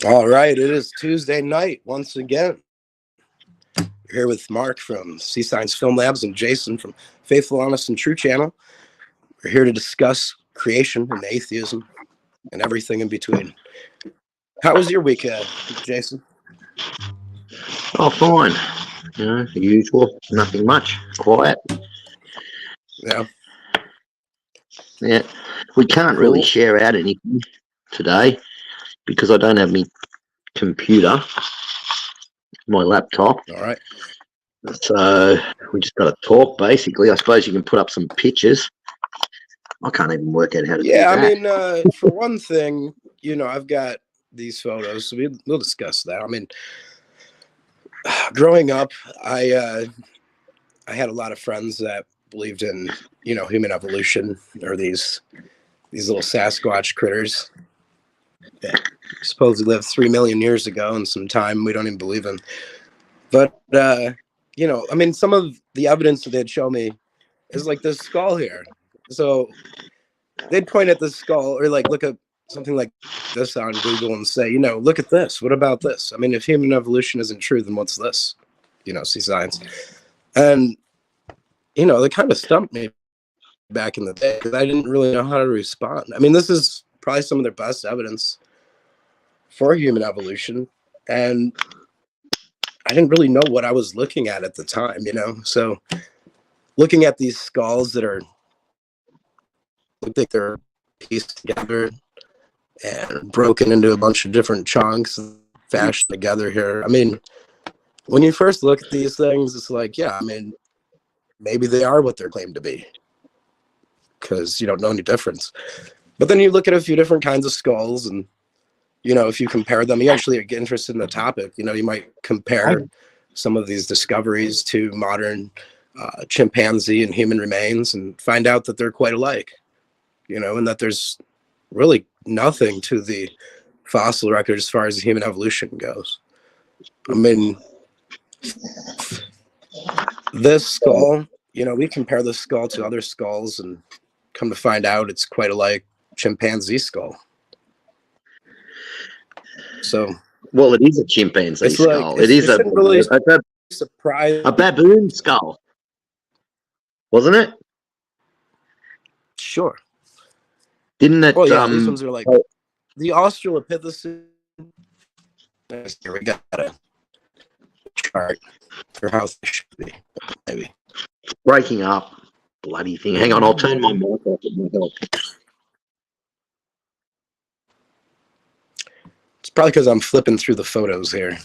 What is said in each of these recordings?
All right, it is Tuesday night once again. We're here with Mark from Sea Science Film Labs and Jason from Faithful, Honest, and True Channel. We're here to discuss creation and atheism and everything in between. How was your week, Jason? Oh, fine. The usual. Nothing much. Quiet. Yeah. Yeah. We can't really share out anything today because I don't have my computer, my laptop. All right. So we just got to talk, basically. I suppose you can put up some pictures. I can't even work out how to do that. I mean, for one thing, I've got these photos, so we'll discuss that. I mean, growing up, I had a lot of friends that believed in, human evolution, or these little Sasquatch critters that supposedly lived 3 million years ago and some time we don't even believe in. But, I mean, some of the evidence that they'd show me is like this skull here. So they'd point at this skull or like look at something like this on Google and say, look at this. What about this? I mean, if human evolution isn't true, then what's this? Sea science. And, they kind of stumped me back in the day because I didn't really know how to respond. I mean, this is probably some of their best evidence for human evolution. And I didn't really know what I was looking at the time, So looking at these skulls that look like they're pieced together and broken into a bunch of different chunks and fashioned together here. I mean, when you first look at these things, it's like, yeah, I mean, maybe they are what they're claimed to be because you don't know any difference. But then you look at a few different kinds of skulls and, if you compare them, you actually get interested in the topic. You might compare some of these discoveries to modern chimpanzee and human remains and find out that they're quite alike, and that there's really nothing to the fossil record as far as human evolution goes. I mean, this skull, we compare this skull to other skulls and come to find out it's quite alike chimpanzee skull. So, well, it is a chimpanzee skull. Like, it is a baboon skull, wasn't it? Sure. Didn't it? Oh yeah, these ones are like the Australopithecine. Here we got a chart for how they should be. Maybe breaking up, bloody thing. Hang on, I'll turn my mic off. It's probably because I'm flipping through the photos here.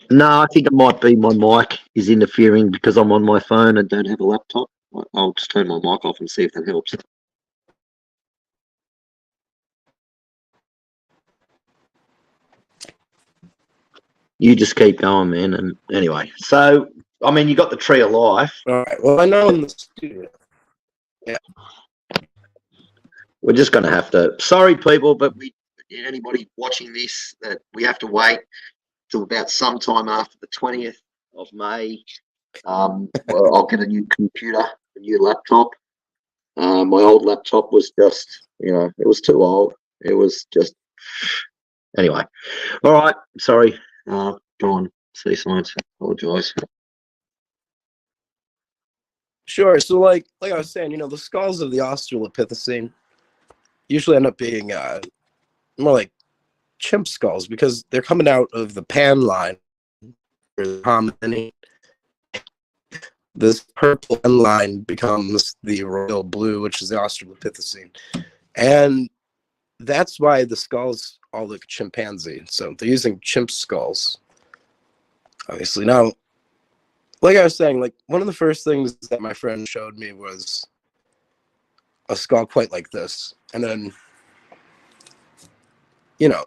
No, I think it might be my mic is interfering because I'm on my phone and don't have a laptop. I'll just turn my mic off and see if that helps. You just keep going, man. And anyway, so, I mean, you got the tree of life. All right. Well, I know in the studio. Yeah. We're just going to have to, sorry, people, but anybody watching this, that we have to wait till about sometime after the 20th of May. Well, I'll get a new computer, a new laptop. My old laptop was just, it was too old. It was just, anyway. All right, sorry. Go on, Sea Science. Apologise. Sure. So, like I was saying, the skulls of the Australopithecine usually end up being more like chimp skulls because they're coming out of the pan line. This purple pan line becomes the royal blue, which is the Australopithecine, and that's why the skulls all look chimpanzee. So they're using chimp skulls, obviously. Now, like I was saying, like one of the first things that my friend showed me was a skull quite like this, and then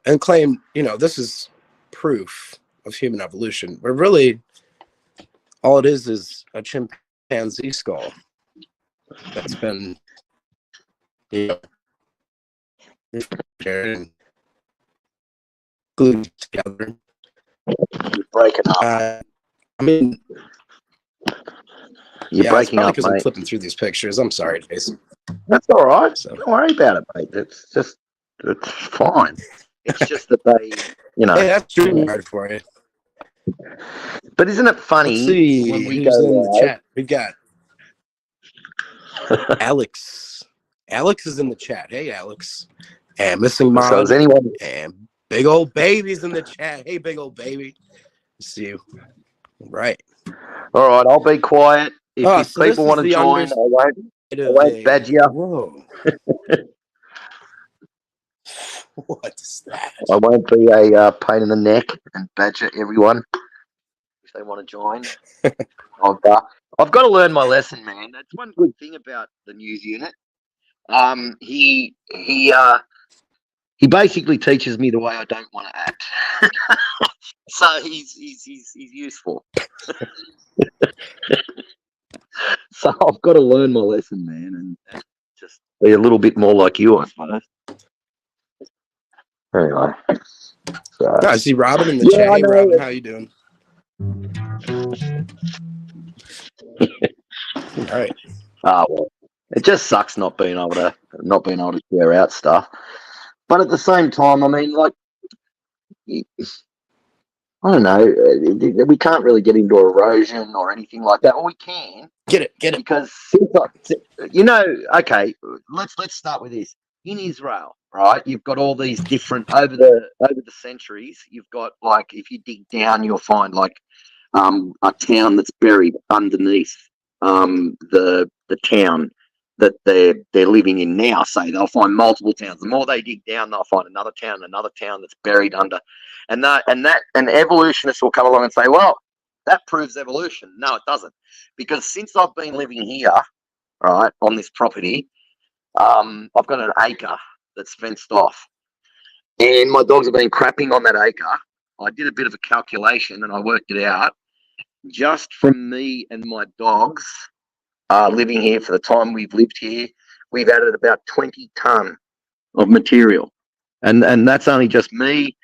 and claimed this is proof of human evolution, but really all it is a chimpanzee skull that's been glued together. You're breaking up. I mean, you're breaking up, because I'm flipping through these pictures. I'm sorry, Jason. That's all right. So, don't worry about it, mate. It's fine. It's just that they, you know. Hey, that's StreamYard for you. But isn't it funny Let's see when we who's go in the live? chat. We've got Alex. Alex is in the chat. Hey, Alex. And Missing So Mod. is anyone? And Big Old Baby's in the chat. Hey, Big Old Baby. See you. Right. All right, I'll be quiet. If So this people is want to the join, I won't badge you. Whoa. What is that? I won't be a pain in the neck and badger everyone if they want to join. I've got to learn my lesson, man. That's one good thing about the news unit. He basically teaches me the way I don't want to act. So he's useful. So I've got to learn my lesson, man, and just be a little bit more like you, I suppose. Anyway, so I see Robin in the Yeah, chat. I Hey, know. Robin, how you doing? All right. well, it just sucks not being able to share out stuff. But at the same time, I mean, like, I don't know. We can't really get into erosion or anything like that. Or we can, Get it. because okay. Let's start with this. In Israel, right? You've got all these different over the centuries. You've got, like, if you dig down, you'll find like a town that's buried underneath the town that they're living in now. Say they'll find multiple towns. The more they dig down, they'll find another town that's buried under, and evolutionists will come along and say, well, that proves evolution. No, it doesn't, because since I've been living here, right, on this property, I've got an acre that's fenced off, and my dogs have been crapping on that acre. I did a bit of a calculation and I worked it out. Just from me and my dogs living here for the time we've lived here, we've added about 20 ton of material, and that's only just me,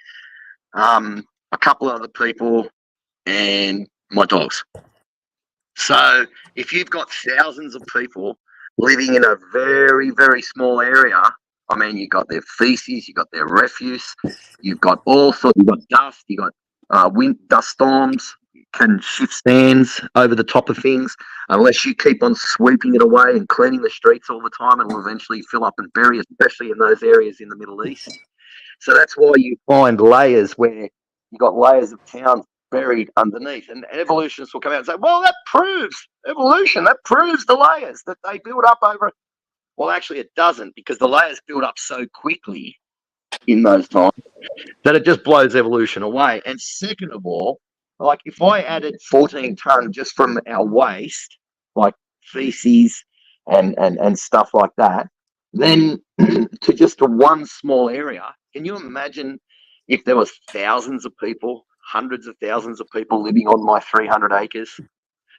a couple of other people, and my dogs. So if you've got thousands of people living in a very, very small area, I mean, you've got their feces, you've got their refuse, you've got all sorts, you've got dust, you've got wind, dust storms can shift stands over the top of things. Unless you keep on sweeping it away and cleaning the streets all the time, it will eventually fill up and bury, especially in those areas in the Middle East. So that's why you find layers where you've got layers of towns buried underneath. And evolutionists will come out and say, well, that proves evolution. That proves the layers that they build up over. Well, actually, it doesn't, because the layers build up so quickly in those times that it just blows evolution away. And second of all, like, if I added 14 ton just from our waste, like feces and stuff like that, then to just a one small area, can you imagine if there was thousands of people, hundreds of thousands of people living on my 300 acres,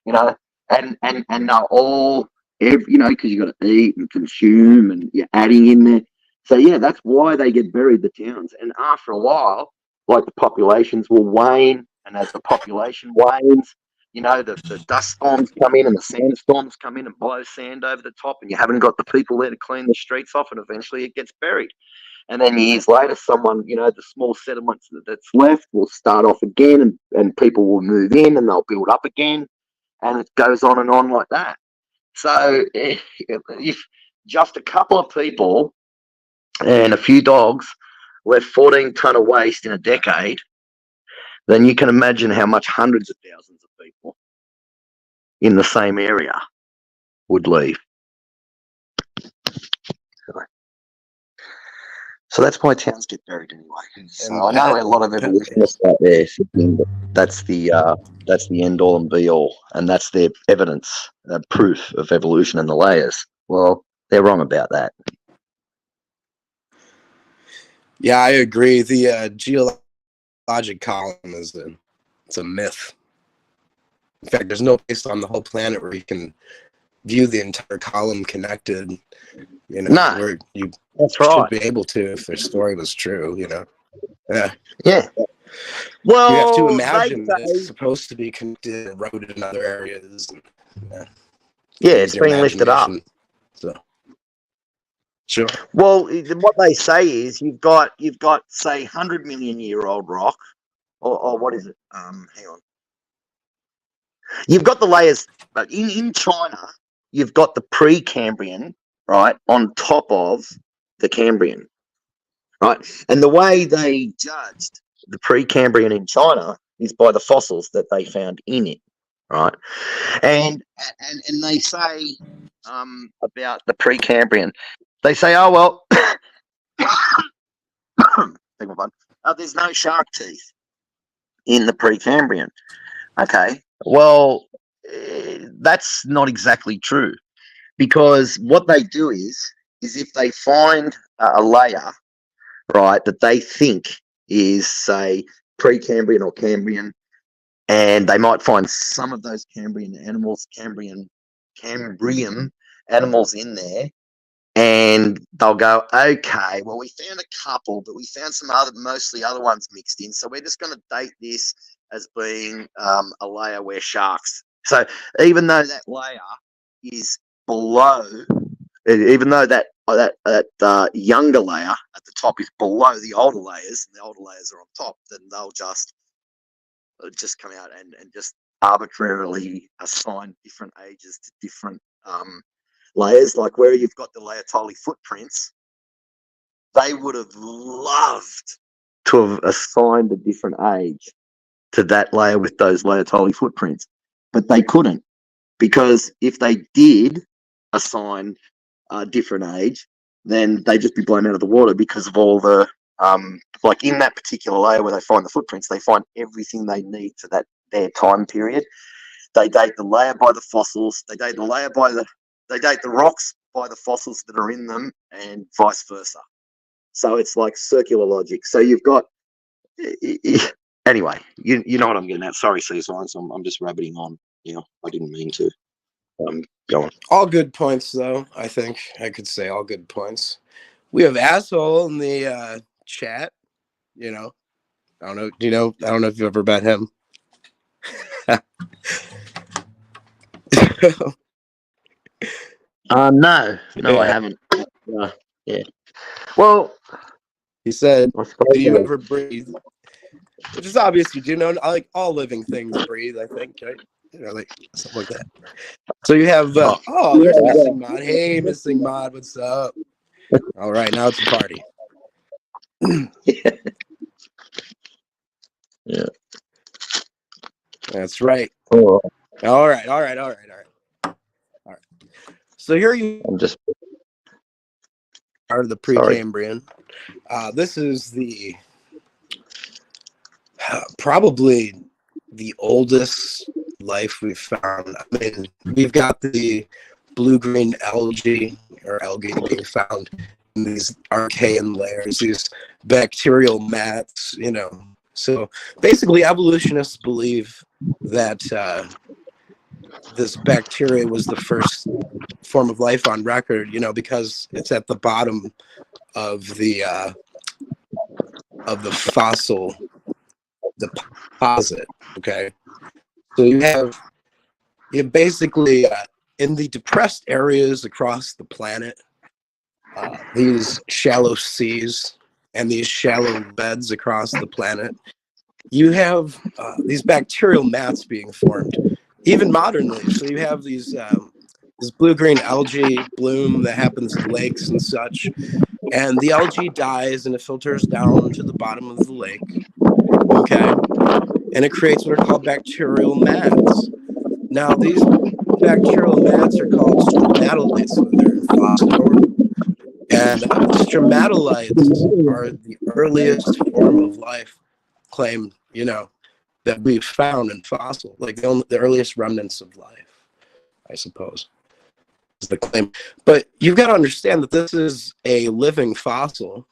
you know, and they're all, because you got to eat and consume and you're adding in there. So yeah, that's why they get buried, the towns. And after a while, like, the populations will wane, and as the population wanes, the dust storms come in and the sandstorms come in and blow sand over the top, and you haven't got the people there to clean the streets off, and eventually it gets buried. And then years later, someone, the small settlements that's left will start off again, and people will move in and they'll build up again, and it goes on and on like that. So if just a couple of people and a few dogs left 14 ton of waste in a decade, then you can imagine how much hundreds of thousands of people in the same area would leave. So that's why towns get buried anyway. So I know a lot of evolutionists out there thinking that that's the end all and be all, and that's their evidence, proof of evolution and the layers. Well, they're wrong about that. Yeah, I agree. The geologic column it's a myth. In fact, there's no place on the whole planet where you can view the entire column connected. No, where you that's should right. be able to if their story was true. Yeah. Yeah. You have to Well, imagine that it's supposed to be connected, eroded in other areas. Yeah, it's being lifted up. So Sure. Well, what they say is you've got say 100 million-year-old rock, or what is it? Hang on. You've got the layers, but in China, you've got the Precambrian, right, on top of the Cambrian, right? And the way they judged the Precambrian in China is by the fossils that they found in it, right? And they say about the Precambrian, they say, oh well, there's no shark teeth in the Precambrian. Okay, well, that's not exactly true, because what they do is if they find a layer, right, that they think is, say, Precambrian or Cambrian, and they might find some of those Cambrian animals in there, and they'll go, okay, well, we found a couple, but we found some mostly other ones mixed in, so we're just going to date this as being a layer where sharks. So even though that layer is below, even though that younger layer at the top is below the older layers, and the older layers are on top, then they'll just come out and just arbitrarily assign different ages to different layers. Like where you've got the Laetoli footprints, they would have loved to have assigned a different age to that layer with those Laetoli footprints, but they couldn't, because if they did assign a different age, then they'd just be blown out of the water, because of all the like in that particular layer where they find the footprints, they find everything they need to their time period. They date the layer by the fossils. They date the rocks by the fossils that are in them, and vice versa. So it's like circular logic. So you've got, anyway, you know what I'm getting at. Sorry, Cesar, I'm just rabbiting on. I didn't mean to. Go on. All good points, though. I think I could say all good points. We have Asshole in the chat. I don't know. Do you know? I don't know if you've ever met him. No, I haven't. Yeah. Well, he said, "Do you ever breathe?" Which is obvious. You do know, like all living things breathe. I think, right? Like something like that. So you have. There's Missing Mod. Hey, Missing Mod, what's up? All right, now it's a party. Yeah. That's right. Oh. All right. So here you are, the Precambrian. This is the probably the oldest life we've found. I mean, we've got the blue-green algae being found in these Archean layers, these bacterial mats, So basically, evolutionists believe that this bacteria was the first form of life on record, because it's at the bottom of the fossil deposit. Okay, so you have basically in the depressed areas across the planet, these shallow seas and these shallow beds across the planet, you have these bacterial mats being formed, even modernly. So you have these this blue-green algae bloom that happens in lakes and such, and the algae dies and it filters down to the bottom of the lake. Okay, and it creates what are called bacterial mats. Now these bacterial mats are called stromatolites, so they're in fossil form. And stromatolites are the earliest form of life claimed, that we've found in fossil, like the earliest remnants of life, I suppose, is the claim. But you've got to understand that this is a living fossil,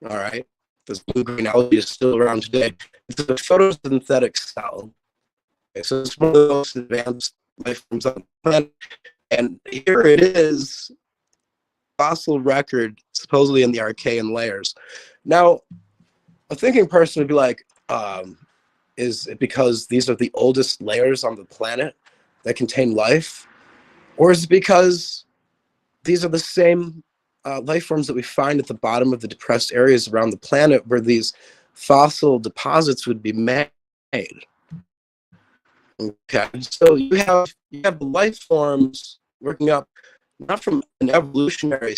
all right? This blue-green algae is still around today. It's a photosynthetic cell. Okay, so it's one of the most advanced life forms on the planet. And here it is, fossil record, supposedly in the Archean layers. Now, a thinking person would be like, is it because these are the oldest layers on the planet that contain life? Or is it because these are the same life forms that we find at the bottom of the depressed areas around the planet where these fossil deposits would be made. Okay, so you have the life forms working up not from an evolutionary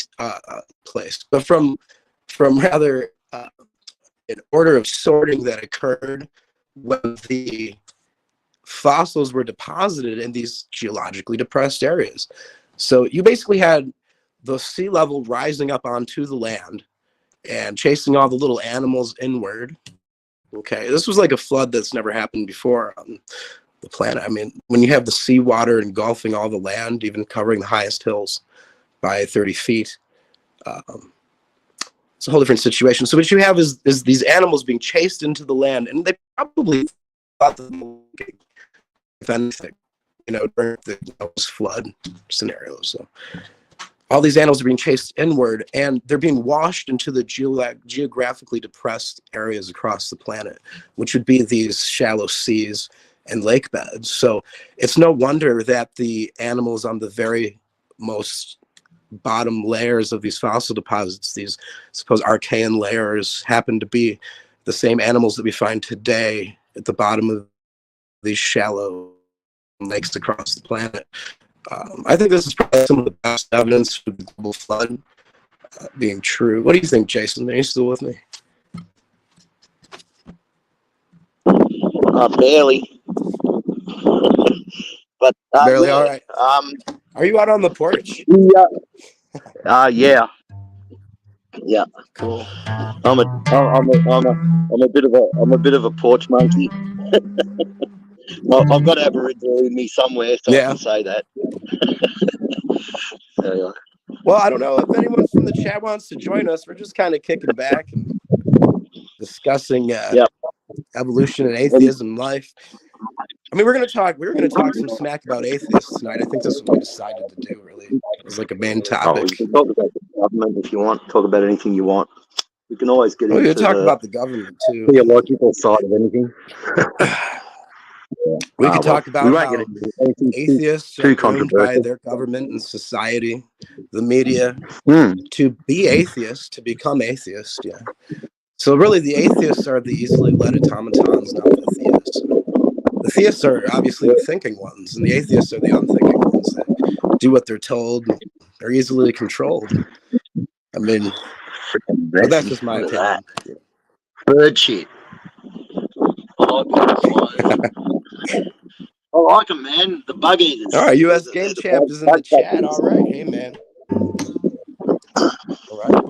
place, but from rather an order of sorting that occurred when the fossils were deposited in these geologically depressed areas. So you basically had the sea level rising up onto the land and chasing all the little animals inward. Okay, this was like a flood that's never happened before on the planet. I mean, when you have the seawater engulfing all the land, even covering the highest hills by 30 feet, it's a whole different situation. So what you have is these animals being chased into the land, and they probably thought that, if anything, during the flood scenario. So all these animals are being chased inward, and they're being washed into the geographically depressed areas across the planet, which would be these shallow seas and lake beds. So it's no wonder that the animals on the very most bottom layers of these fossil deposits, these supposed Archean layers, happen to be the same animals that we find today at the bottom of these shallow lakes across the planet. I think this is probably some of the best evidence for the global flood being true. What do you think, Jason? Are you still with me? Barely. But Barely. yeah, All right. Are you out on the porch? Yeah. Yeah. Cool. I'm a bit of a porch monkey. I've got Aboriginal in me somewhere, so I can say that. So, yeah. Well, I don't know if anyone from the chat wants to join us. We're just kind of kicking back and discussing evolution and atheism in life. I mean, we were going to talk some smack about atheists tonight. I think that's what we decided to do, really. It was like a main topic. You can talk about the government if you want. Talk about anything you want. We can always get into we could talk about the government, too. Theological side of anything. We could talk about how atheists are groomed by their government and society, the media, to be atheists, to become atheists. Yeah. So really, the atheists are the easily led automatons, not the theists. The theists are obviously the thinking ones, and the atheists are the unthinking ones that do what they're told and are easily controlled. I mean, but that's just my opinion. Bird shit. I like them, man. The bug eaters. All right, U.S. Game Champ is in the chat. All right, hey, man. All right.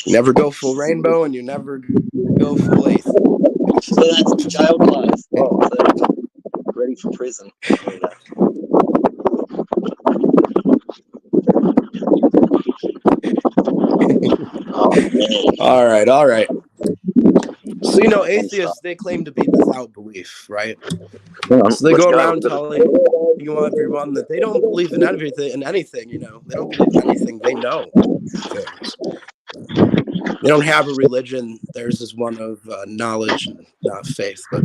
Never go full rainbow, and you never go full eighth. So that's jail clothes. Oh, so ready for prison. All right. So, atheists, they claim to be without belief, right? So they go around telling everyone that they don't believe in anything, they don't believe in anything, they know things. They don't have a religion. Theirs is one of knowledge and not faith. But,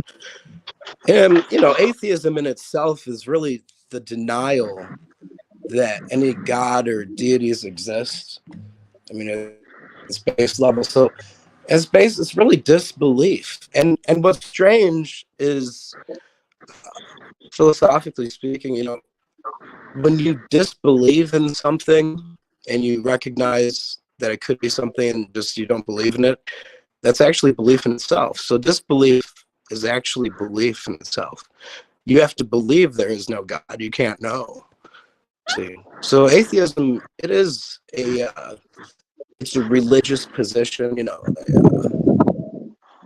atheism in itself is really the denial that any God or deities exist. I mean, it's base level. So it's really disbelief. And what's strange is, philosophically speaking, when you disbelieve in something and you recognize that it could be something and just you don't believe in it, that's actually belief in itself. So disbelief is actually belief in itself. You have to believe there is no God. You can't know. See? So atheism, it's a religious position, a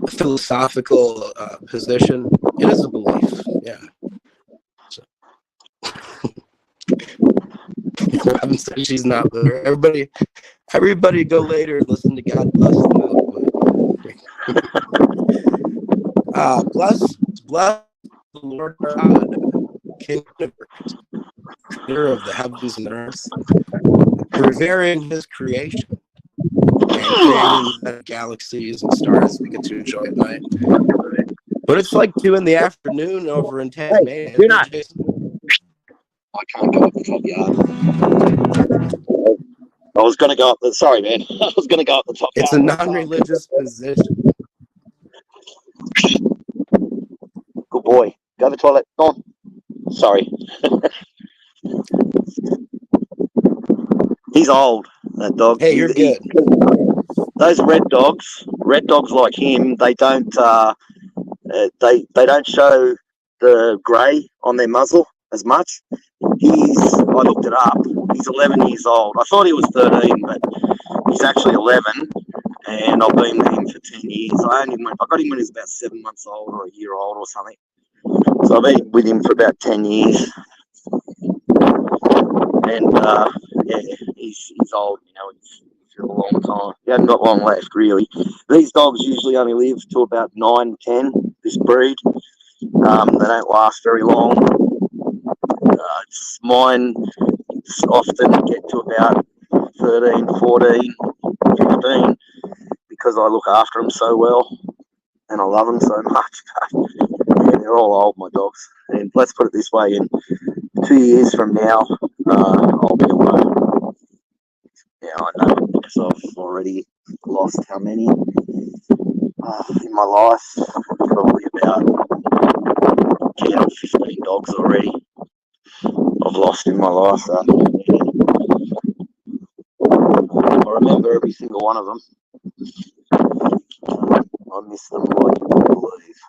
philosophical position. It is a belief, yeah. So. Robin said she's not there. Everybody go later and listen to God Bless the bless the Lord God, King of the universe, creator of the heavens and earth, revering his creation, and creating the galaxies and stars we get to enjoy at night. But it's like 2 in the afternoon over in Tasmania. Hey, I can't go up the top yard. I was going to go up the. Sorry, man. I was going to go up the top It's yard. a non-religious position. Good boy. Go to the toilet. Go on. Sorry. He's old, that dog. Hey, you're good. Those red dogs like him, they don't they don't show the grey on their muzzle as much. I looked it up. He's 11 years old. I thought he was 13, but he's actually 11, and I've been with him for 10 years. I got him when he was about 7 months old or a year old or something. So I've been with him for about 10 years. And yeah, he's old, you know, he's a long time. He hasn't got long left, really. These dogs usually only live to about 9, 10, this breed. They don't last very long. Mine often get to about 13, 14, 15 because I look after them so well and I love them so much. Yeah, they're all old, my dogs. And let's put it this way, in 2 years from now, I'll be alone. Yeah, I know, because I've already lost how many in my life? Probably about 10 or 15 dogs already I've lost in my life. So, yeah. I remember every single one of them. I miss them like you wouldn't believe.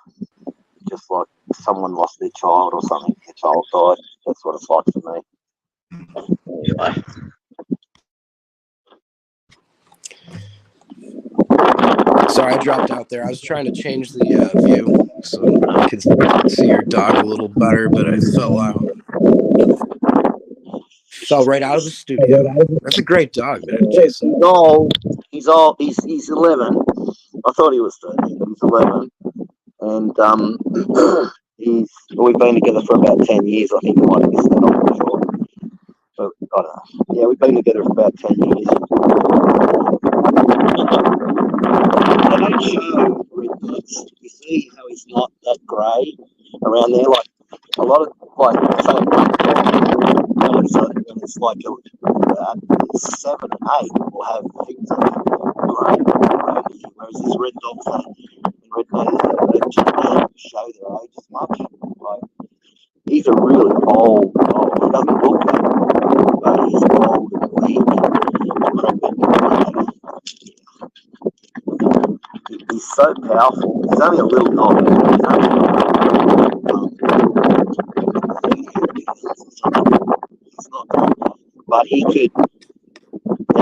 Just like someone lost their child or something. Their child died. That's what it's like for me. Anyway. Sorry, I dropped out there. I was trying to change the view so I could see your dog a little better, but I fell out. Fell right out of the studio. That's a great dog, man. Jason. He's old. He's 11. I thought he was 13, but he's 11. And we've been together for about 10 years. I think you might have missed that. I'm not sure. But I don't know. Yeah, we've been together for about 10 years. They don't show red dots. You see how he's not that grey around there? Like a lot of when it's like 7 and 8 will have things like grey around here, whereas these red dogs and red noses don't show their age as much. Like he's a really old dog. He doesn't look that, but he's old and weak. He's so powerful. He's only a little dog. He's not, but he could,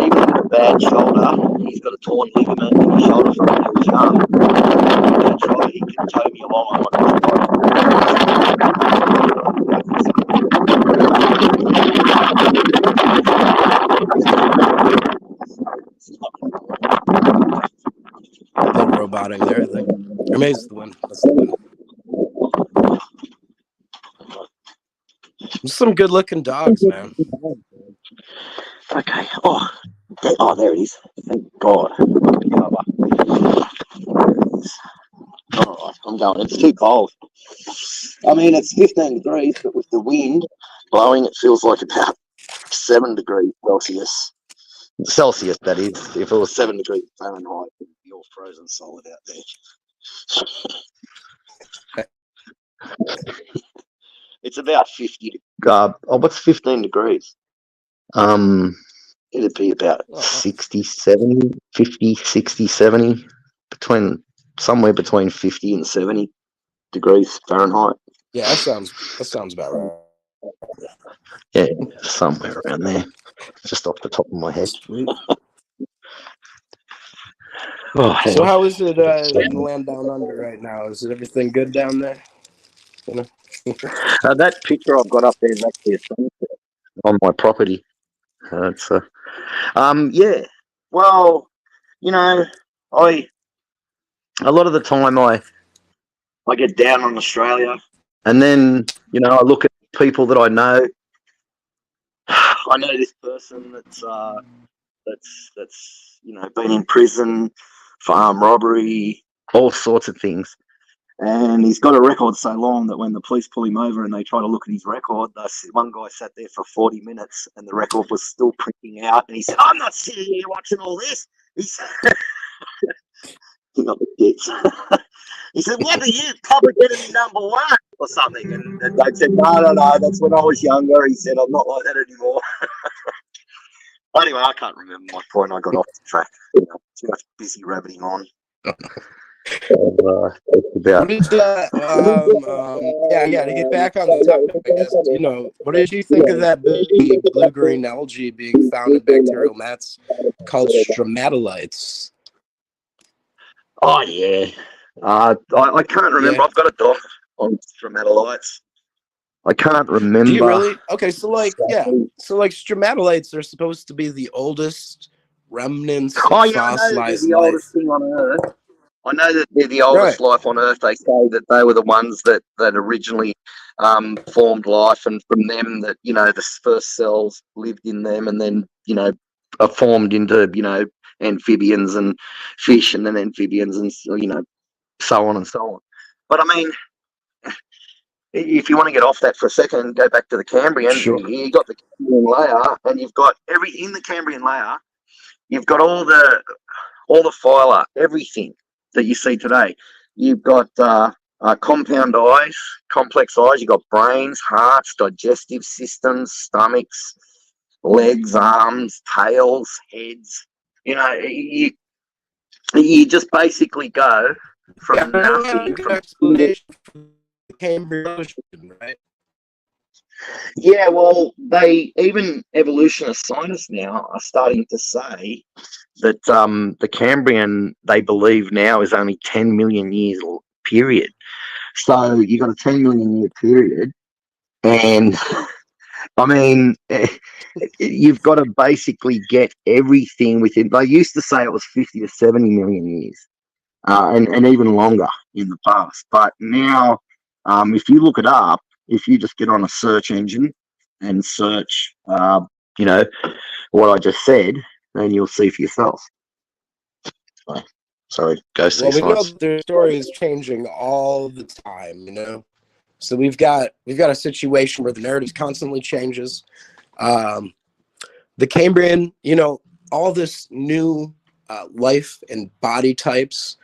even with a bad shoulder, he's got a torn ligament in his shoulder from when he was young. Bad shoulder, he can tow me along on his bike. A little robotic there, I think. Or maybe it's the wind. That's the wind. Some good-looking dogs, man. Okay. Oh, there it is. Thank God. All right, I'm going. It's too cold. I mean, it's 15 degrees, but with the wind blowing, it feels like about 7 degrees Celsius. Celsius, that is. If it was 7 degrees Fahrenheit, it would be all frozen solid out there. It's about 50. What's 15 degrees? It'd be about 60, 70, 50, 60, 70, somewhere between 50 and 70 degrees Fahrenheit. Yeah, that sounds about right. Yeah, somewhere around there. Just off the top of my head. Sweet. So how is it in the land down under right now? Is everything good down there? You know? That picture I've got up there is actually a sunset on my property. Yeah. Well, you know, a lot of the time I get down on Australia, and then I look at people that I know. I know this person that's been in prison for armed robbery, all sorts of things, And he's got a record so long that when the police pull him over and they try to look at his record, one guy sat there for 40 minutes and the record was still printing out. And he said, I'm not sitting here watching all this. He said, up the tits. He said, what are you, public enemy number one or something? And they said, no, that's when I was younger. He said, I'm not like that anymore. Anyway, I can't remember my point. I got off the track. Too much busy rabbiting on. What is that? Yeah. To get back on the topic, I guess, what did you think of that big blue-green algae being found in bacterial mats called stromatolites? Oh yeah, I can't remember. Yeah. I've got a doc on stromatolites. I can't remember. Do you really? Okay, so stromatolites are supposed to be the oldest remnants of fossilized the life. oldest thing on Earth. I know that they're the oldest life on Earth. They say that they were the ones that originally formed life, and from them that the first cells lived in them, and then are formed into amphibians and fish, and then amphibians, and so on and so on. But I mean, if you want to get off that for a second and go back to the Cambrian, Sure. you got the Cambrian layer, and you've got in the Cambrian layer, you've got all the phyla, everything that you see today. You've got compound eyes, complex eyes. You've got brains, hearts, digestive systems, stomachs, legs, arms, tails, heads. You just basically go from nothing. Good explanation for the Cambrian Ocean, right? Yeah, well, even evolutionist scientists now are starting to say that the Cambrian, they believe now, is only 10 million years period. So you got a 10 million year period, and I mean, you've got to basically get everything within. They used to say it was 50 to 70 million years, and even longer in the past. But now, if you look it up, if you just get on a search engine and search, what I just said, then you'll see for yourself. Sorry, go see. Well, we know that their story is changing all the time, So we've got a situation where the narrative constantly changes. The Cambrian, all this new life and body types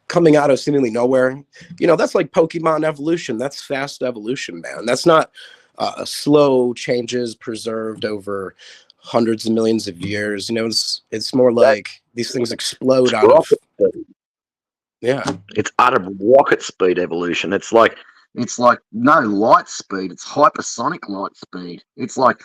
coming out of seemingly nowhere. That's like Pokemon evolution. That's fast evolution, man. That's not slow changes preserved over hundreds of millions of years. It's more like these things explode out of. Yeah, it's utter rocket speed evolution. It's like no light speed. It's hypersonic light speed. It's like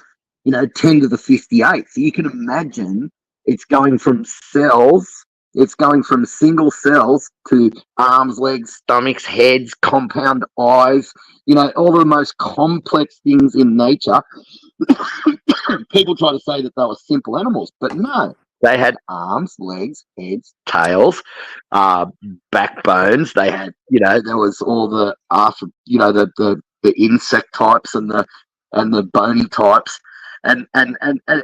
10 to the 58. So you can imagine it's going from cells. It's going from single cells to arms, legs, stomachs, heads, compound eyes. All the most complex things in nature. People try to say that they were simple animals, but no. They had arms, legs, heads, tails, backbones. They had, there was all the the insect types and the bony types, and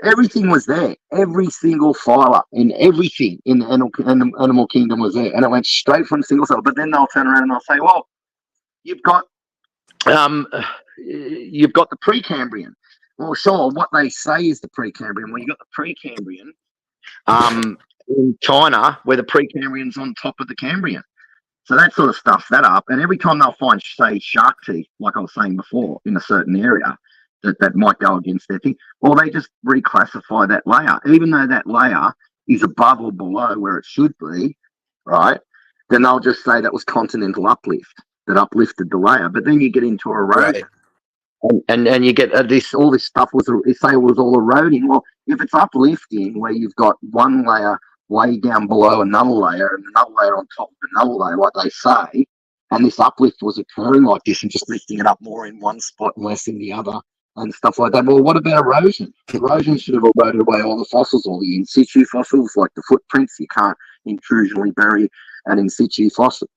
everything was there. Every single phyla in everything in the animal kingdom was there, and it went straight from single cell. But then they'll turn around and they'll say, "Well, you've got the Precambrian." Well, sure. What they say is the Precambrian. Well, you got the Precambrian. In China, where the Precambrian's on top of the Cambrian. So that sort of stuffs that up. And every time they'll find, say, shark teeth, like I was saying before, in a certain area that might go against their thing, well, they just reclassify that layer. Even though that layer is above or below where it should be, right? Then they'll just say that was continental uplift, that uplifted the layer. But then you get into erosion. Right. And you get all this stuff was all eroding. Well, if it's uplifting, where you've got one layer way down below another layer and another layer on top of another layer, like they say, and this uplift was occurring like this and just lifting it up more in one spot and less in the other and stuff like that. Well, what about erosion? Erosion should have eroded away all the fossils, all the in situ fossils, like the footprints. You can't intrusionally bury an in situ fossil.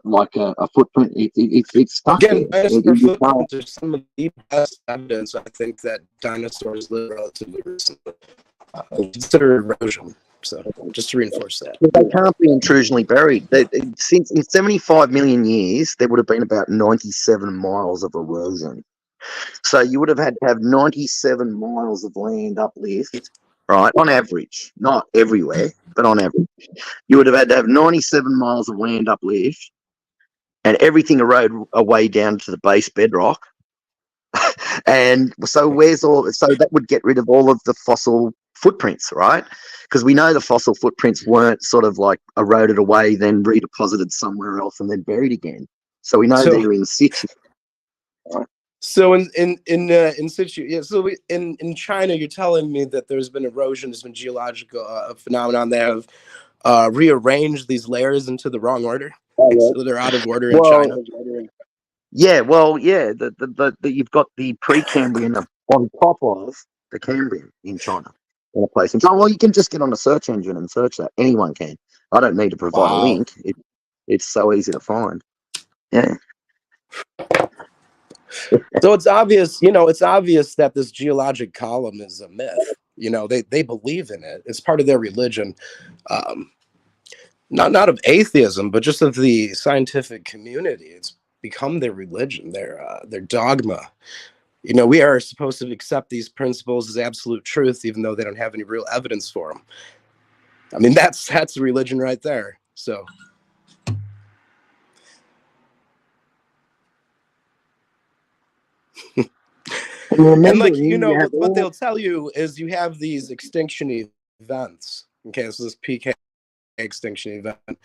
Like a footprint, it's stuck. Again, dinosaur footprints are some of the best evidence, I think, that dinosaurs live relatively recently. Consider erosion. So just to reinforce that. They can't be intrusionally buried. Since in 75 million years, there would have been about 97 miles of erosion. So you would have had to have 97 miles of land uplift, right? On average, not everywhere, but on average, you would have had to have 97 miles of land uplift, and everything erode away down to the base bedrock. And so that would get rid of all of the fossil footprints, right? Because we know the fossil footprints weren't sort of like eroded away, then redeposited somewhere else, and then buried again. So we know they're in situ. So in situ, yeah. So in China, you're telling me that there's been erosion, there's been geological phenomenon that have rearranged these layers into the wrong order, so they're out of order in China. Yeah, well, yeah, you've got the Precambrian on top of the Cambrian in China, in a place in China. Well, you can just get on a search engine and search that. Anyone can. I don't need to provide a link. It's so easy to find. Yeah. So it's obvious, it's obvious that this geologic column is a myth. They believe in it. It's part of their religion. Not of atheism, but just of the scientific community. It's become their religion, their dogma. We are supposed to accept these principles as absolute truth, even though they don't have any real evidence for them. I mean, that's a religion right there. So. And like, what they'll tell you is you have these extinction events. Okay, so this PK extinction event.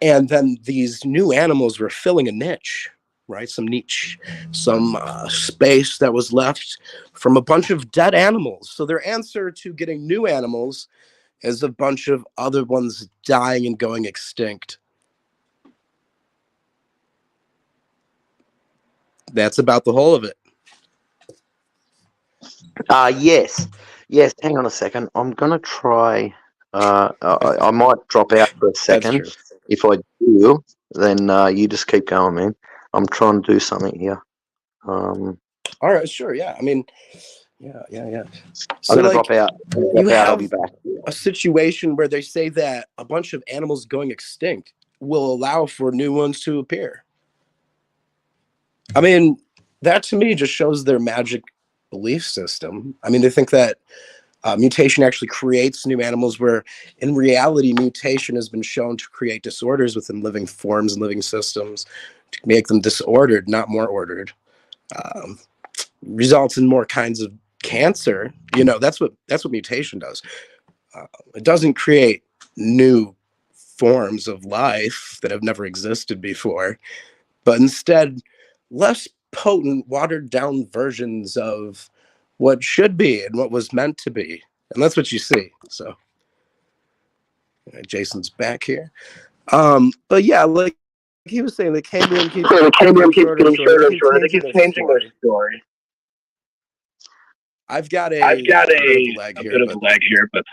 And then these new animals were filling a niche, right? Some niche, some space that was left from a bunch of dead animals. So their answer to getting new animals is a bunch of other ones dying and going extinct. That's about the whole of it. Yes. Hang on a second. I'm gonna try. I might drop out for a second. If I do, then you just keep going, man. I'm trying to do something here. All right, sure. Yeah, I mean, yeah. So I'm gonna drop out. I'll be back. A situation where they say that a bunch of animals going extinct will allow for new ones to appear. I mean, that to me just shows their magic belief system. I mean, they think that mutation actually creates new animals, where in reality, mutation has been shown to create disorders within living forms and living systems, to make them disordered, not more ordered. Results in more kinds of cancer. That's what mutation does. It doesn't create new forms of life that have never existed before, but instead less potent, watered down versions of what should be and what was meant to be. And that's what you see. So Jason's back here. But yeah, like he was saying, the Cambrian keeps getting shorter. They keep changing their story. I've got a bit of a lag here, but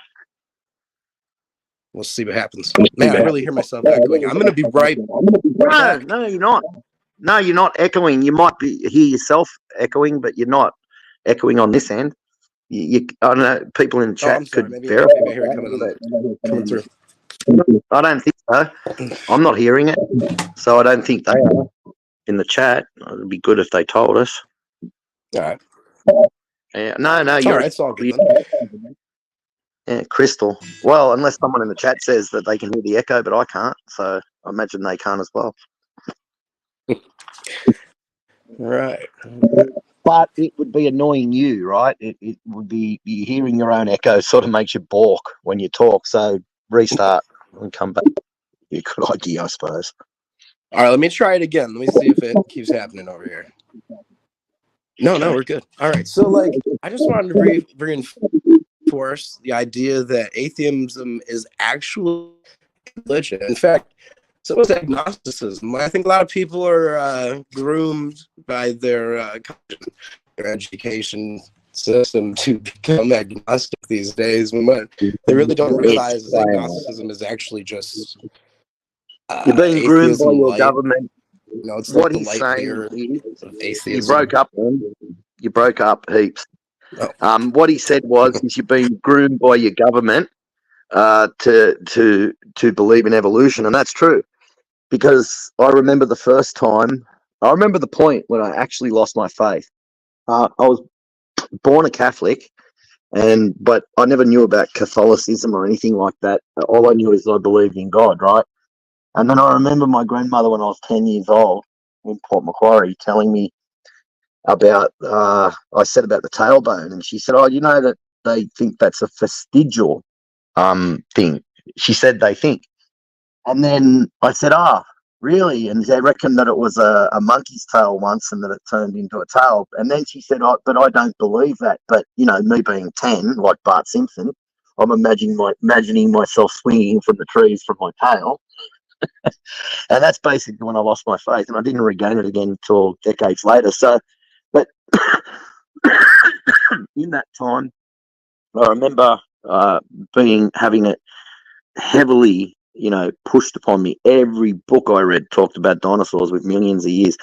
we'll see what happens. Man, I really hear myself echoing. I'm going to be right. No, you're not. No, you're not echoing. You might hear yourself echoing, but you're not echoing on this end. I don't know. People in the chat could verify. Maybe I hear it coming through. I don't think so. I'm not hearing it, so I don't think they are in the chat. It'd be good if they told us. All right. Yeah, no, you're right. It's all good. Yeah, Crystal. Well, unless someone in the chat says that they can hear the echo, but I can't, so I imagine they can't as well. Right. But it would be annoying you, right? It would be hearing your own echo sort of makes you balk when you talk. So restart and come back. Be a good idea, I suppose. All right, let me try it again. Let me see if it keeps happening over here. No, we're good. All right. So, like, I just wanted to reinforce the idea that atheism is actually religion. In fact, so is agnosticism. I think a lot of people are groomed by their education system to become agnostic these days. But they really don't realize agnosticism is actually just you're being groomed by your government. It's what like he's the light saying beer is of atheism. You broke up heaps. What he said was, is you're being groomed by your government to believe in evolution, and that's true. Because I remember the first time, I remember the point when I actually lost my faith. I was born a Catholic, but I never knew about Catholicism or anything like that. All I knew is I believed in God, right? And then I remember my grandmother when I was 10 years old in Port Macquarie telling me about, I said about the tailbone, and she said, oh, you know that they think that's a vestigial thing. She said they think. And then I said, ah, really? And they reckon that it was a monkey's tail once and that it turned into a tail. And then she said, oh, but I don't believe that. But, you know, me being 10, like Bart Simpson, I'm imagining myself swinging from the trees from my tail. And that's basically when I lost my faith. And I didn't regain it again until decades later. So, but in that time, I remember having it heavily, you know, pushed upon me. Every book I read talked about dinosaurs with millions of years.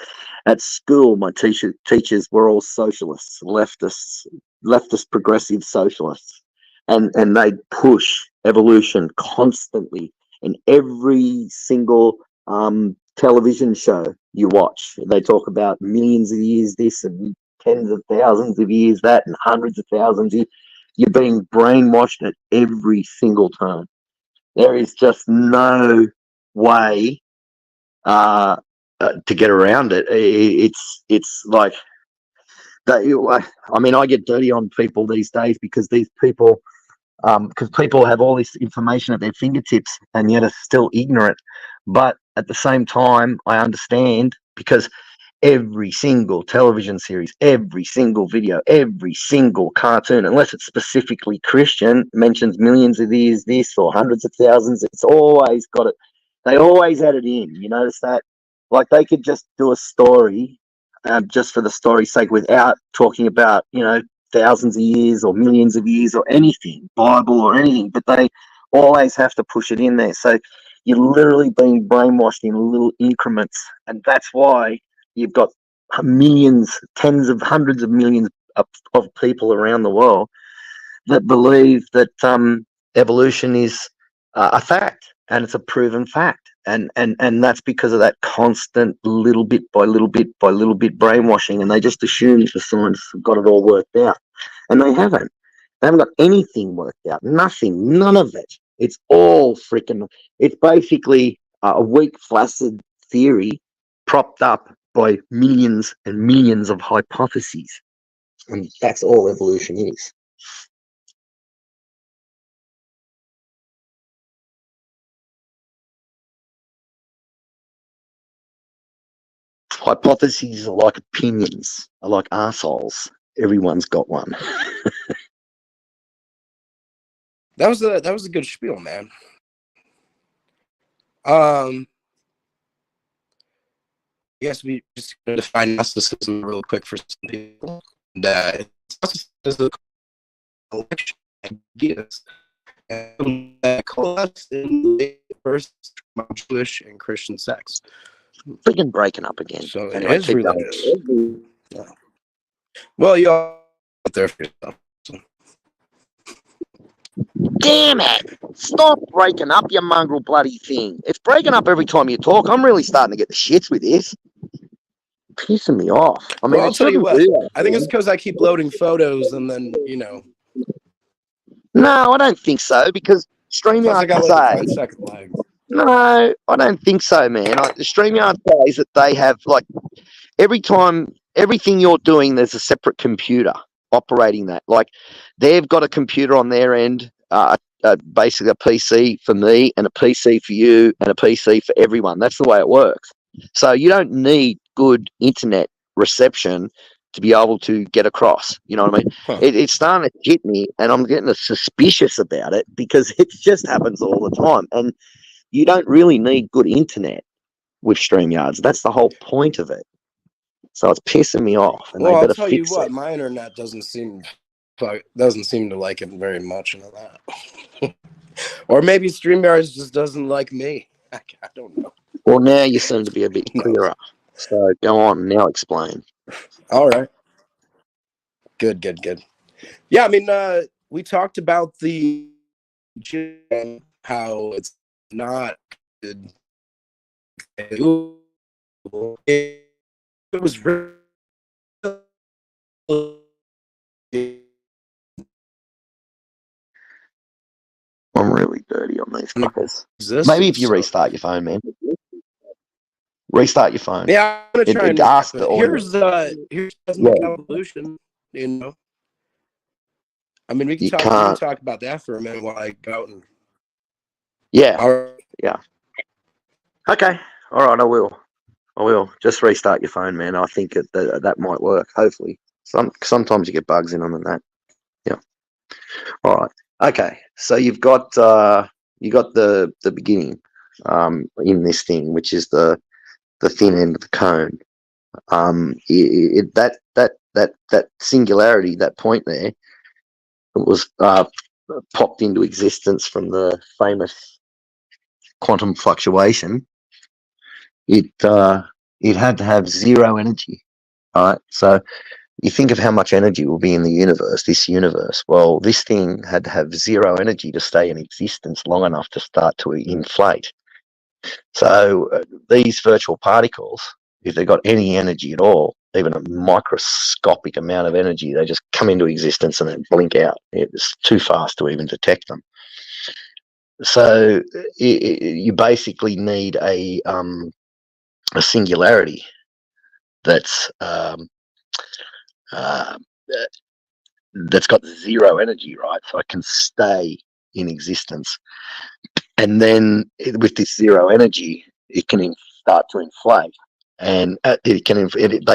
At school, my teachers were all socialists, leftist progressive socialists, and they'd push evolution constantly in every single television show you watch. They talk about millions of years this and tens of thousands of years that and hundreds of thousands. You're being brainwashed at every single turn. There is just no way to get around it. It's like that. I mean, I get dirty on people these days because these people, because people have all this information at their fingertips and yet are still ignorant. But at the same time, I understand because every single television series, every single video, every single cartoon, unless it's specifically Christian, mentions millions of years this or hundreds of thousands. It's always got it. They always add it in. You notice that? Like they could just do a story just for the story's sake without talking about, you know, thousands of years or millions of years or anything, Bible or anything, but they always have to push it in there. So you're literally being brainwashed in little increments. And that's why you've got millions, tens of hundreds of millions of people around the world that believe that evolution is a fact, and it's a proven fact. And that's because of that constant little bit by little bit by little bit brainwashing, and they just assume the science have got it all worked out, and they haven't. They haven't got anything worked out. Nothing. None of it. It's all freaking. It's basically a weak, flaccid theory propped up by millions and millions of hypotheses. And that's all evolution is. Hypotheses are like opinions, are like arseholes. Everyone's got one. That was a good spiel, man. Yes, we just going to define Gnosticism real quick for some people. And, it's a collection of ideas that coalesced in the first Jewish and Christian sects. Freaking breaking up again. So Anyway, it is religious. Yeah. Well, you all out there for yourself. So. Damn it! Stop breaking up, you mongrel bloody thing. It's breaking up every time you talk. I'm really starting to get the shits with this. Pissing me off. I mean, well, I'll tell you what. I think it's because I keep loading photos and then, you know. No, I don't think so, because StreamYard got say... like a 5-second lag. No, I don't think so, man. StreamYard says that they have, like, every time, everything you're doing, there's a separate computer operating that. Like, they've got a computer on their end, basically a PC for me and a PC for you and a PC for everyone. That's the way it works. So you don't need good internet reception to be able to get across. You know what I mean? Huh. It's starting to hit me, and I'm getting suspicious about it because it just happens all the time. And you don't really need good internet with StreamYards. That's the whole point of it. So it's pissing me off, and well, they better I'll tell you fix what, it. my internet doesn't seem to like it very much into that. Or maybe StreamYard just doesn't like me. I don't know. Well, now you seem to be a bit clearer. So go on, now explain. All right. Good. Yeah, I mean, we talked about the how it's not good. It was really I'm really dirty on these fuckers. Maybe if existence. you So restart your phone, man. Restart your phone. yeah, I'm gonna try and It do that. asks the But audio. here's Yeah, cosmic evolution. You know, I mean, we you can can't. talk about that for a minute while I go out and. Yeah, All right. yeah. Okay. All right. I will. Just restart your phone, man. I think that might work. Hopefully. Sometimes you get bugs in them and that. Yeah. All right. Okay. So you've got the beginning in this thing, which is the thin end of the cone. That singularity, that point there, was popped into existence from the famous quantum fluctuation. It had to have zero energy. All right. So you think of how much energy will be in the universe, this universe. Well, this thing had to have zero energy to stay in existence long enough to start to inflate. So these virtual particles, if they've got any energy at all, even a microscopic amount of energy, they just come into existence and then blink out. It's too fast to even detect them. So you basically need a singularity that's uh, that's got zero energy, right? So it can stay in existence. And then with this zero energy, it can start to inflate. And they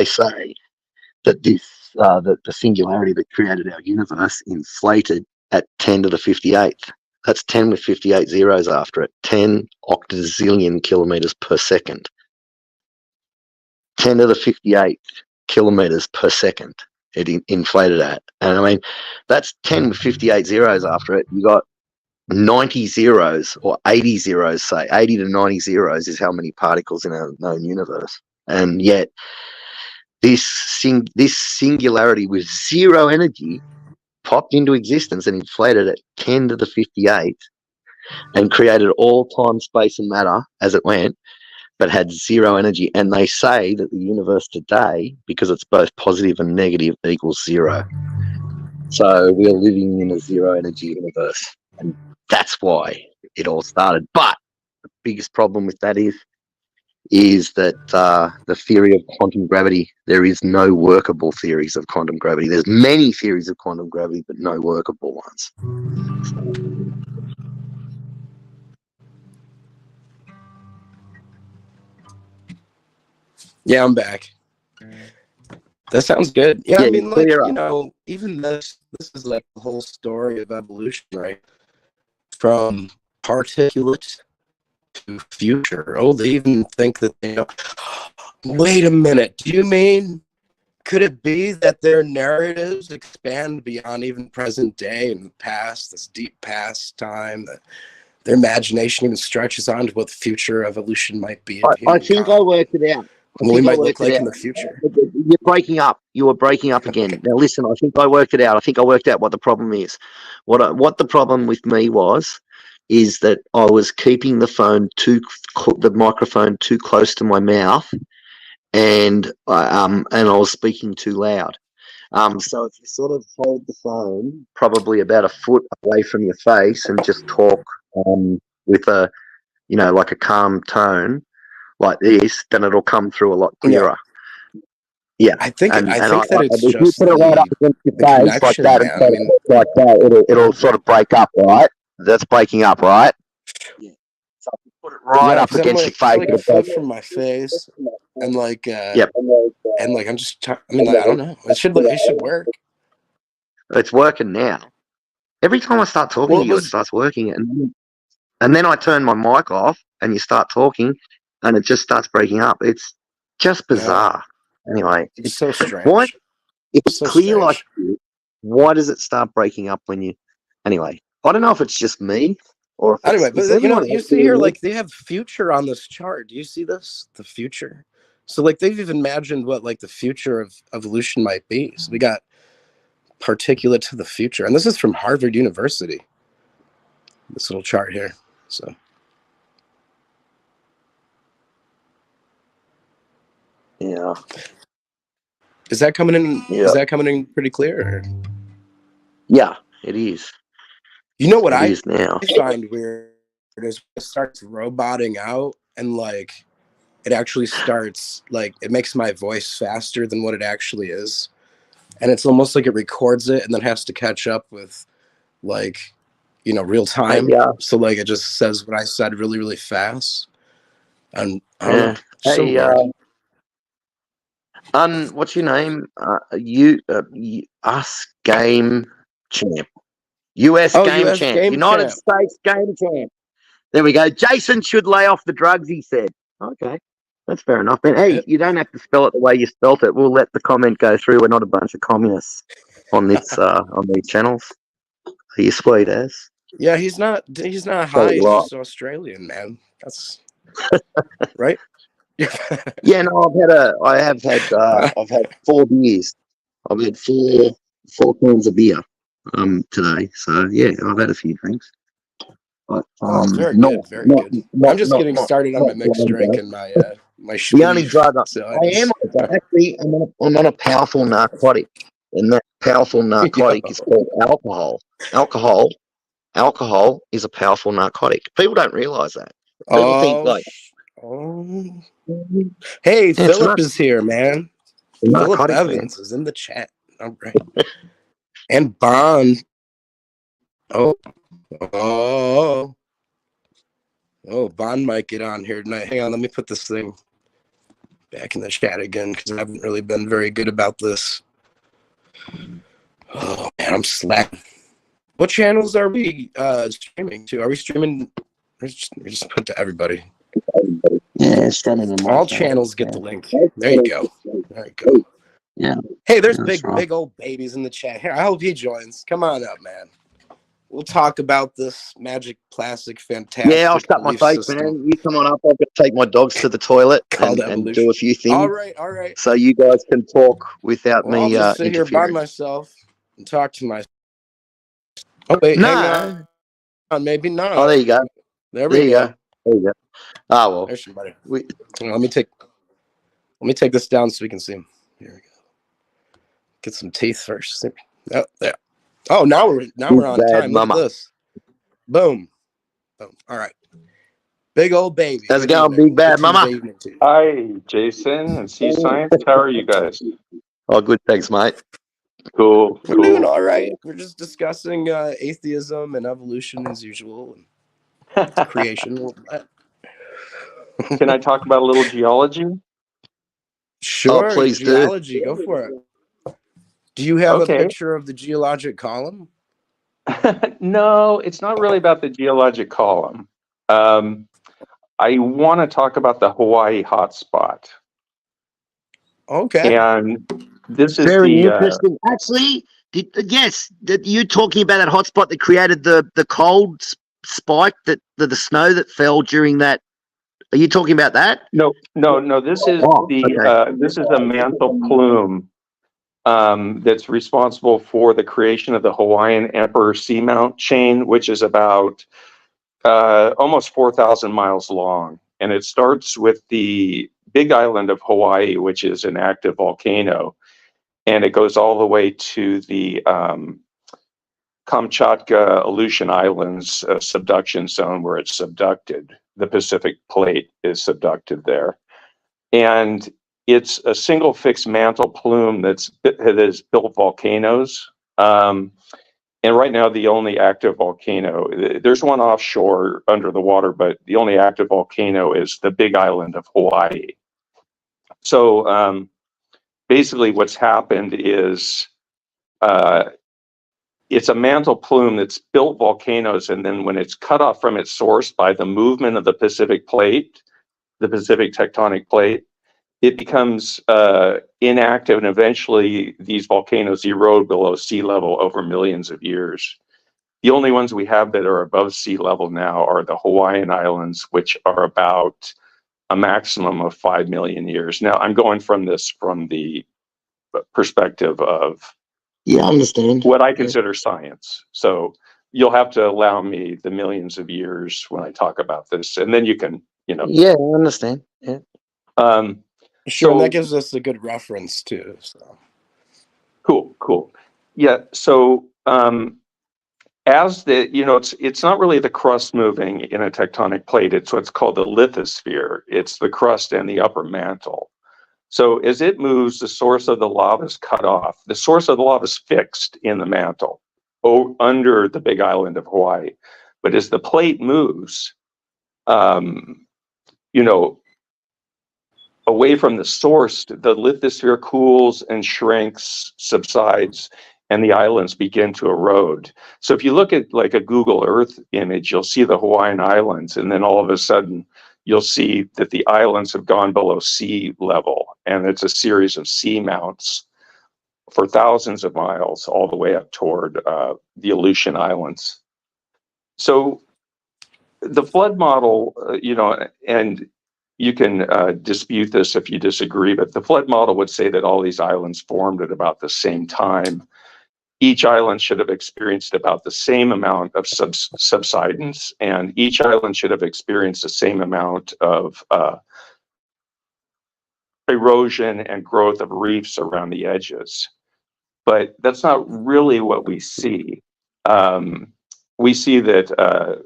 say that that the singularity that created our universe inflated at 10 to the 58th. That's 10 with 58 zeros after it. 10 octazillion kilometers per second. 10 to the 58 kilometers per second it inflated at. And I mean, that's 10 with 58 zeros after it. You got 90 zeros or 80 zeros, say 80 to 90 zeros is how many particles in our known universe. And yet this singularity with zero energy popped into existence and inflated at 10 to the 58 and created all time, space, and matter as it went, but had zero energy. And they say that the universe today, because it's both positive and negative, equals zero. So we're living in a zero energy universe. And that's why it all started. But the biggest problem with that is that the theory of quantum gravity, there is no workable theories of quantum gravity. There's many theories of quantum gravity, but no workable ones. Yeah, I'm back. That sounds good. Yeah, I mean, like, Clear you up. know, even this is like the whole story of evolution, right? From particulate to future. Oh, they even think that they know. Wait a minute. Do you mean, could it be that their narratives expand beyond even present day and past, this deep past time, that their imagination even stretches on to what the future evolution might be of I think I humankind? worked it out. What we might look like in the future. You're breaking up. You were breaking up again. Okay. Now listen, I think I worked it out. I think I worked out what the problem is. What the problem with me is that I was keeping the microphone too close to my mouth, and I was speaking too loud. So if you sort of hold the phone probably about a foot away from your face and just talk with a like a calm tone like this, then it'll come through a lot clearer. Yeah, I think and that it's if you just put it right up against your the face like connection, that, and man. I mean, like that, it'll sort of break up, right? That's breaking up, right? Yeah. So if you put it right yeah, up because I'm against your like it's face, like a foot from my face, and like yep, I'm just I mean, like, I don't know. It should work. it's working now. Every time I start talking Well, to it you, it was starts working, and then I turn my mic off, and you start talking, and it just starts breaking up. It's just yeah, bizarre. Anyway, it's so why? strange. If It's it's so clear like strange. this, why does it start breaking up when you? Anyway, I don't know if it's just me or if Anyway, it's but you know, everyone you else see here, doing like they have future on this chart. Do you see this? The future. So like they've even imagined what like the future of evolution might be. So we got particulate to the future. And this is from Harvard University, this little chart here. So Yeah. is that coming in? Yeah. Is that coming in pretty clear? Or? Yeah, it is. You know what It I is now. find weird is it starts roboting out, and like it actually starts like it makes my voice faster than what it actually is, and it's almost like it records it and then has to catch up with like real time. Yeah. So like it just says what I said really really fast, and I don't Yeah. know. So Hey, weird. what's your name? Us Game Champ. US Oh, Game U.S. Champ. Game United Champ. States Game Champ. There we go. Jason should lay off the drugs, he said. Okay. That's fair enough. But hey, you don't have to spell it the way you spelt it. We'll let the comment go through. We're not a bunch of communists on this on these channels. Are you sweet as? Yeah, he's not high. He's just Australian, man. That's right. Yeah, no, I've had 4 beers. I've had four cans of beer today. So yeah, I've had a few drinks. But Very not, good, very not, good. not, I'm just not, getting not, started on not my mixed blind, drink though. and my The only spliff. drug So I am actually I'm on a powerful narcotic, and that powerful narcotic is called alcohol. Alcohol is a powerful narcotic. People don't realize that. People think like, Hey, yeah, it's Philip is here, man. Philip narcotic, Evans is in the chat. All right. And Bond. Oh, oh, oh, Bond might get on here tonight. Hang on, let me put this thing back in the chat again because I haven't really been very good about this. Oh man, I'm slacking. What channels are we streaming to? Are we streaming? We just put to everybody. Yeah, streaming them. All channels get the link. There you go. There you go. Yeah. Hey, there's Yeah, big old babies in the chat. Here, I hope he joins. Come on up, man. We'll talk about this magic, plastic, fantastic. Yeah, I'll shut my face, man. You come on up. I've got to take my dogs to the toilet and do a few things. All right. So you guys can talk without me I'll just sit here by myself and talk to myself. Oh wait, hang on. Maybe not. Oh, there you go. There we go. There you go. Oh well. There's somebody. Let me take this down so we can see him. Here we go. Get some teeth first. Oh, there. Oh, now we're on time. Look at this. Boom. All right. Big old baby. How's it going, big bad mama? Hi, Jason and Sea Science. How are you guys? Oh, good. Thanks, mate. Cool. We're doing all right. We're just discussing atheism and evolution as usual, and creation. Can I talk about a little geology? Sure. Please geology. do. Go for it. Do you have a picture of the geologic column? No, it's not really about the geologic column. I want to talk about the Hawaii hotspot. Okay. And this is very interesting. Actually, you talking about that hotspot that created the cold spike that the snow that fell during that. Are you talking about that? No. This is this is a mantle plume that's responsible for the creation of the Hawaiian Emperor Seamount chain, which is about almost 4,000 miles long. And it starts with the big island of Hawaii, which is an active volcano. And it goes all the way to the Kamchatka Aleutian Islands subduction zone where it's subducted. The Pacific plate is subducted there. And it's a single fixed mantle plume that has built volcanoes. And right now, the only active volcano, there's one offshore under the water, but the only active volcano is the big island of Hawaii. So basically what's happened is it's a mantle plume that's built volcanoes, and then when it's cut off from its source by the movement of the Pacific plate, the Pacific tectonic plate, it becomes inactive, and eventually these volcanoes erode below sea level over millions of years. The only ones we have that are above sea level now are the Hawaiian Islands, which are about a maximum of 5 million years. Now, I'm going from the perspective of Yeah, I understand. what I consider science. So you'll have to allow me the millions of years when I talk about this, and then you can, Yeah, I understand. Yeah. Um, Sure, and so that gives us a good reference too. So cool. Yeah. So as it's not really the crust moving in a tectonic plate. It's what's called the lithosphere. It's the crust and the upper mantle. So as it moves, the source of the lava is cut off. The source of the lava is fixed in the mantle under the big island of Hawaii. But as the plate moves, you know, away from the source, the lithosphere cools and shrinks, subsides, and the islands begin to erode. So if you look at like a Google Earth image, you'll see the Hawaiian Islands, and then all of a sudden you'll see that the islands have gone below sea level, and it's a series of sea mounts for thousands of miles all the way up toward the Aleutian Islands. So the flood model, and you can dispute this if you disagree, but the flood model would say that all these islands formed at about the same time. Each island should have experienced about the same amount of subsidence, and each island should have experienced the same amount of erosion and growth of reefs around the edges. But that's not really what we see. We see that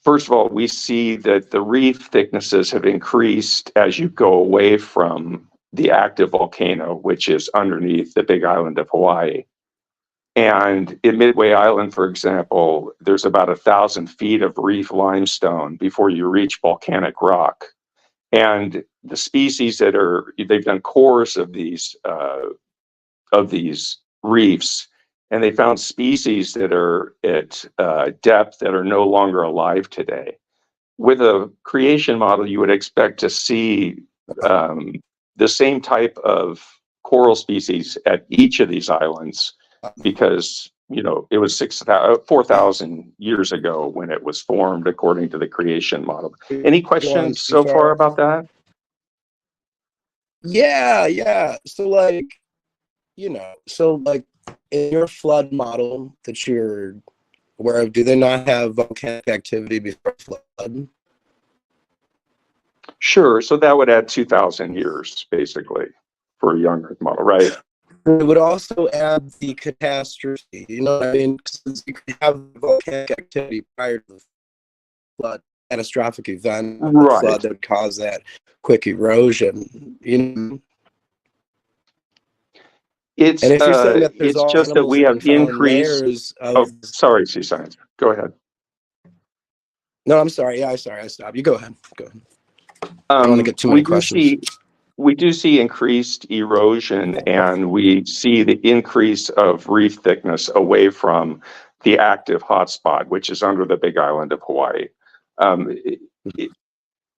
first of all, we see that the reef thicknesses have increased as you go away from the active volcano, which is underneath the big island of Hawaii. And in Midway Island, for example, there's about 1,000 feet of reef limestone before you reach volcanic rock. And the species they've done cores of these reefs, and they found species that are at depth that are no longer alive today. With a creation model, you would expect to see the same type of coral species at each of these islands, because it was 4,000 years ago when it was formed according to the creation model. Any questions so far about that? Yeah. So like in your flood model that you're aware of, do they not have volcanic activity before flood? Sure. So that would add 2,000 years, basically, for a young Earth model, right? It would also add the catastrophe. You know what I mean? Because you could have volcanic activity prior to the flood, catastrophic event, Right. flood that would cause that quick erosion. It's And if you're saying that there's it's all just that we have increased. layers of Oh, sorry, C-Science. Go ahead. No, I'm sorry. Yeah, I stopped. You go ahead. Go ahead. I don't want to get too many questions. We do see increased erosion, and we see the increase of reef thickness away from the active hotspot, which is under the big island of Hawaii.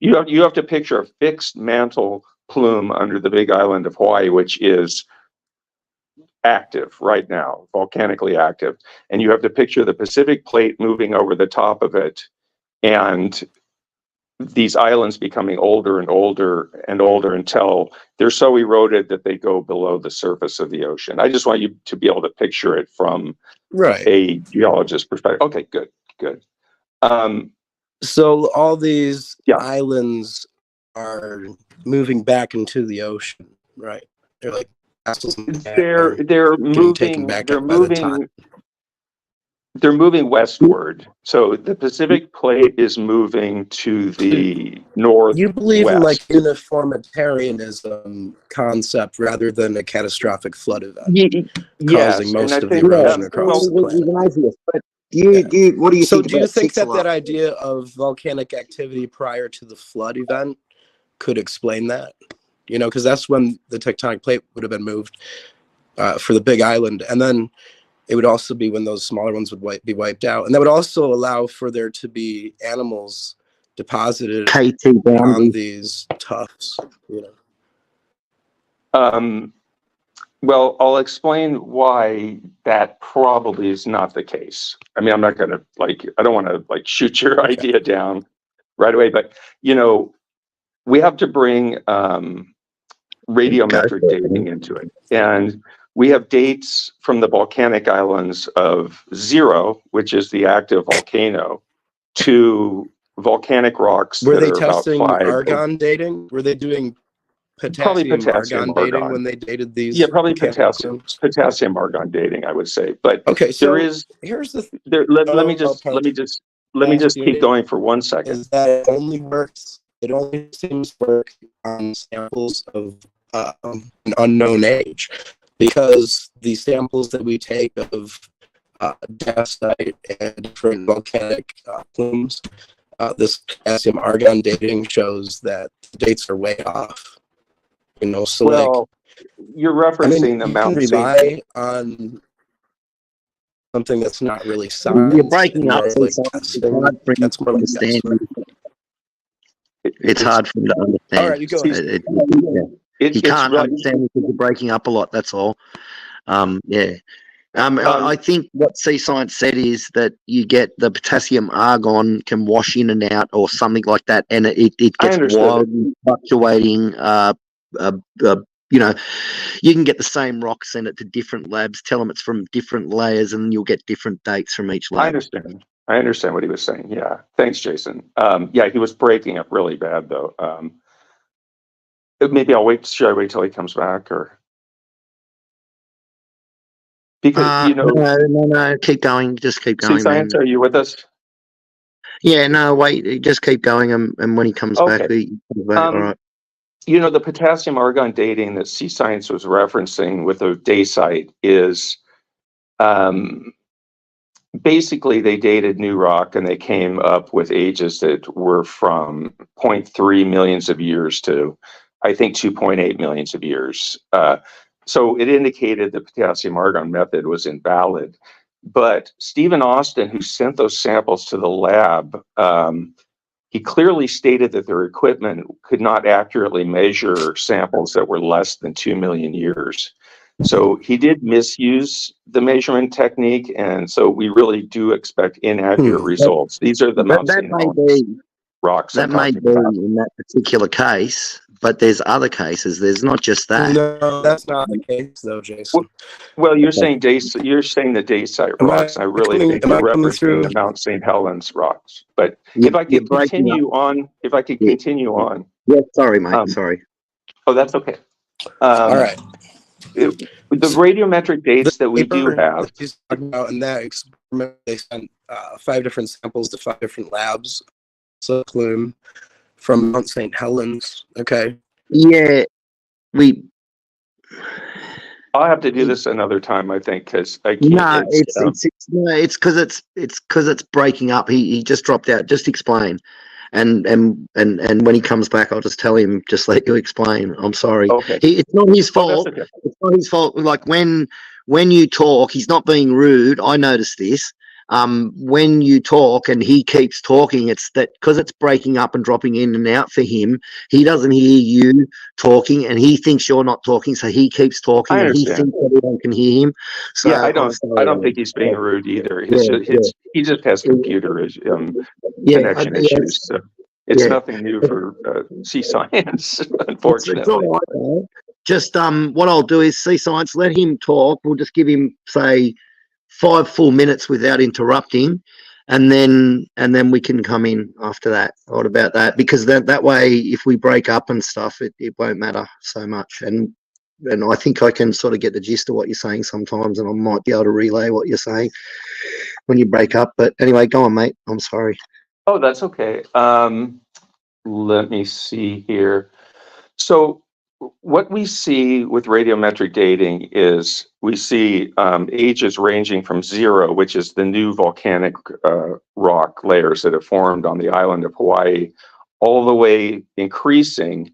You have to picture a fixed mantle plume under the big island of Hawaii, which is active right now, volcanically active. And you have to picture the Pacific plate moving over the top of it, and these islands becoming older and older and older until they're so eroded that they go below the surface of the ocean. I just want you to be able to picture it from a geologist's perspective. Okay, good. So all these Yeah. islands are moving back into the ocean, right? They're like castles. They're moving. They're moving westward. So the Pacific plate is moving to the north. You believe in like uniformitarianism concept rather than a catastrophic flood event causing most of the erosion across the planet. But what do you think? Do you think that idea of volcanic activity prior to the flood event could explain that? Because that's when the tectonic plate would have been moved for the big island, and then it would also be when those smaller ones would be wiped out, and that would also allow for there to be animals deposited on these tuffs. Well, I'll explain why that probably is not the case. I mean, I'm not going to I don't want to shoot your idea down right away, but we have to bring radiometric dating into it. And we have dates from the volcanic islands of 0, which is the active volcano, to volcanic rocks Were that they are about testing 5. argon dating? Were they doing Probably potassium potassium argon dating argon. when they dated these? Yeah, probably volcanic plumes? potassium argon dating, I would say. But Okay, so there is here's the there. Let me about just keep going for 1 second. is that it only works. It only seems to work on samples of an unknown age, because the samples that we take of dacite and different volcanic plumes, this potassium argon dating shows that the dates are way off. You know, so Well, you're referencing the you can Mount St. rely on something that's not really science. You're breaking and up. more So like it's testing. hard for him That's to more like understand. guesswork. It's hard for him to understand. All right, you go ahead. He It's can't right. understand because you're breaking up a lot. That's all. Yeah. I think what Sea Science said is that you get the potassium argon can wash in and out or something like that, and it I gets understood wildly fluctuating. You know, you can get the same rock, send it to different labs, tell them it's from different layers, and you'll get different dates from each I lab. understand. I understand what he was saying. Yeah. Thanks, Jason. Yeah, he was breaking up really bad though. Maybe I'll wait. Should I wait till he comes back, or because No, keep going. Just keep Sea going, man. Science, are you with us? Yeah, no, wait, just keep going, and when he comes back, Okay. all right. The potassium argon dating that Sea Science was referencing with the dacite is basically they dated new rock and they came up with ages that were from 0.3 millions of years to, I think, 2.8 millions of years. So it indicated the potassium argon method was invalid. But Stephen Austin, who sent those samples to the lab, he clearly stated that their equipment could not accurately measure samples that were less than 2 million years. So he did misuse the measurement technique, and so we really do expect inaccurate results. These are the Mount St. Helens rocks That I'm may talking be about. in that particular case, but there's other cases. There's not just that. No, that's not the case, though, Jason. Well, you're saying the dacite rocks. I really think you're referencing the Mount St. Helens rocks. But if I could continue on, Yeah, sorry, mate. Sorry. Oh, that's okay. All right. The radiometric dates that we do have. That he's talking about in that experiment, they sent 5 different samples to 5 different labs. So plume from Mount St. Helens. Okay. Yeah, I'll have to do this another time, I think, because I can't. No, it's because it's breaking up. He just dropped out. Just explain, and when he comes back, I'll just tell him. Just let you explain. I'm sorry. Okay. It's not his fault. Okay. It's not his fault. Like when you talk, he's not being rude. I noticed this. When you talk and he keeps talking, it's that because it's breaking up and dropping in and out for him, he doesn't hear you talking and he thinks you're not talking, so he keeps talking and he thinks everyone can hear him. So yeah, I don't think he's being rude either. He just has computer connection issues. So it's nothing new for Sea Science, unfortunately. It's all right, man. Just what I'll do is Sea Science, let him talk. We'll just give him, say, 5 full minutes without interrupting, and then we can come in after that. What about that? Because that way, if we break up and stuff, it won't matter so much. And I think I can sort of get the gist of what you're saying sometimes, and I might be able to relay what you're saying when you break up. But anyway, go on, mate. I'm sorry. Oh, that's okay. Let me see here. So what we see with radiometric dating is we see ages ranging from 0, which is the new volcanic rock layers that have formed on the island of Hawaii, all the way increasing,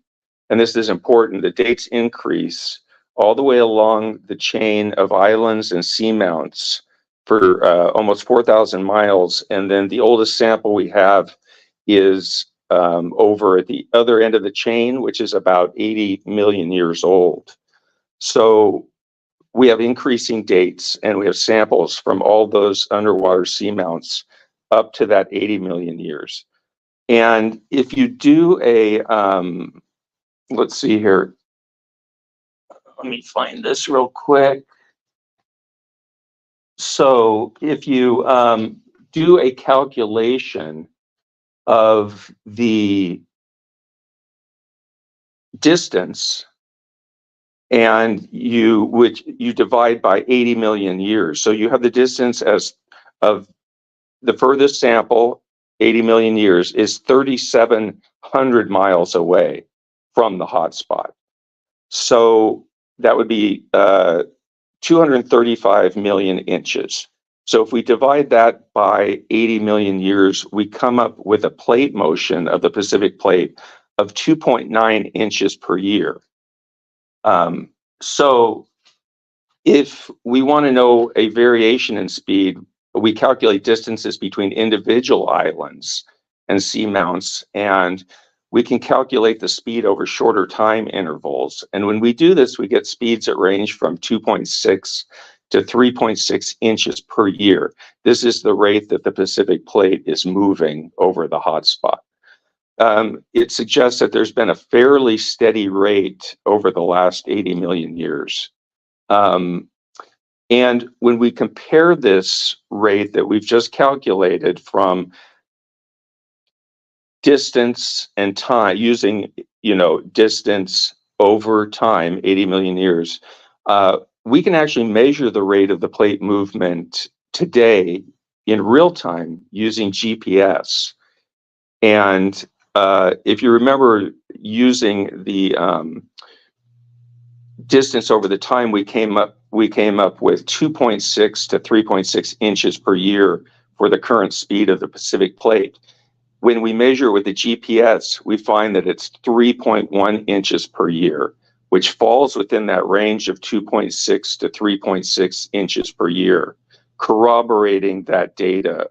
and this is important, the dates increase all the way along the chain of islands and seamounts for almost 4,000 miles. And then the oldest sample we have is over at the other end of the chain, which is about 80 million years old. So we have increasing dates and we have samples from all those underwater seamounts up to that 80 million years. And if you do a, let's see here, let me find this real quick. So if you do a calculation of the distance and which you divide by 80 million years. So you have the distance as of the furthest sample, 80 million years, is 3,700 miles away from the hotspot. So that would be 235 million inches. So if we divide that by 80 million years, we come up with a plate motion of the Pacific plate of 2.9 inches per year. So if we want to know a variation in speed, we calculate distances between individual islands and seamounts, and we can calculate the speed over shorter time intervals. And when we do this, we get speeds that range from 2.6 to 3.6 inches per year. This is the rate that the Pacific plate is moving over the hotspot. It suggests that there's been a fairly steady rate over the last 80 million years. And when we compare this rate that we've just calculated from distance and time, using, distance over time, 80 million years, we can actually measure the rate of the plate movement today in real time using GPS. And if you remember using the distance over the time, we came up with 2.6 to 3.6 inches per year for the current speed of the Pacific plate. When we measure with the GPS, we find that it's 3.1 inches per year, which falls within that range of 2.6 to 3.6 inches per year, corroborating that data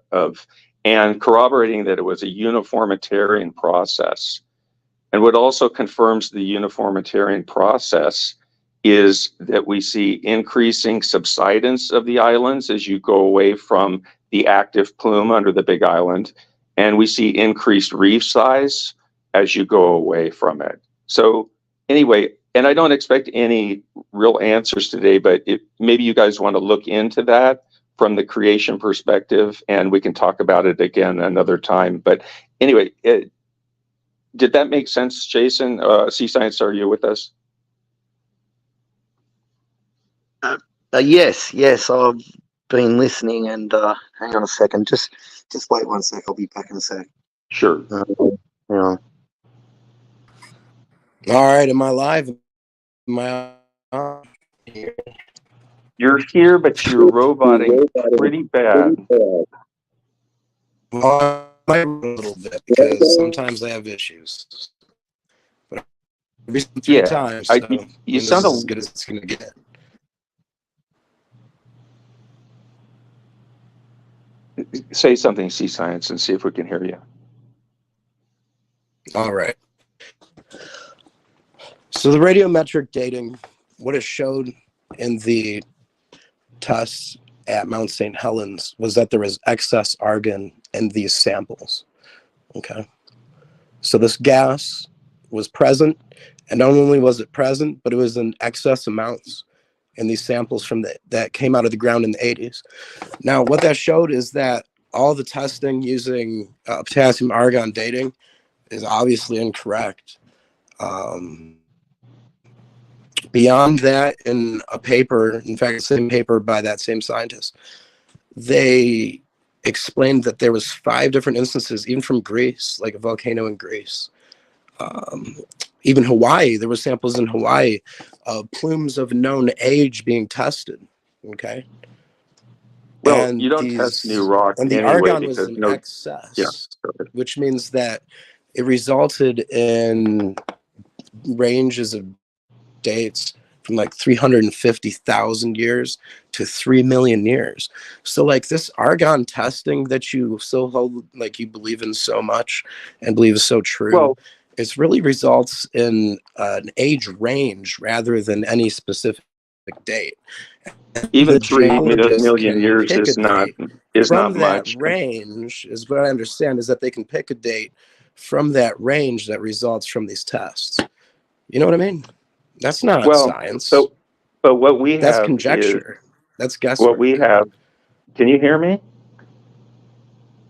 and corroborating that it was a uniformitarian process. And what also confirms the uniformitarian process is that we see increasing subsidence of the islands as you go away from the active plume under the Big Island, and we see increased reef size as you go away from it. So anyway, and I don't expect any real answers today, but maybe you guys want to look into that from the creation perspective, and we can talk about it again another time. But anyway, did that make sense, Jason? Sea Science, are you with us? Yes, I've been listening, and hang on a second. Just wait 1 sec. I'll be back in a sec. Sure. All right, am I live? Am I on? You're here, but you're roboting pretty bad. Well, I might a little bit because sometimes I have issues. But I've listened 3 times, so you this sound is as good as it's going to get. Say something, Sea Science, and see if we can hear you. All right. So the radiometric dating, what it showed in the tests at Mount St. Helens was that there was excess argon in these samples. Okay. So this gas was present, and not only was it present, but it was in excess amounts in these samples that came out of the ground in the 80s. Now, what that showed is that all the testing using potassium argon dating is obviously incorrect. Beyond that, in a paper, in fact, the same paper by that same scientist, they explained that there was 5 different instances, even from Greece, like a volcano in Greece. Even Hawaii, there were samples in Hawaii of plumes of known age being tested. Okay. Well, and you don't test new rock and the anyway argon was because in excess, Yeah. which means that it resulted in ranges of dates from like 350,000 years to 3 million years. So like this argon testing that you so hold, like you believe in so much and believe is so true, Well, it really results in an age range rather than any specific date. even The 3 geologist million can years pick a is not date from that much. range, is what I understand, is that they can pick a date from that range that results from these tests. You know what I mean? That's not Well, science. so But what we That's have conjecture. That's is guesswork. what we have. Can you hear me?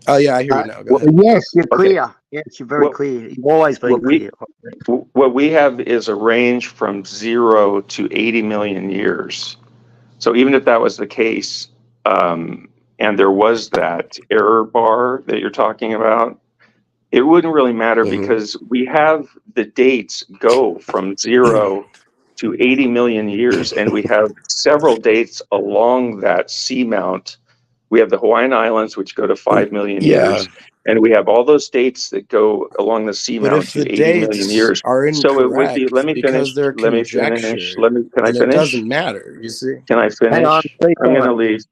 Oh yeah, I hear you now. Go Well, ahead. Yes, you're Okay. clear. Yes, you're very What- clear. You've always been what we- clear. What we have is a range from 0 to 80 million years. So even if that was the case, and there was that error bar that you're talking about, it wouldn't really matter Mhm. because we have the dates go from 0 to 80 million years, and we have several dates along that seamount. We have the Hawaiian Islands, which go to 5 million Yeah. years, and we have all those dates that go along the But seamount if to the 80 million dates years. are So it would be, incorrect let me because finish, they're let me conjecture, finish, can I then it finish? doesn't matter. You see? Can I Hang on, finish? keep I'm on. gonna leave.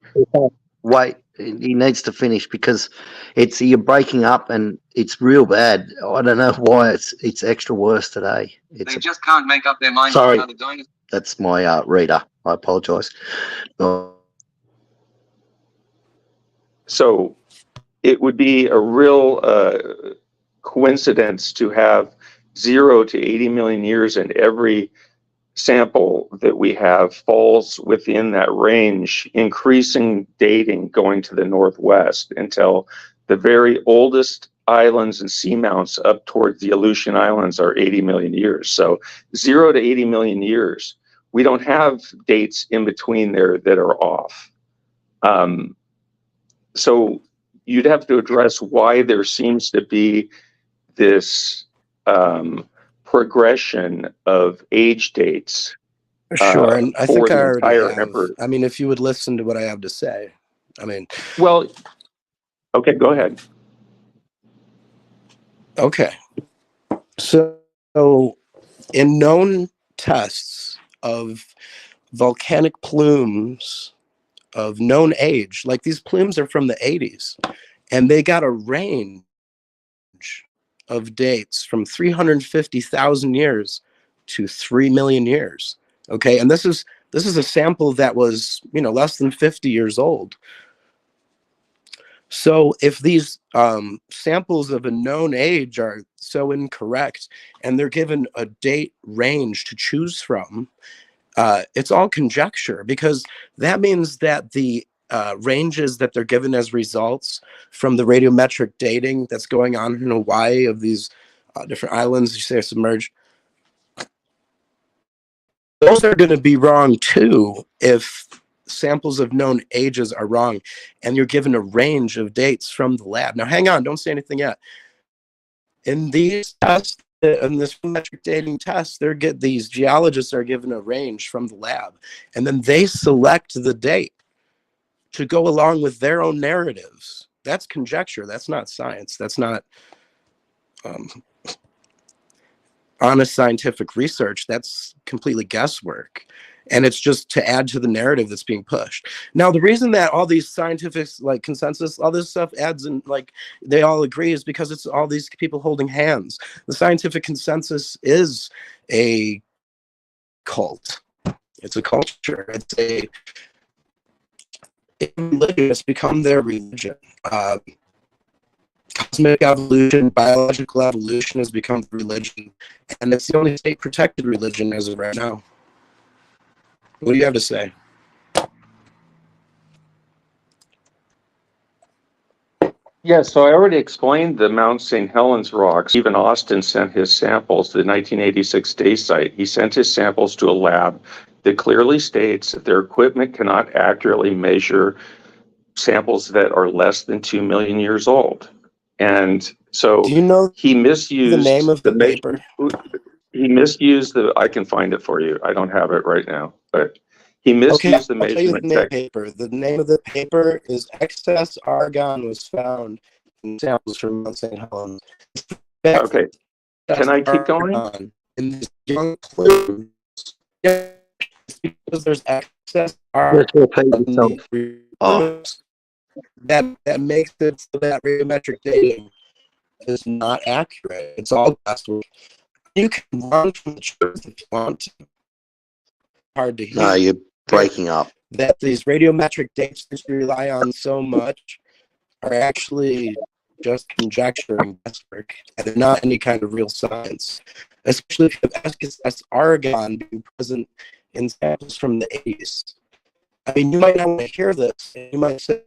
Wait, he needs to finish because you're breaking up and it's real bad. I don't know why it's extra worse today. They just can't make up their mind Sorry. on how the dinosaurs. That's my reader. I apologise. So it would be a real coincidence to have 0 to 80 million years, and every sample that we have falls within that range, increasing dating going to the northwest until the very oldest islands and seamounts up towards the Aleutian Islands are 80 million years. So 0 to 80 million years. We don't have dates in between there that are off. So you'd have to address why there seems to be this progression of age dates. Sure, and I for think the I already entire have. effort. I mean, if you would listen to what I have to say, I mean, Well, okay, go ahead. okay. So in known tests of volcanic plumes of known age, like these plumes are from the 80s, and they got a range of dates from 350,000 years to 3 million years. Okay, and this is a sample that was, less than 50 years old. So if these samples of a known age are so incorrect and they're given a date range to choose from, it's all conjecture, because that means that the ranges that they're given as results from the radiometric dating that's going on in Hawaii of these different islands you say are submerged, those are going to be wrong too if samples of known ages are wrong and you're given a range of dates from the lab. Now, hang on, don't say anything yet. In these tests, in this metric dating test, these geologists are given a range from the lab, and then they select the date to go along with their own narratives. That's conjecture. That's not science. That's not honest scientific research. That's completely guesswork, and it's just to add to the narrative that's being pushed. Now, the reason that all these scientific consensus, all this stuff adds in, they all agree, is because it's all these people holding hands. The scientific consensus is a cult. It's a culture. It's a religion. It's become their religion. Cosmic evolution, biological evolution has become religion, and it's the only state-protected religion as of right now. What do you have to say? Yeah, so I already explained the Mount St. Helens rocks. Even Austin sent his samples to the 1986 day site. He sent his samples to a lab that clearly states that their equipment cannot accurately measure samples that are less than 2 million years old. And so Do you know he misused the name of the paper? He misused I can find it for you. I don't have it right now, but he Okay, misused the I'll tell you the measurement name of tech. the paper. The name of the paper is Excess Argon was found in samples from Mount St. Helens. Okay, can I keep going? In these young plumes, yeah, because there's excess argon Just repeat in yourself. the Oh. plumes, that makes it so that radiometric dating is not accurate. It's all guesswork. You can run from the truth if you want to. Hard to hear. No, you're breaking up. That these radiometric dates that you rely on so much are actually just conjecture and guesswork, and they're not any kind of real science. Especially if you have excess argon being present in samples from the 80s. I mean, you might not want to hear this. You might say,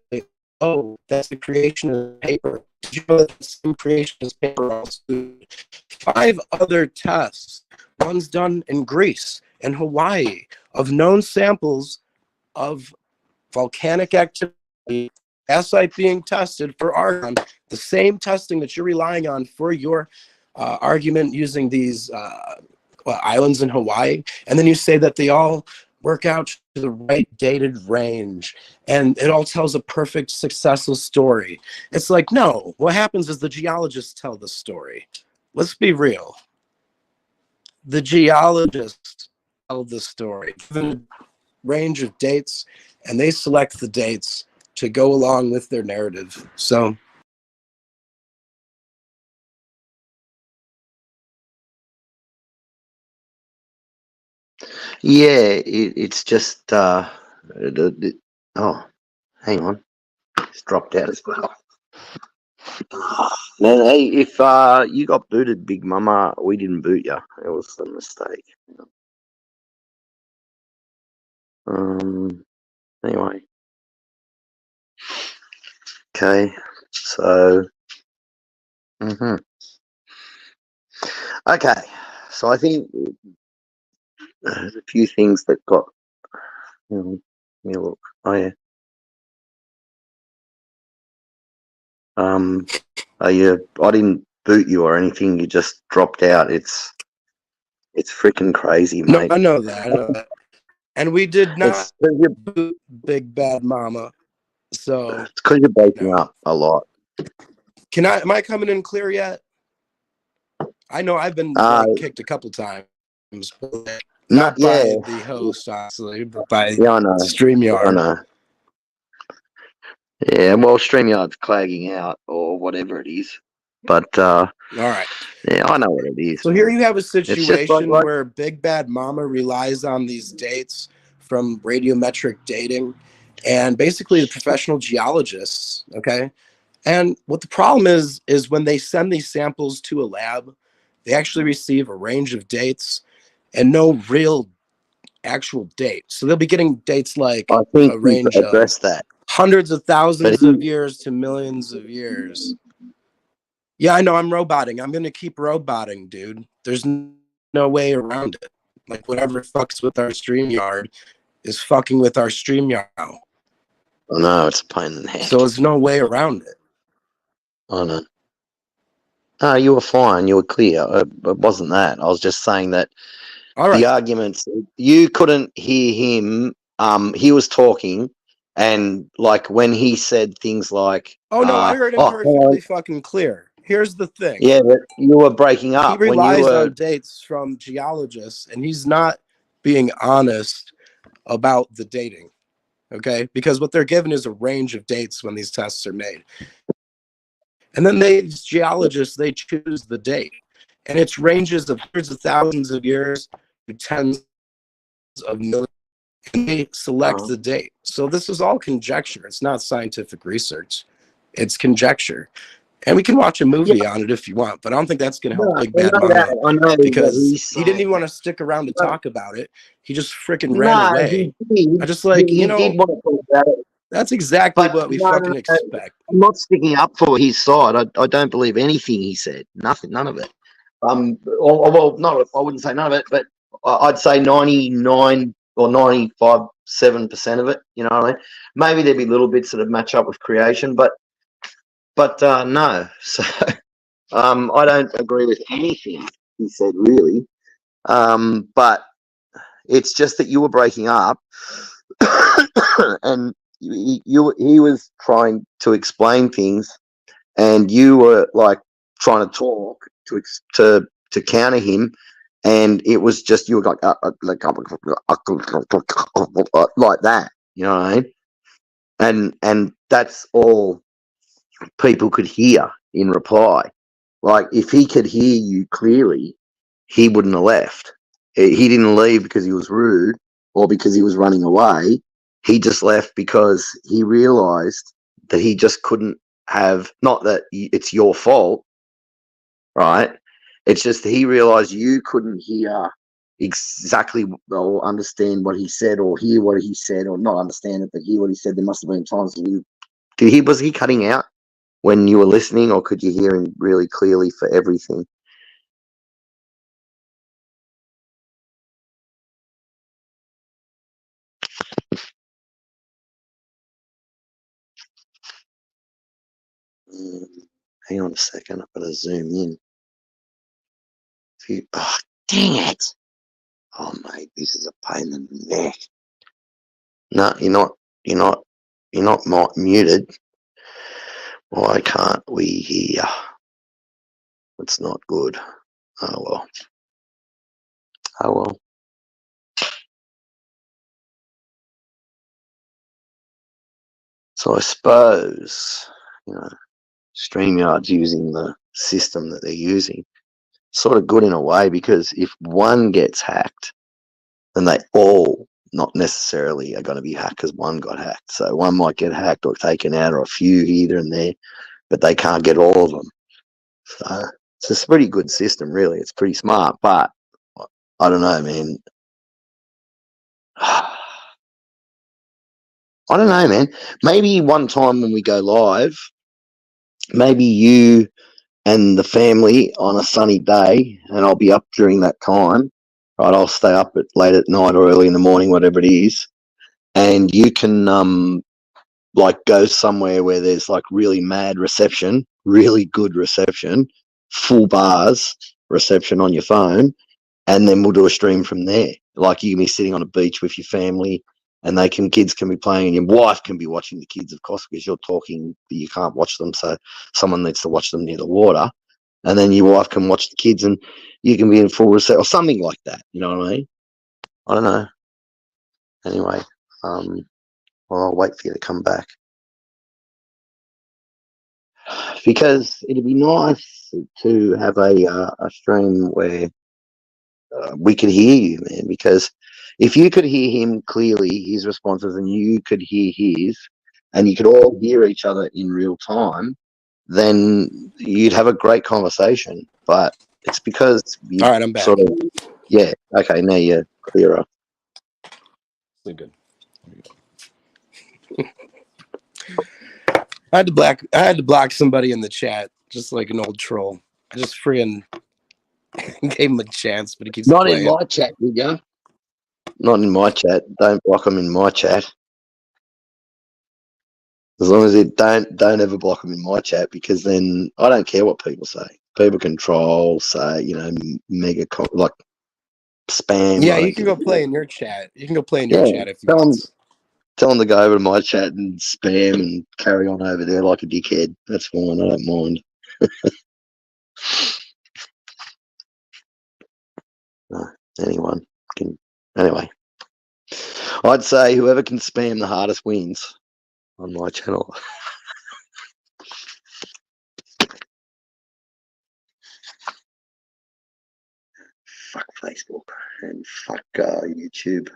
oh, that's the creationist paper. Did you know that the same creationist paper also included 5 other tests, one's done in Greece and Hawaii, of known samples of volcanic activity, SI being tested for argon, the same testing that you're relying on for your argument using these islands in Hawaii, and then you say that they all work out to the right dated range and it all tells a perfect successful story. It's like, no, what happens is the geologists tell the story. Let's be real. The geologists tell the story, given a range of dates, and they select the dates to go along with their narrative. So Yeah, it's just oh, hang on, it's dropped out as well. Man, hey, if you got booted, Big Mama, we didn't boot you. It was a mistake. Anyway, okay, so okay, so I think there's a few things that got. Look, oh yeah. I didn't boot you or anything. You just dropped out. It's freaking crazy, no, mate. I know that. And we did not It's boot Big Bad Mama. So it's because you're breaking up a lot. am I coming in clear yet? I know I've been kicked a couple times. Not by the host, honestly, but by I know. StreamYard. I know. Yeah, well, StreamYard's clagging out or whatever it is. But all right. Yeah, I know what it is. So here you have a situation like where Big Bad Mama relies on these dates from radiometric dating and basically the professional geologists, okay? And what the problem is when they send these samples to a lab, they actually receive a range of dates and no real actual date. So they'll be getting dates like I think a range of that. hundreds of thousands of years to millions of years. Yeah, I know I'm roboting. I'm going to keep roboting, dude. There's no way around it. Like whatever fucks with our StreamYard is fucking with our StreamYard. I know, it's a pain in the neck. So there's no way around it. I know. No, you were fine. You were clear. It wasn't that. I was just saying that the arguments, you couldn't hear him. He was talking, and like when he said things like, "Oh no, I heard him perfectly fucking clear." Here's the thing. Yeah, but you were breaking up. He relies on dates from geologists, and he's not being honest about the dating. Okay, because what they're given is a range of dates when these tests are made. And then these geologists, they choose the date. And it's ranges of hundreds of thousands of years to tens of millions. And they select the date. So this is all conjecture. It's not scientific research. It's conjecture. And we can watch a movie on it if you want, but I don't think that's going to help Big Bad Mama because he didn't even want to stick around to talk about it. He just freaking ran away. I just like, he did want to talk about it. That's exactly what we fucking expect. I'm not sticking up for his side. I don't believe anything he said. Nothing, none of it. Well, no, I wouldn't say none of it, but I'd say 99 or 95.7% of it. You know what I mean? Maybe there'd be little bits that would match up with creation, but no. So I don't agree with anything he said, really. But it's just that you were breaking up, and he was trying to explain things, and you were like trying to talk to counter him, and it was just you were like that, you know what I mean? And that's all people could hear in reply. Like if he could hear you clearly, he wouldn't have left. He didn't leave because he was rude or because he was running away. He just left because he realized that he just couldn't have, not that it's your fault, right? It's just that he realized you couldn't hear exactly or understand what he said or hear what he said or not understand it but hear what he said. There must have been times was he cutting out when you were listening, or could you hear him really clearly for everything? Hang on a second, I've got to zoom in. Oh, dang it. Oh mate, this is a pain in the neck. No, you're not muted. Why can't we hear? It's not good. Oh well. Oh well. So I suppose, StreamYard's using the system that they're using. Sort of good in a way, because if one gets hacked, then they all not necessarily are going to be hacked because one got hacked. So one might get hacked or taken out, or a few here and there, but they can't get all of them. So it's a pretty good system, really. It's pretty smart, but I don't know, man. I don't know, man. Maybe one time when we go live, maybe you and the family on a sunny day, and I'll be up during that time, right? I'll stay up late at night or early in the morning, whatever it is, and you can go somewhere where there's like really mad reception, really good reception, full bars reception on your phone, and then we'll do a stream from there. Like you can be sitting on a beach with your family, and kids can be playing, and your wife can be watching the kids, of course, because you're talking, but you can't watch them, so someone needs to watch them near the water, and then your wife can watch the kids, and you can be in full reception or something like that. You know what I mean? I don't know. Anyway, well, I'll wait for you to come back, because it'd be nice to have a stream where we could hear you, man, because if you could hear him clearly, his responses, and you could hear his, and you could all hear each other in real time, then you'd have a great conversation. But it's because you All right, I'm back. Yeah, okay, now you're clearer. We're good. I had to block somebody in the chat, just like an old troll. I just freaking gave him a chance, but he keeps Not playing. in my chat, did you? Not in my chat. Don't block them in my chat. As long as you don't ever block them in my chat, because then I don't care what people say. People can troll, say, mega like spam. Yeah, you can go play in your chat. You can go play in your chat if you tell want. them to go over to my chat and spam and carry on over there like a dickhead. That's fine. I don't mind. Anyone can. Anyway, I'd say whoever can spam the hardest wins on my channel. Fuck Facebook and fuck YouTube.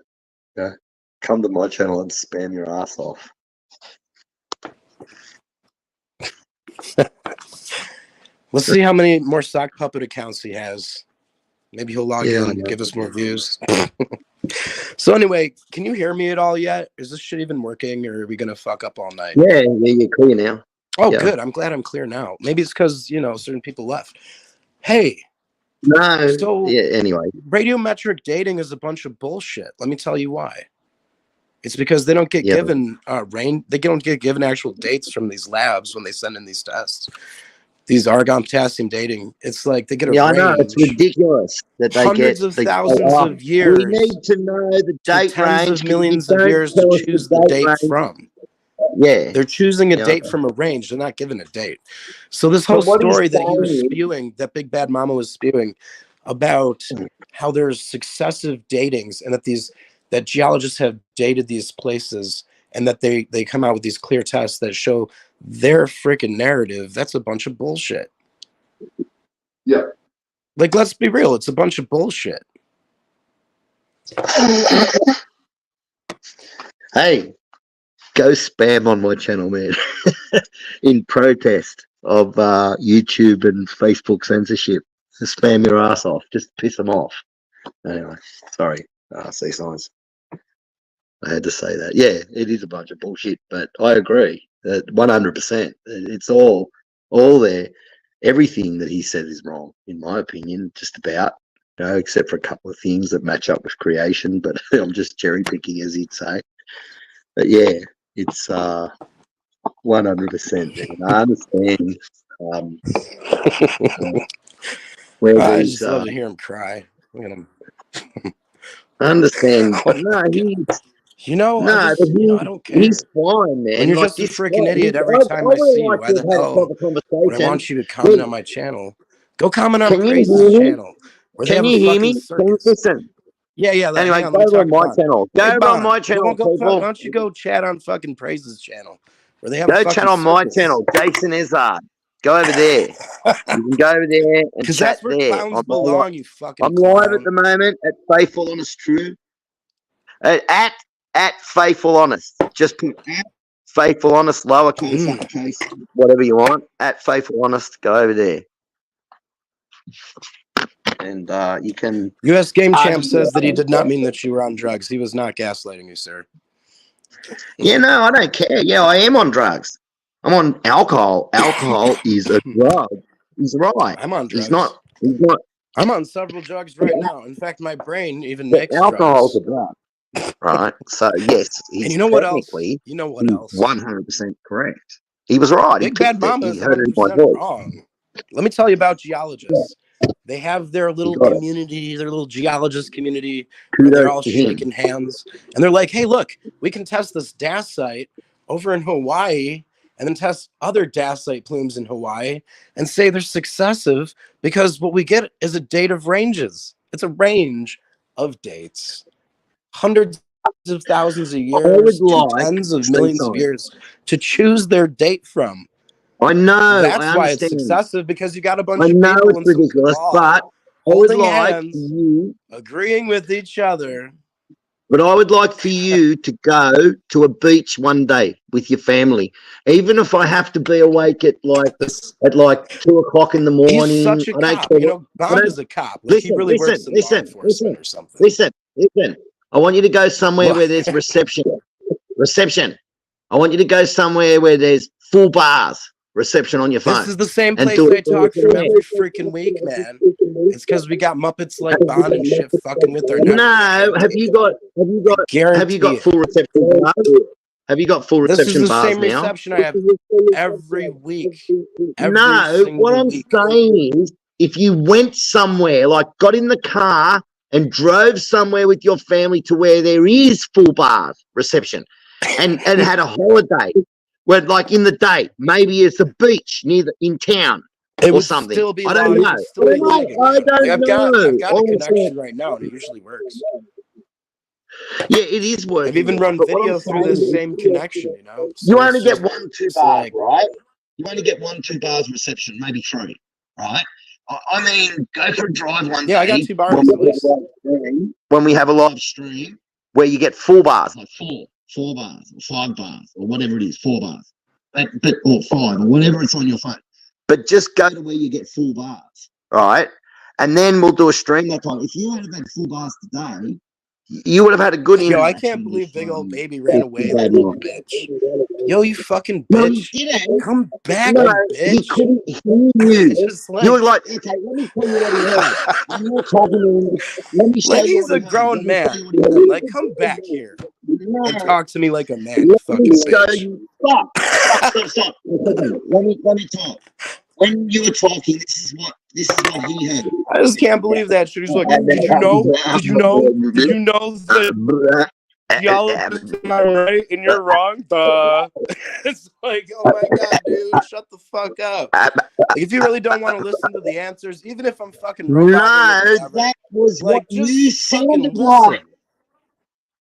Yeah. Come to my channel and spam your ass off. Let's see how many more sock puppet accounts he has. Maybe he'll log in and give us more views. So anyway, can you hear me at all yet? Is this shit even working, or are we gonna fuck up all night? Yeah, you're clear now. Oh, yeah. Good. I'm glad I'm clear now. Maybe it's because certain people left. Hey. No. So yeah. Anyway, radiometric dating is a bunch of bullshit. Let me tell you why. It's because they don't get given They don't get given actual dates from these labs when they send in these tests. These argon potassium dating, it's like they get a range. I know, it's ridiculous that they hundreds of thousands of years. We need to know the date tens range. Of millions of years to choose the date from. Yeah, they're choosing a date from a range. They're not given a date. So this whole story that he was spewing, that Big Bad Mama was spewing about how there's successive datings, and that geologists have dated these places, and that they come out with these clear tests that show their freaking narrative. That's a bunch of bullshit. Yeah. Like, let's be real. It's a bunch of bullshit. Hey, go spam on my channel, man. In protest of YouTube and Facebook censorship. Just spam your ass off. Just piss them off. Anyway, sorry, sea signs. I had to say that. Yeah, it is a bunch of bullshit, but I agree that 100%. It's all there. Everything that he said is wrong, in my opinion, just about, except for a couple of things that match up with creation, but I'm just cherry picking, as he'd say. But yeah, it's 100%. And I understand where I these, just love to hear him cry. Look at him. I understand, but no, You know, no, I don't care. he's fine, man. When you're Like just a this freaking guy, idiot every time I see you, why the hell would I want you to comment on my channel? Go comment on Can you Praise's hear me? channel where they Can have you a hear fucking me? Can you circus. listen? Yeah. Anyway, Hang on, go let me over on talk my to Bond. channel. Go Hey, over on Bond, my channel, people. why don't you go chat on fucking Praise's channel where they have a Go fucking chat on my circus. channel, Jason Izzard. Go over there. You can go over there and Because chat that's where there. clowns belong, you fucking I'm clown. live at the moment at Faithful Honest True. At Faithful Honest. Just put at Faithful Honest, lowercase, uppercase, whatever you want. At Faithful Honest, go over there. And you can. US Game Champ says that he did not mean that you were on drugs. He was not gaslighting you, sir. Yeah, no, I don't care. Yeah, I am on drugs. I'm on alcohol. Alcohol is a drug. He's right. I'm on drugs. He's not. I'm on several drugs right now. In fact, my brain even But makes alcohol's drugs. a drug. Right. So yes, he's And you know what else? technically You know what else? 100% correct. He was right. Big Bad Mama is 100% wrong. Let me tell you about geologists. They have their little community, their little geologist community, where they're all shaking hands. And they're like, hey, look, we can test this dacite over in Hawaii and then test other dacite plumes in Hawaii and say they're successive because what we get is a date of ranges. It's a range of dates. Hundreds of thousands of years to tens of millions of years to choose their date from. I know. That's why it's successive, because you got a bunch of people it's in ridiculous, cabal, but holding hands, agreeing with each other. But I would like for you to go to a beach one day with your family, even if I have to be awake at like 2:00 in the morning. He's such a cop. You know, Bond is a cop. Like, he really works in law enforcement or something. Listen. I want you to go somewhere where there's reception. I want you to go somewhere where there's full bars. Reception on your phone. This is the same place I talk from every freaking week, man. It's because we got Muppets like Bond and shit fucking with our network. No, have you got full reception bars? Have you got full reception bars now? This is the same reception I have every week. What I'm saying is, if you went somewhere, like got in the car and drove somewhere with your family to where there is full bars reception, and had a holiday. Where, like in the day, maybe it's a beach in town or something. I don't know. I've got a connection right now, and it usually works. Yeah, it is working. I've even run video through this same connection. You know, you only get 1-2 bars, right? You only get 1-2 bars reception, maybe 3, right? I mean, go for a drive one day. Yeah, I got 2 bars at least. When we have a live stream where you get full bars, like 4 bars or 5 bars or whatever it is, 4 bars, or 5 or whatever it's on your phone. But just go to where you get full bars, right? And then we'll do a stream that time. If you had had full bars today, you would have had a good interaction. Yo, I can't believe big old baby ran away, that little bitch. Yo, you fucking bitch. No, come back, you bitch. He couldn't hear you. You were like, okay, let me tell you what he heard. I'm not talking to him. Let me show you he's a grown man. Like, come back here and talk to me like a man, you fucking bitch. Stop. Let me talk. When you were talking, this is what he heard. I just can't believe that shit. He's like, did you know that y'all am I right and you're wrong? It's like, oh my god, dude, shut the fuck up. Like, if you really don't want to listen to the answers, even if I'm fucking wrong, that was like, what you sounded like.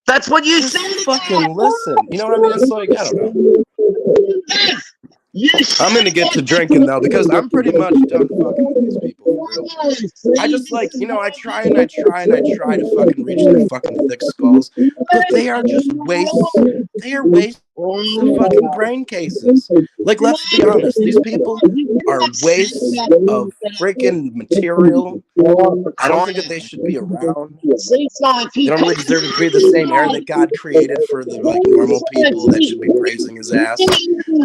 That's what you said. Fucking listen. You know what I mean? It's like, I don't know. I'm gonna get to drinking though, because I'm pretty much done fucking with these people. I just I try to fucking reach their fucking thick skulls, but they are just wastes. They are wastes of fucking brain cases. Like, let's be honest, these people are wastes of freaking material I don't think that they should be around. See, science, They don't really deserve to breathe the same air that God created for the like normal people that should be praising his ass.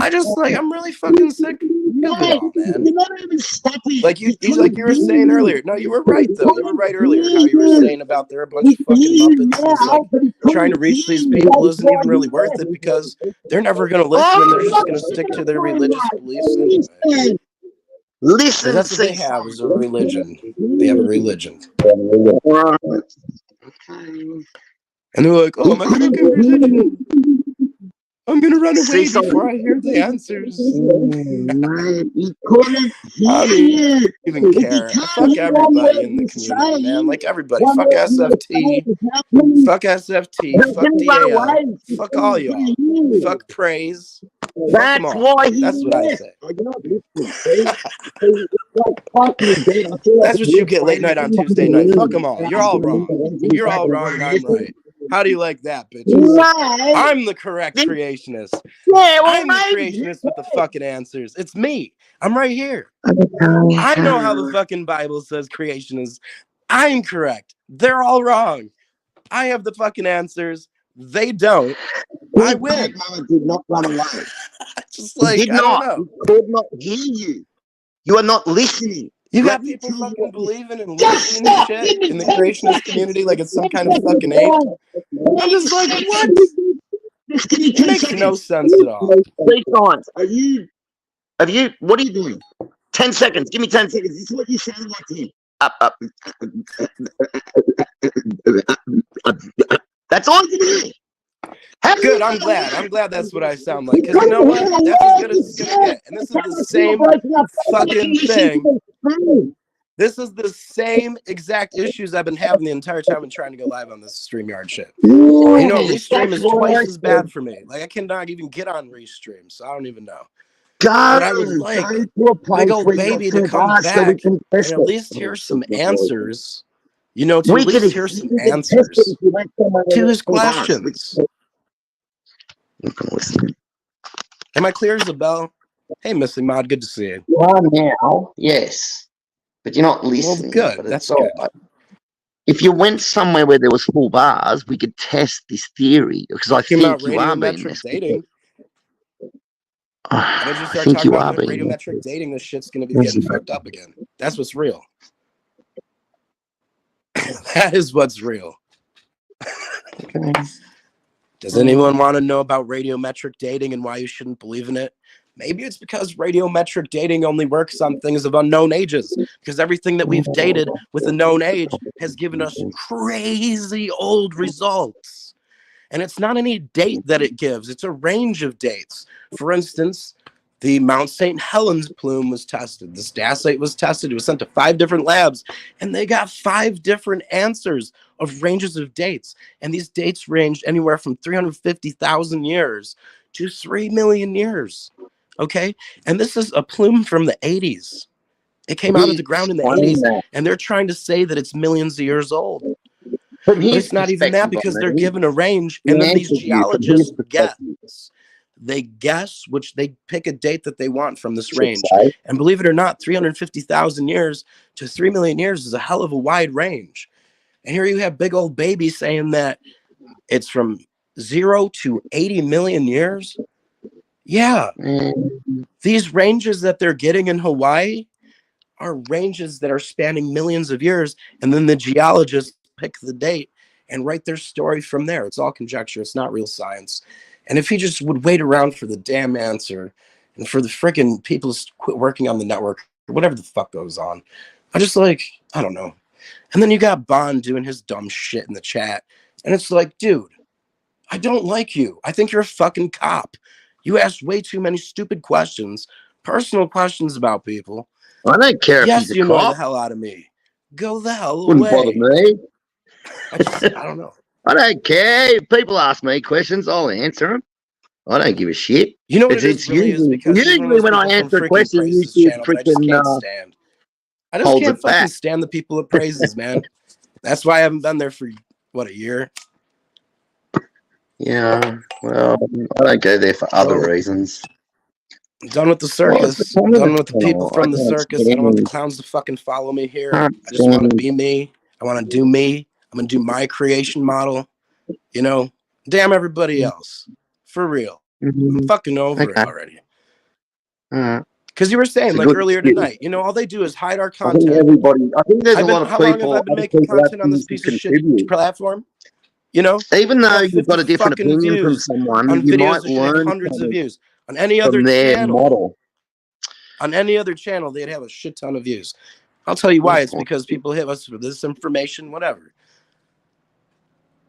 I'm really fucking sick of it all, man. You're not even stopping. Like you were saying earlier. No, you were right though. You were right earlier. How you were saying about they're a bunch of fucking muppets. It's like trying to reach these people isn't even really worth it because they're never gonna listen and they're just gonna stick to their religious beliefs anyway. Listen, That's what they have is a religion. They have a religion. Okay. And they're like, oh, my fucking religion. I'm going to run away See, so- before I hear the answers. Man, he couldn't I hear you. don't even care. Fuck everybody in the community, man. Like everybody. Fuck SFT. Fuck SFT. Fuck DAL. Fuck all y'all. Fuck praise. Fuck them That's all. why he That's what I left. say. You're not listening, see? It's like fucking dead. I feel like That's what you get late night on Tuesday night. Fuck them all. You're all wrong. You're all wrong and I'm right. How do you like that, bitches? No. I'm the correct creationist. Yeah, well, I'm the maybe. creationist with the fucking answers. It's me. I'm right here. I know how the fucking Bible says creation is. I'm correct. They're all wrong. I have the fucking answers. They don't. I win. Mama did not run away. Just like, He did I not. don't know. He could not hear you. You are not listening. You Let got me people tell you fucking what- believing and Just listening and stop. shit Give me in the 10 creationist seconds. community like it's some kind of fucking ape. I'm just like, what? Just give me 10 It makes seconds. no sense at all. Please, science. Have you, what are you doing? 10 seconds. Give me 10 seconds. This is what you sound like to him. Up. That's all you do. Good, I'm glad. I'm glad that's what I sound like. Because you know what? That's as good as it's going to get. And this is the same fucking thing. This is the same exact issues I've been having the entire time and trying to go live on this StreamYard shit. You know, Restream is twice as bad for me. Like, I cannot even get on Restream, so I don't even know. But I would like big old baby to come back and at least hear some answers. You know, to at least hear some answers to his questions. Am I clear as a bell? Hey, Missy Mod, good to see you. You are now, yes. But you're not listening. Well, good. But That's it's all good. right. If you went somewhere where there was full bars, we could test this theory because I Talking about think you are being radiometric dating. I And as you start think talking you are about being radiometric dating, this shit's going to be getting fucked up again. That's what's real. That is what's real. Does anyone want to know about radiometric dating and why you shouldn't believe in it? Maybe it's because radiometric dating only works on things of unknown ages, because everything that we've dated with a known age has given us crazy old results. And it's not any date that it gives, it's a range of dates. For instance, the Mount St. Helens plume was tested. This dacite was tested. It was sent to 5 different labs, and they got 5 different answers of ranges of dates. And these dates ranged anywhere from 350,000 years to 3 million years. Okay? And this is a plume from the 80s. It came out of the ground in the 80s, and they're trying to say that it's millions of years old. But it's not even that, because they're given a range, and then these geologists guess. They guess, which they pick a date that they want from this range. And believe it or not, 350,000 years to 3 million years is a hell of a wide range. And here you have big old baby saying that it's from 0 to 80 million years. Yeah. These ranges that they're getting in Hawaii are ranges that are spanning millions of years. And then the geologists pick the date and write their story from there. It's all conjecture. It's not real science. And if he just would wait around for the damn answer and for the freaking people to quit working on the network or whatever the fuck goes on, I don't know. And then you got Bond doing his dumb shit in the chat. And it's like, dude, I don't like you. I think you're a fucking cop. You asked way too many stupid questions, personal questions about people. I don't care if Yes, he's a you know the cop. hell out of me. Go the hell Wouldn't away. bother me. I don't know. I don't care. If people ask me questions, I'll answer them. I don't give a shit. You know what it's really is because usually when I answer a question, you should freaking I just can't fucking stand the people that praises, man. That's why I haven't been there for a year. Yeah, well, I don't go there for other reasons. I'm done with the circus. I'm done with the people from the circus. I don't want the clowns to fucking follow me here. I just want to be me. I want to do me. I'm going to do my creation model. You know, damn everybody else. For real. I'm fucking over it already. Because you were saying, like earlier tonight, you know, all they do is hide our I think content. I think there's a lot of How long people. have I been making content on this piece of shit platform? You know, even though got you've got a 50 different fucking opinion from views someone, on you videos might of shit, learn hundreds of views. On any other from their channel, model. on any other channel, they'd have a shit ton of views. I'll tell you why. It's because people hit us for this information, whatever.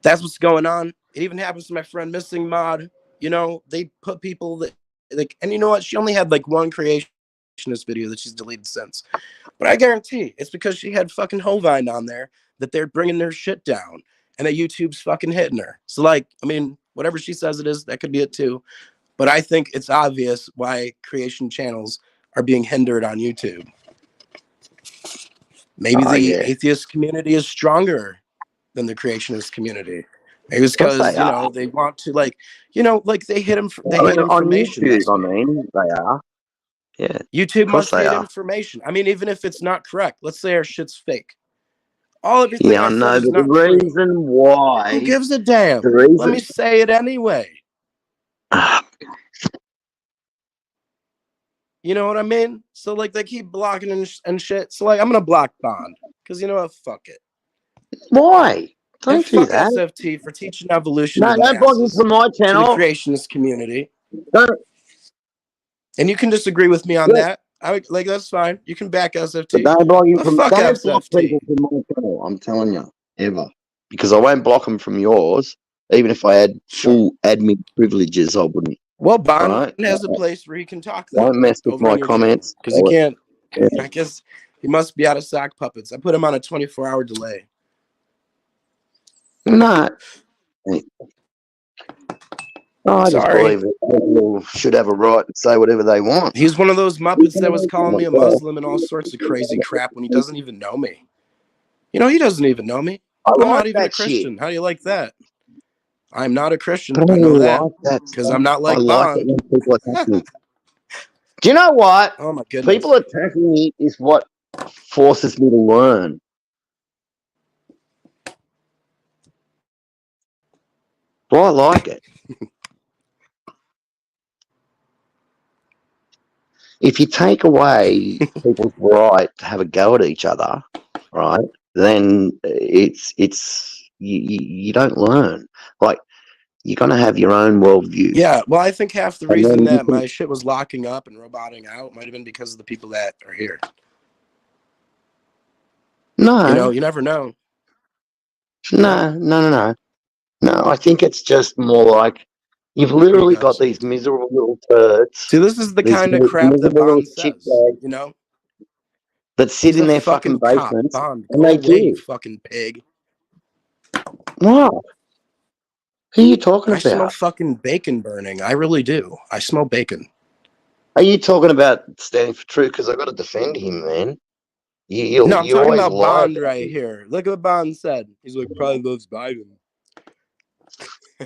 That's what's going on. It even happens to my friend Missing Mod. You know, they put people that like, and you know what? She only had like one creationist video that she's deleted since. But I guarantee it's because she had fucking Hovine on there that they're bringing their shit down and that YouTube's fucking hitting her. So like, I mean, whatever she says it is, that could be it too. But I think it's obvious why creation channels are being hindered on YouTube. Maybe the atheist community is stronger than the creationist community. Maybe it's because, you know, they want to like, you know, like they hate information. On YouTube, I mean, they are. Yeah. YouTube must hate information. I mean, even if it's not correct, let's say our shit's fake. Everything I know, but the reason why. Who gives a damn? Let me say it anyway. You know what I mean? So like they keep blocking and shit. So like I'm gonna block Bond because you know what? Fuck it. Why? Don't do that. SFT for teaching evolution. No, don't block him from my channel. To the creationist community. Don't. And you can disagree with me on that. Like that's fine. You can back SFT. But don't block him from fuck SFT. From my channel. I'm telling you, ever, because I won't block them from yours. Even if I had full admin privileges, I wouldn't. Well, Bond has a place where he can talk. Don't mess with my comments because he can't. I guess he must be out of sock puppets. I put him on a 24-hour delay. No. I just believe that people should have a right to say whatever they want. He's one of those Muppets that was calling me a Muslim and all sorts of crazy crap when he doesn't even know me. You know, he doesn't even know me. I'm not even a Christian. How do you like that? I'm not a Christian. I know that because I'm not like Bond. Do you know what? Oh my goodness. People attacking me is what forces me to learn. Well, I like it. If you take away people's right to have a go at each other, right, then you don't learn. Like, you're going to have your own worldview. Yeah, well, I think half the reason that my shit was locking up and roboting out might have been because of the people that are here. No. You know, you never know. No. No, I think it's just more like you've literally got these miserable little turds. See, this is the kind of crap that Bond says, you know? That sit in their fucking basements and they do. Fucking pig. What? Who are you talking about? I smell fucking bacon burning. I really do. I smell bacon. Are you talking about standing for truth? Because I got to defend him, man. No, I'm talking about Bond right here. Look at what Bond said. He's like, probably loves Biden.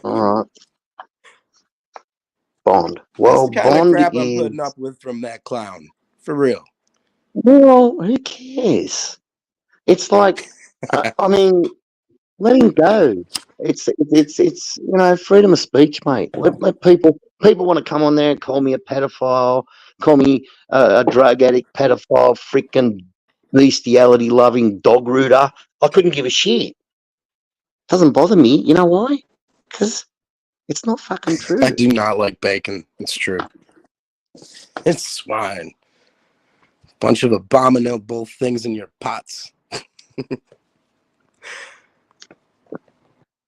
All right. Bond. Well, that's the kind Bond of crap I'm putting up with from that clown. For real. Well, who cares? It's like, I mean, let him go. It's you know, freedom of speech, mate. Let people want to come on there and call me a pedophile, call me a drug addict, pedophile, freaking bestiality loving dog rooter. I couldn't give a shit. Doesn't bother me. You know why? Because it's not fucking true. I do not like bacon. It's true. It's swine. Bunch of abominable things in your pots.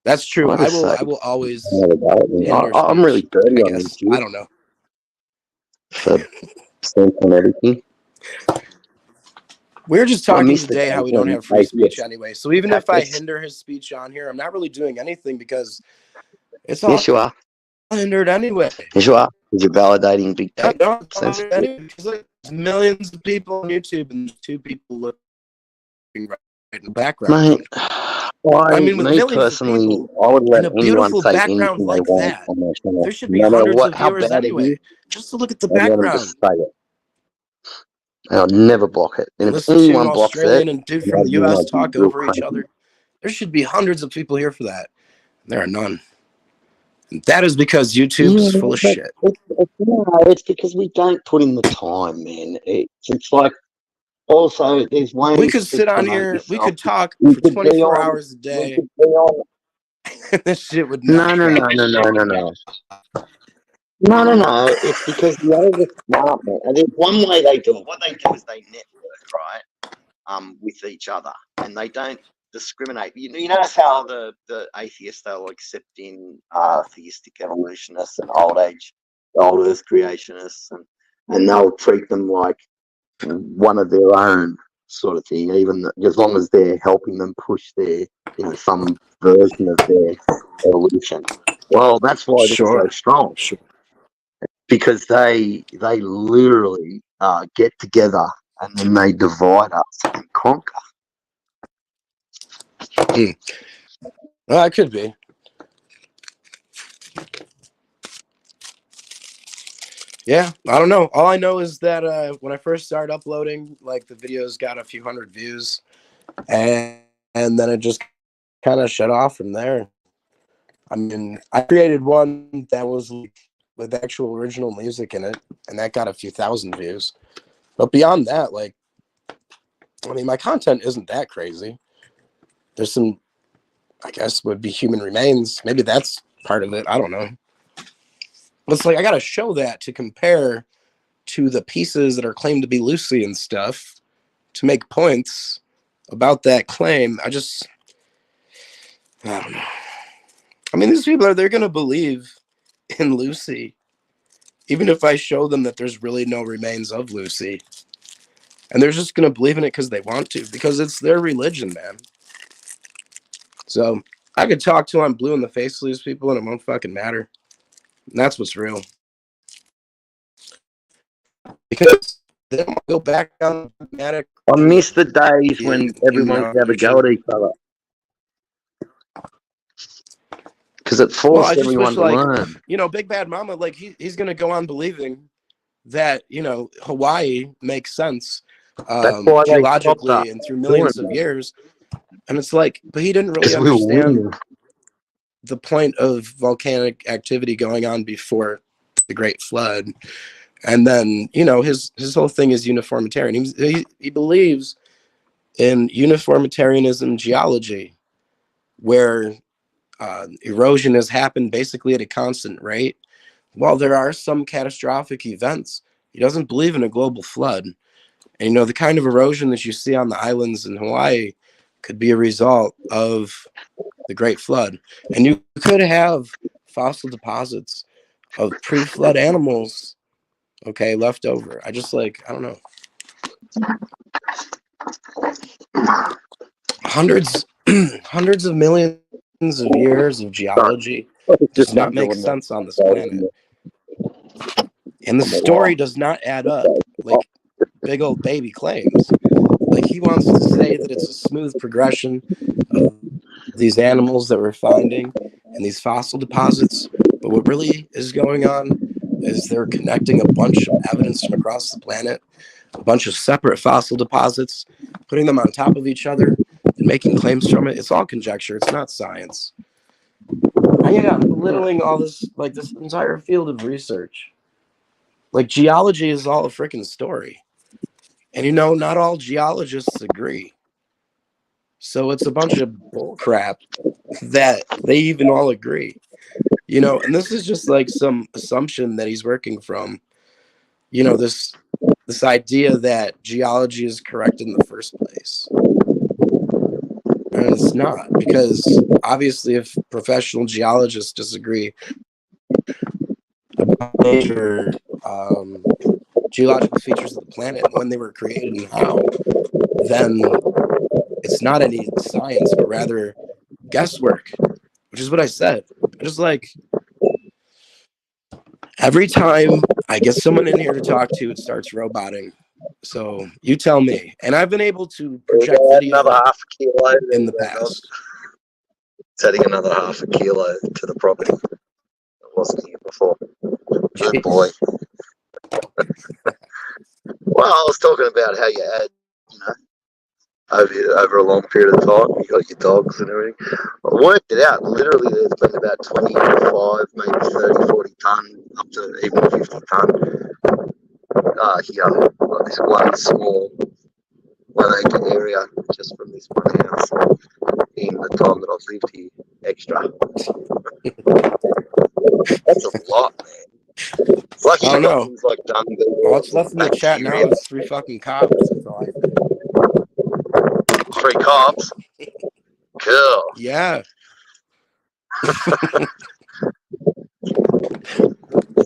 That's true. I will always. I'm really dirty on YouTube. I don't know. On everything. We're just talking today how we don't have free speech anyway. So even if I hinder his speech on here, I'm not really doing anything because it's all yes, you are. hindered anyway. Yes, you are. Because you're validating big tech. Anyway, there's millions of people on YouTube and 2 people looking right in the background. Mate, I mean, with me millions of personally, people I would let in a anyone beautiful say background anything they like want that, on their channel, there should be no matter hundreds what, of how viewers bad it anyway, is. just to look at the I'd let them just background. say it. And I'd never block it. And if Listen to anyone blocks Australian it, and dude then from the I'd mean US I'd be talk real over each crazy. other. There should be hundreds of people here for that. There are none. And that is because YouTube's full of shit. It's because we don't put in the time, man. It's like, also, there's ways We could to sit on promote here, we yourself. could talk We for could be 24 on. hours a We day, could be on. and this shit would No, not no, drop. no, no, no, no, no. No, no, no. It's because the others are smart, man. And there's one way they do it. What they do is they network, right? With each other, and they don't discriminate. You notice how the atheists, they'll accept in theistic evolutionists and old Earth creationists, and they'll treat them like one of their own, sort of thing, even as long as they're helping them push their, some version of their evolution. Well, that's why they're so Sure. strong, Sure. because they literally get together and then they divide us and conquer. Well, it could be. Yeah, I don't know. All I know is that when I first started uploading, like the videos got a few hundred views, and then it just kind of shut off from there. I mean, I created one that was with actual original music in it, and that got a few thousand views. But beyond that, like, I mean, my content isn't that crazy. There's some, I guess, would be human remains. Maybe that's part of it. I don't know. But it's like I got to show that to compare to the pieces that are claimed to be Lucy and stuff to make points about that claim. I don't know. I mean, these people they're going to believe in Lucy, even if I show them that there's really no remains of Lucy. And they're just going to believe in it because they want to, because it's their religion, man. So I could talk till I'm blue in the face to these people and it won't fucking matter. And that's what's real. Because they don't go back on the dramatic. I miss the days when everyone could have a go at each other, because it forced I just everyone wish, to learn. Big Bad Mama, like he's going to go on believing that, Hawaii makes sense That's why they stopped geologically and through millions of years. And it's like, but he didn't really understand the point of volcanic activity going on before the Great Flood. And then, his whole thing is uniformitarian. He believes in uniformitarianism geology, where erosion has happened basically at a constant rate. While there are some catastrophic events, he doesn't believe in a global flood. And, the kind of erosion that you see on the islands in Hawaii could be a result of the Great Flood. And you could have fossil deposits of pre-flood animals, left over. I don't know. Hundreds of millions of years of geology does not make sense on this planet. And the story does not add up like big old baby claims. Like he wants to say that it's a smooth progression of these animals that we're finding in these fossil deposits. But what really is going on is they're connecting a bunch of evidence from across the planet, a bunch of separate fossil deposits, putting them on top of each other and making claims from it. It's all conjecture. It's not science. I'm belittling all this, like this entire field of research. Like geology is all a freaking story. And not all geologists agree. So it's a bunch of bullcrap that they even all agree. And this is just like some assumption that he's working from. This idea that geology is correct in the first place. And it's not, because obviously if professional geologists disagree about major geological features of the planet, when they were created and how, then it's not any science, but rather guesswork, which is what I said. I just like, every time I get someone in here to talk to, it starts roboting. So you tell me. And I've been able to project video in the past. It's adding another half a kilo to the property. It wasn't here before. Good boy. Well, I was talking about how you add, you know, over a long period of time, you got your dogs and everything. I worked it out. Literally, there's been about 25, maybe 30, 40 ton, up to even 50 ton. Here, like this one small 1 acre area just from this one house in the time that I've lived here. Extra. That's a lot, man. It's like I don't know. things like Dundee. All that's left in the chat now is 3 fucking cops. That's all I think. 3 cops. Cool. Yeah.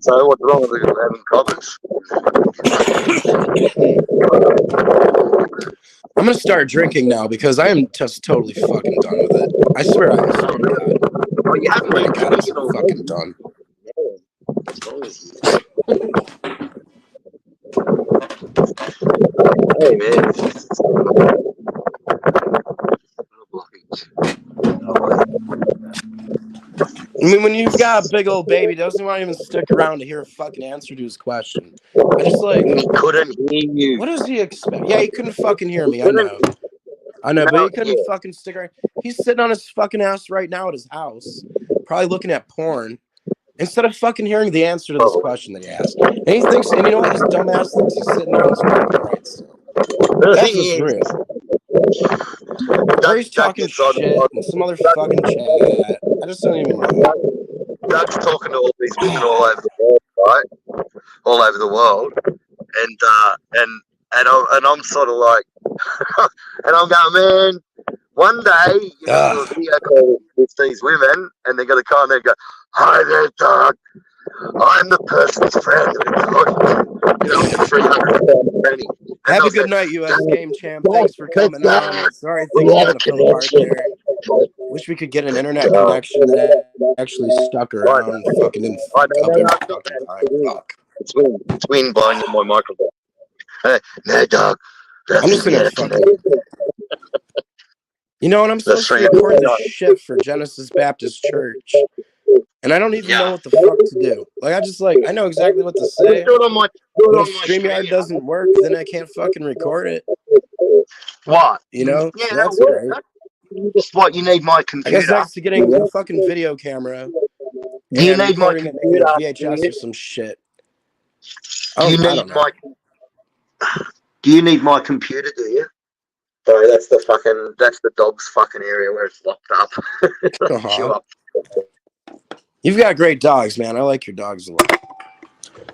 So what's wrong with having coppers? I'm gonna start drinking now because I am just totally fucking done with it. I swear to God. Oh, you haven't been God, I'm drinking all fucking done. What's wrong with you? Hey man, I mean, when you've got a big old baby, doesn't want to even stick around to hear a fucking answer to his question. I just like, he couldn't hear you. what does he expect? Yeah, he couldn't fucking hear me. I know, but he couldn't fucking stick around. He's sitting on his fucking ass right now at his house, probably looking at porn, instead of fucking hearing the answer to this question that he asked. And he thinks, and you know what? His dumbass thinks he's sitting on his fucking rights. That's just real. Or he's talking shit and some other fucking chat. I just don't even know. Doug's talking to all these women all over the world, right? All over the world, and I'm sort of like, and I'm going, man. One day you're gonna do a video call with these women, and they're gonna come and go, "Hi there, Doug. I'm the person's friend." You know, 300 penny. Have a good night, U.S. Game Champ. Thanks for coming on. Sorry things are gonna fall apart there. Wish we could get an internet connection that actually stuck around. Fucking didn't fuck up every fucking time. Fuck. It's wind blowing in my microphone. Hey, no, Doug. I'm just gonna fucking. You know what? I'm supposed to record this shit for Genesis Baptist Church, and I don't even know what the fuck to do. Like, I know exactly what to say. But if StreamYard doesn't work, then I can't fucking record it. What? You know? Yeah, so that's great. Just what you need my computer. I guess next to getting a fucking video camera. You need my computer. VHS or some shit. Do you need my computer? Do you? Sorry, that's the dog's fucking area where it's locked up. You've got great dogs, man. I like your dogs a lot.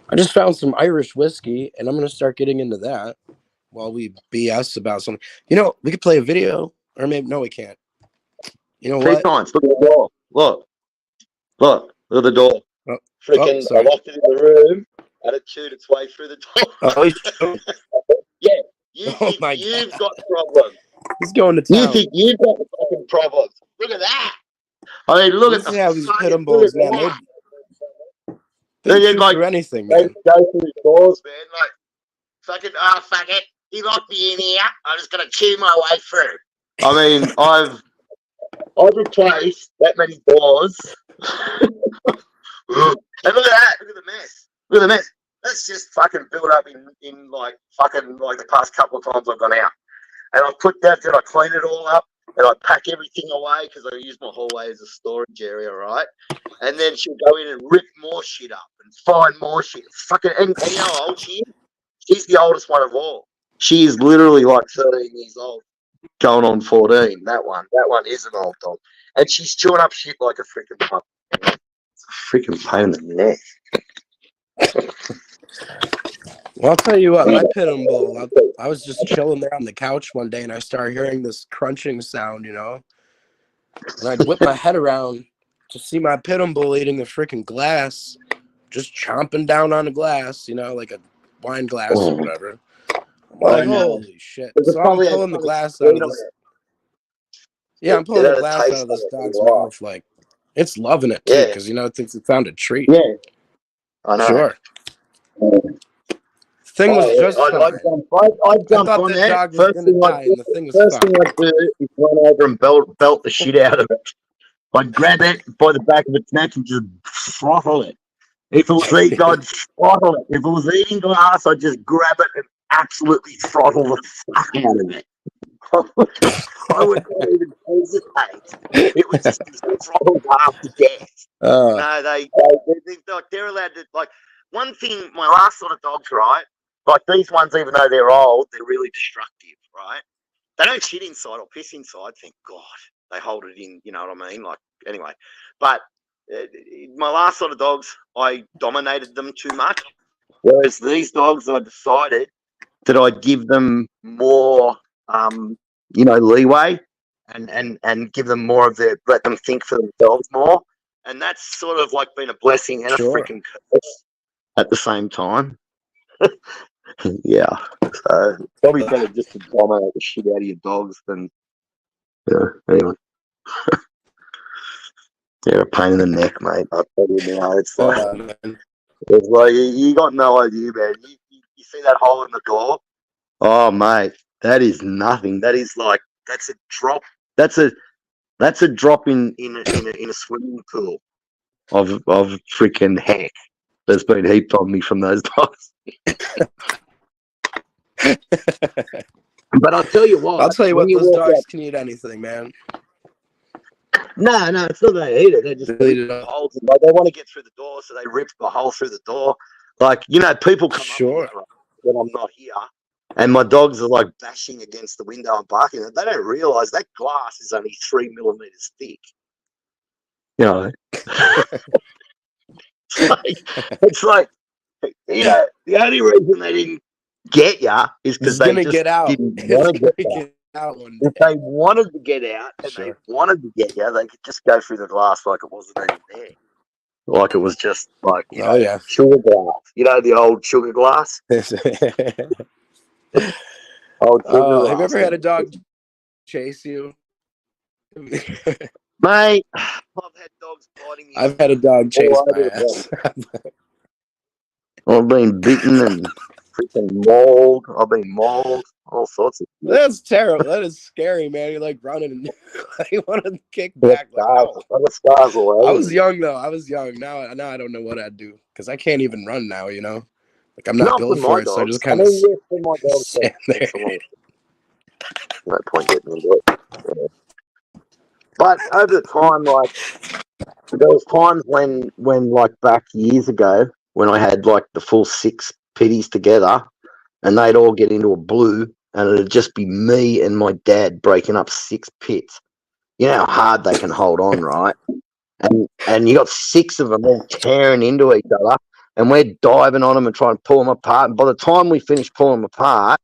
I just found some Irish whiskey, and I'm gonna start getting into that while we BS about something. You know, we could play a video, or maybe no, we can't. You know what? Times. Look at the door. Look at the door. Oh, freaking! I locked it in the room, and it chewed its way through the door. Yeah. You've got problems. He's going to town. You think you've got fucking problems? Look at that. I mean, look at how these pit and bulls, man. They shoot through anything, man. They go through doors, man. Like, fucking, fuck it. He locked me in here. I'm just gonna chew my way through. I mean, I've replaced that many doors. And look at that. Look at the mess. Look at the mess. That's just fucking built up in like the past couple of times I've gone out. And I put that, then I clean it all up, and I pack everything away because I use my hallway as a storage area, right? And then she'll go in and rip more shit up and find more shit. Fucking, and you know how old she is? She's the oldest one of all. She is literally like 13 years old, going on 14. That one is an old dog. And she's chewing up shit like a freaking pup. It's a freaking pain in the neck. Well, I'll tell you what, my pit and bull, I was just chilling there on the couch one day and I started hearing this crunching sound, you know? And I'd whip my head around to see my pit and bull eating the freaking glass, just chomping down on the glass, you know, like a wine glass or whatever. I'm like, holy shit. So I'm pulling the glass out of this. Yeah, I'm pulling the glass out of this dog's mouth. Like, it's loving it too, because, you know, it thinks it found a treat. Yeah. I know. Sure. Thing was just fine. I'd jump on there. First thing I do is run over and belt the shit out of it. I'd grab it by the back of its neck and just throttle it. If it was eating, I'd throttle it. If it was eating glass, I'd just grab it and absolutely throttle the fuck out of it. I would not even hesitate. It would just be throttled after death. No, they're allowed to, like, one thing, my last sort of dogs, right? Like these ones, even though they're old, they're really destructive, right? They don't shit inside or piss inside, thank God. They hold it in, you know what I mean? Like, anyway. But my last sort of dogs, I dominated them too much. Whereas these dogs, I decided that I'd give them more, leeway and give them more of their, let them think for themselves more. And that's sort of like been a blessing and Sure. a freaking curse at the same time. Yeah. So probably better just to dominate the shit out of your dogs than, anyway. They're a pain in the neck, mate. I'll tell you now. It's like, Man. it's like you got no idea, man. You see that hole in the door? Oh, mate, that is nothing. That is like, that's a drop. That's a drop in a swimming pool of freaking heck that's been heaped on me from those dogs. But I'll tell you what. I'll tell you what, when those walk dogs out- can eat anything, man. No, it's not they eat it. They just They eat it up. holes. Like they want to get through the door, so they rip the hole through the door. Like, people come Sure. up to me when I'm not here, and my dogs are like bashing against the window and barking. They don't realise that glass is only 3 millimeters thick. You know, it's like the only reason they didn't get ya is because It's they gonna just get out. didn't It's want to gonna get ya. get out one If day. they wanted to get out and Sure. they wanted to get you, they could just go through the glass like it wasn't even there. Like it was just like, Oh yeah. sugar glass. The old sugar glass? Old sugar glass. Have you ever had a dog chase you? Mate, I've had dogs biting me. I've had a dog chase all my over ass. I've been bitten and freaking mauled. I've been mauled. All sorts of shit. That's terrible. That is scary, man. You're like running and you want to kick Got back. Like, scars. no. I got scars all over I was me. young though. I was young. Now I don't know what I'd do because I can't even run now. Like I'm not Not built for for my it. So I dogs. just kind of yes, for my dogs. stand there. It's a long- No point getting into it. Yeah. But over the time, like, there was times when like back years ago, when I had like the full 6 pitties together, and they'd all get into a blue, and it'd just be me and my dad breaking up 6 pits. You know how hard they can hold on, right? And you got 6 of them all tearing into each other, and we're diving on them and trying to pull them apart. And by the time we finished pulling them apart,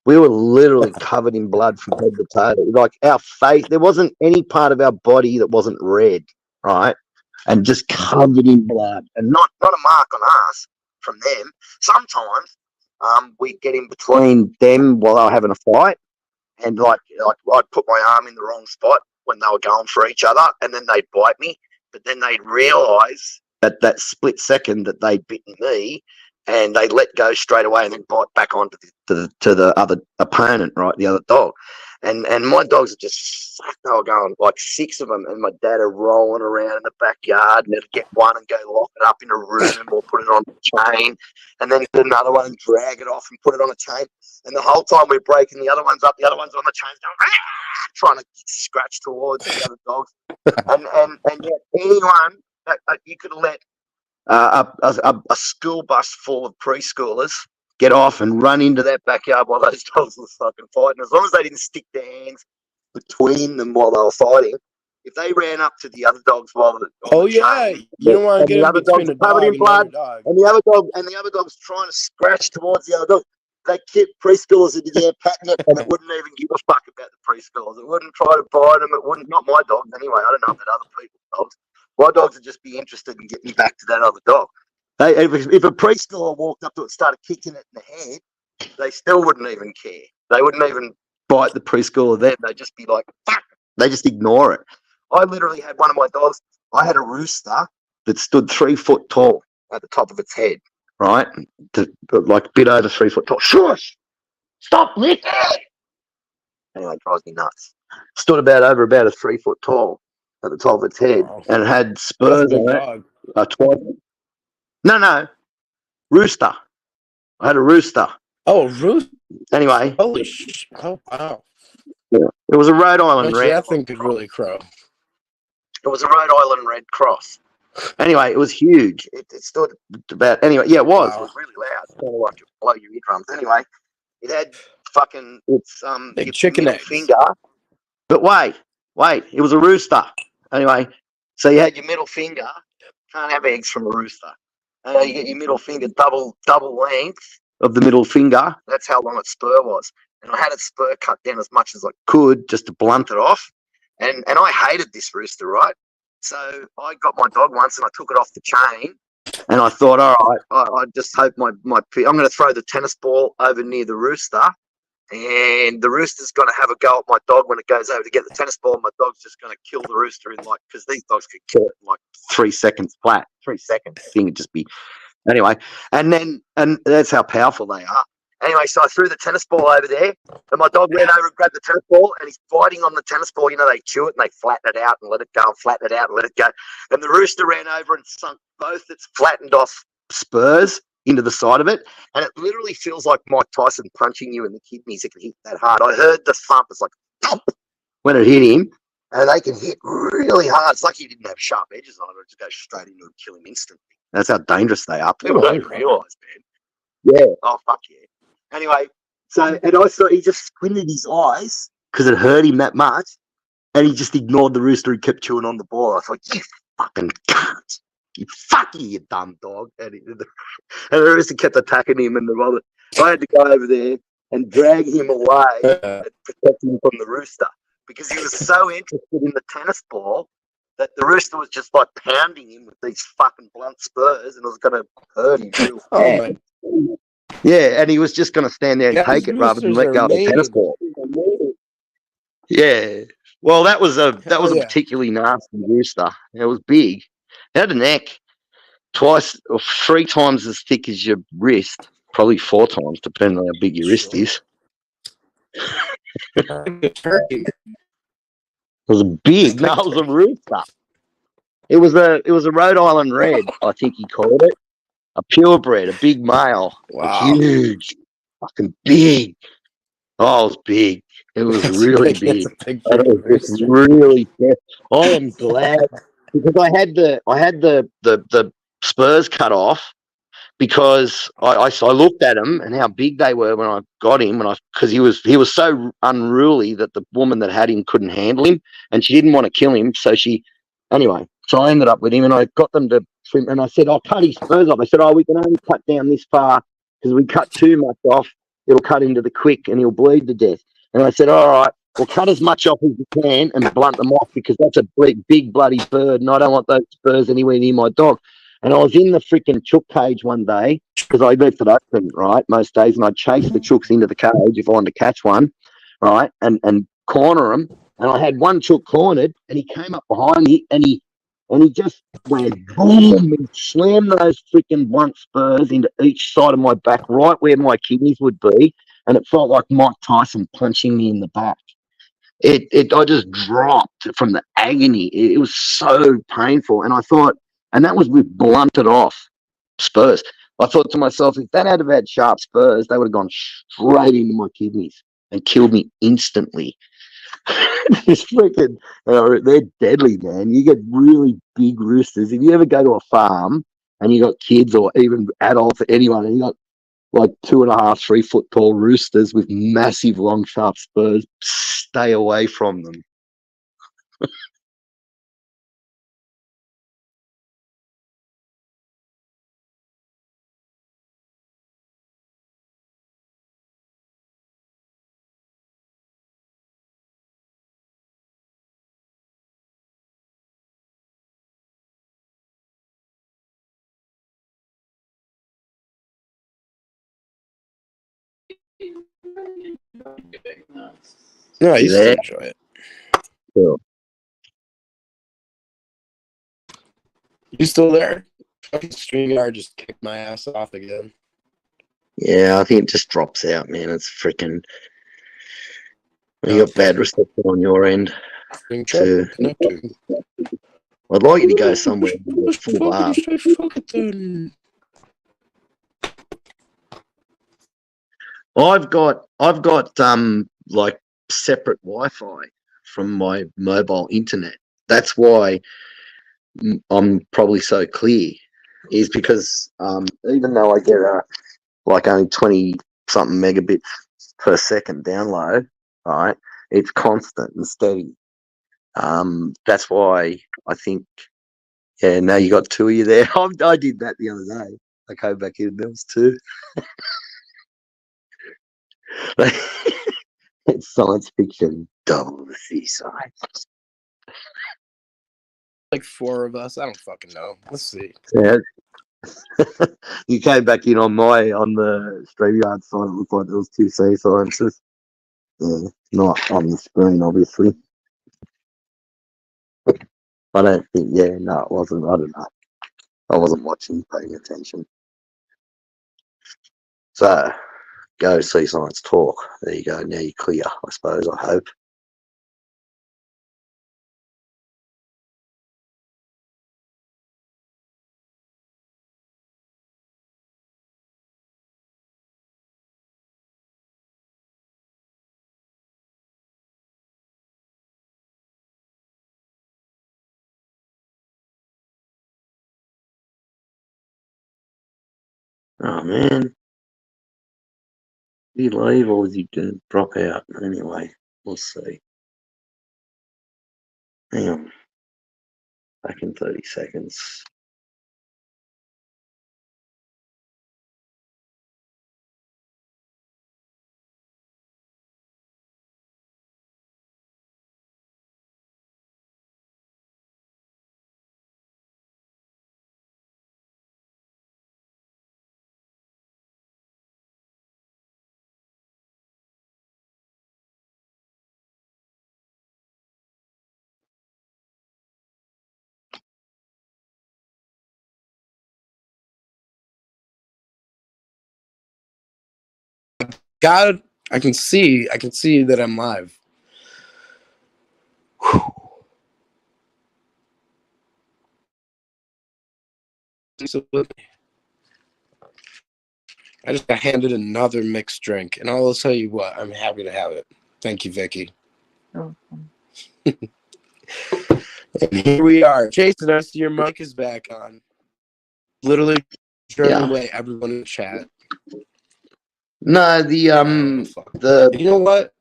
we were literally covered in blood from head to toe. Like our face, there wasn't any part of our body that wasn't red, right? And just covered in blood, and not a mark on us from them. Sometimes we'd get in between them while they were having a fight, and like I'd put my arm in the wrong spot when they were going for each other, and then they'd bite me. But then they'd realise that split second that they'd bitten me, and they'd let go straight away and then bite back onto the other opponent, right, the other dog. And my dogs are just, they were going like 6 of them, and my dad are rolling around in the backyard, and they'd get one and go lock it up in a room or put it on a chain, and then get another one and drag it off and put it on a chain. And the whole time we're breaking the other ones up, the other ones on the chains going, trying to scratch towards the other dogs. And yet anyone, you could let a school bus full of preschoolers get off and run into that backyard while those dogs were fucking fighting. As long as they didn't stick their hands between them while they were fighting, if they ran up to the other dogs while the You don't want to get in between a dog and another dog. and the other dog's trying to scratch towards the other dog. They kept preschoolers in the air patting it, and it wouldn't even give a fuck about the preschoolers. It wouldn't try to bite them. It wouldn't. Not my dogs anyway. I don't know about other people's dogs. My dogs would just be interested in getting back to that other dog. If a preschooler walked up to it and started kicking it in the head, they still wouldn't even care. They wouldn't even bite the preschooler then. They'd just be like, fuck. They just ignore it. I literally had one of my dogs. I had a rooster that stood 3 foot tall at the top of its head, right? Like a bit over 3 foot tall. Shush! Stop licking! Anyway, it drives me nuts. Stood about a 3 foot tall. at the top of its head, Wow. and it had That's a spurs big on it. dog. No, rooster. I had a rooster. Oh, Ruth. Anyway, Oh, wow. it was a Rhode Island Actually, red. that thing could really crow. It was a Rhode Island red cross. Anyway, it was huge. It stood about, anyway, yeah, it was. Wow. It was really loud. It's kind of like it blow your eardrums. Anyway, it had fucking, it's, Big your chicken middle eggs. finger. But wait, it was a rooster. Anyway, so you had your middle finger. Can't have eggs from a rooster. You get your middle finger double length of the middle finger. That's how long its spur was. And I had its spur cut down as much as I could just to blunt it off. And I hated this rooster, right? So I got my dog once and I took it off the chain. And I thought, all right, I just hope I'm going to throw the tennis ball over near the rooster. And the rooster's going to have a go at my dog when it goes over to get the tennis ball. My dog's just going to kill the rooster in because these dogs could kill it in 3 seconds flat. 3 seconds. The thing would just be, anyway. And that's how powerful they are. Anyway, so I threw the tennis ball over there, and my dog ran over and grabbed the tennis ball, and he's biting on the tennis ball. You know, they chew it and they flatten it out and let it go, and flatten it out and let it go. And the rooster ran over and sunk both its flattened off spurs into the side of it, and it literally feels like Mike Tyson punching you in the kidneys. It can hit that hard. I heard the thump. It's like thump when it hit him, and they can hit really hard. It's like he didn't have sharp edges on it; it just go straight into him and kill him instantly. That's how dangerous they are. People don't realise, man. Yeah. Oh fuck yeah. Anyway, and I saw he just squinted his eyes because it hurt him that much, and he just ignored the rooster and kept chewing on the ball. I thought, you fucking cunt. You dumb dog. And the rooster kept attacking him, and I had to go over there and drag him away and protect him from the rooster because he was so interested in the tennis ball that the rooster was just like pounding him with these fucking blunt spurs, and it was going to hurt him real bad. Yeah, and he was just going to stand there and take it rather than let go of the tennis ball. Yeah. Well, that was a particularly nasty rooster. It was big. It had a neck 2 or 3 times as thick as your wrist, probably 4 times, depending on how big your wrist is. It was big. No, it was a rooster. It was a Rhode Island red, I think he called it. A purebred, a big male. Wow. Huge. Fucking big. Oh, it was big. It was really big. It was really big. I am glad because I had the spurs cut off because I looked at him and how big they were when I got him, and because he was so unruly that the woman that had him couldn't handle him, and she didn't want to kill him, so I ended up with him, and I got them to swim, and I said, I'll cut his spurs off. I said, we can only cut down this far because we cut too much off, it'll cut into the quick and he'll bleed to death. And I said, all right, we'll cut as much off as you can and blunt them off because that's a big bloody bird, and I don't want those spurs anywhere near my dog. And I was in the freaking chook cage one day because I left it open, right, most days, and I'd chase the chooks into the cage if I wanted to catch one, right, and corner them. And I had one chook cornered, and he came up behind me, and he just went boom and slammed those freaking blunt spurs into each side of my back, right where my kidneys would be, and it felt like Mike Tyson punching me in the back. I just dropped from the agony. It was so painful, and I thought, and that was with blunted off spurs. I thought to myself, if that had had sharp spurs, they would have gone straight into my kidneys and killed me instantly. It's freaking, they're deadly, man. You get really big roosters. If you ever go to a farm and you got kids or even adults, anyone, and you got like 2.5, 3 foot tall roosters with massive, long, sharp spurs, stay away from them. No, I used to Yeah. enjoy it. Cool. You still there? Fucking StreamYard just kicked my ass off again. Yeah, I think it just drops out, man. It's freaking. You got bad reception on your end. to. Connecting. I'd like you to go somewhere with full bars. I've got like separate Wi-Fi from my mobile internet. That's why I'm probably so clear, is because even though I get like only 20 something megabits per second download, right? It's constant and steady. That's why I think, yeah, now you got two of you there. I did that the other day. I came back in, there was two. It's science fiction, double the seaside. Like 4 of us. I don't fucking know. Let's see. Yeah. You came back in on the StreamYard side. It looked like there was 2 sea sciences. Yeah, not on the screen, obviously. I don't think. Yeah, no, it wasn't. I don't know. I wasn't watching, paying attention. So, go see science talk. There you go. Now you're clear, I suppose. I hope. Oh man, do you leave or is you going to drop out? Anyway, we'll see. Hang on. Back in 30 seconds. God, I can see that I'm live. Whew. I just got handed another mixed drink, and I'll tell you what, I'm happy to have it. Thank you, Vicky. Oh. And here we are. Jason, I see your mic is back on. Literally turning away everyone in the chat. No, the And you know what?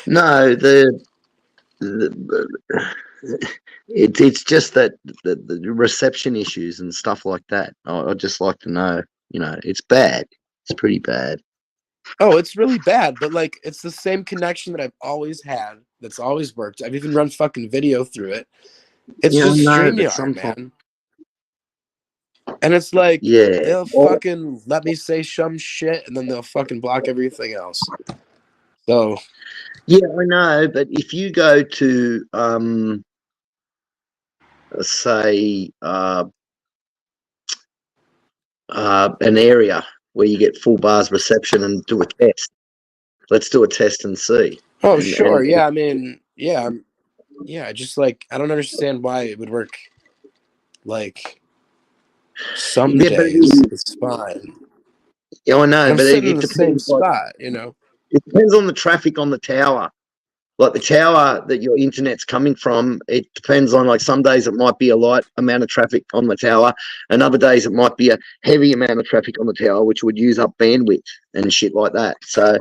No, it's just that the reception issues and stuff like that. I'd just like to know, it's bad. It's pretty bad. Oh, it's really bad, but like it's the same connection that I've always had. That's always worked. I've even run fucking video through it. It's just StreamYard, man. And it's like, they'll fucking let me say some shit, and then they'll fucking block everything else. So, yeah, I know, but if you go to, say, an area where you get full bars reception and do a test, let's do a test and see. Oh, sure, yeah. I mean, yeah. Just like I don't understand why it would work. Like some days it's fine. Yeah, I know, I'm but sitting in it the same depends. spot, It depends on the traffic on the tower. Like the tower that your internet's coming from, it depends on, like, some days it might be a light amount of traffic on the tower, and other days it might be a heavy amount of traffic on the tower, which would use up bandwidth and shit like that. So,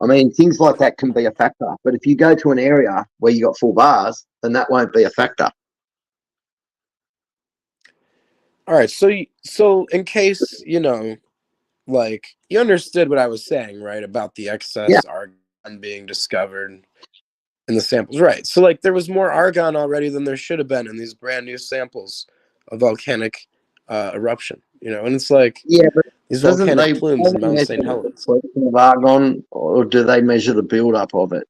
I mean, things like that can be a factor. But if you go to an area where you got full bars, then that won't be a factor. All right, so in case, like you understood what I was saying, right, about the excess argon being discovered in the samples, right? So like there was more argon already than there should have been in these brand new samples of volcanic eruption, and it's like these volcanic plumes in Mount St. Helens. Of argon, or do they measure the buildup of it?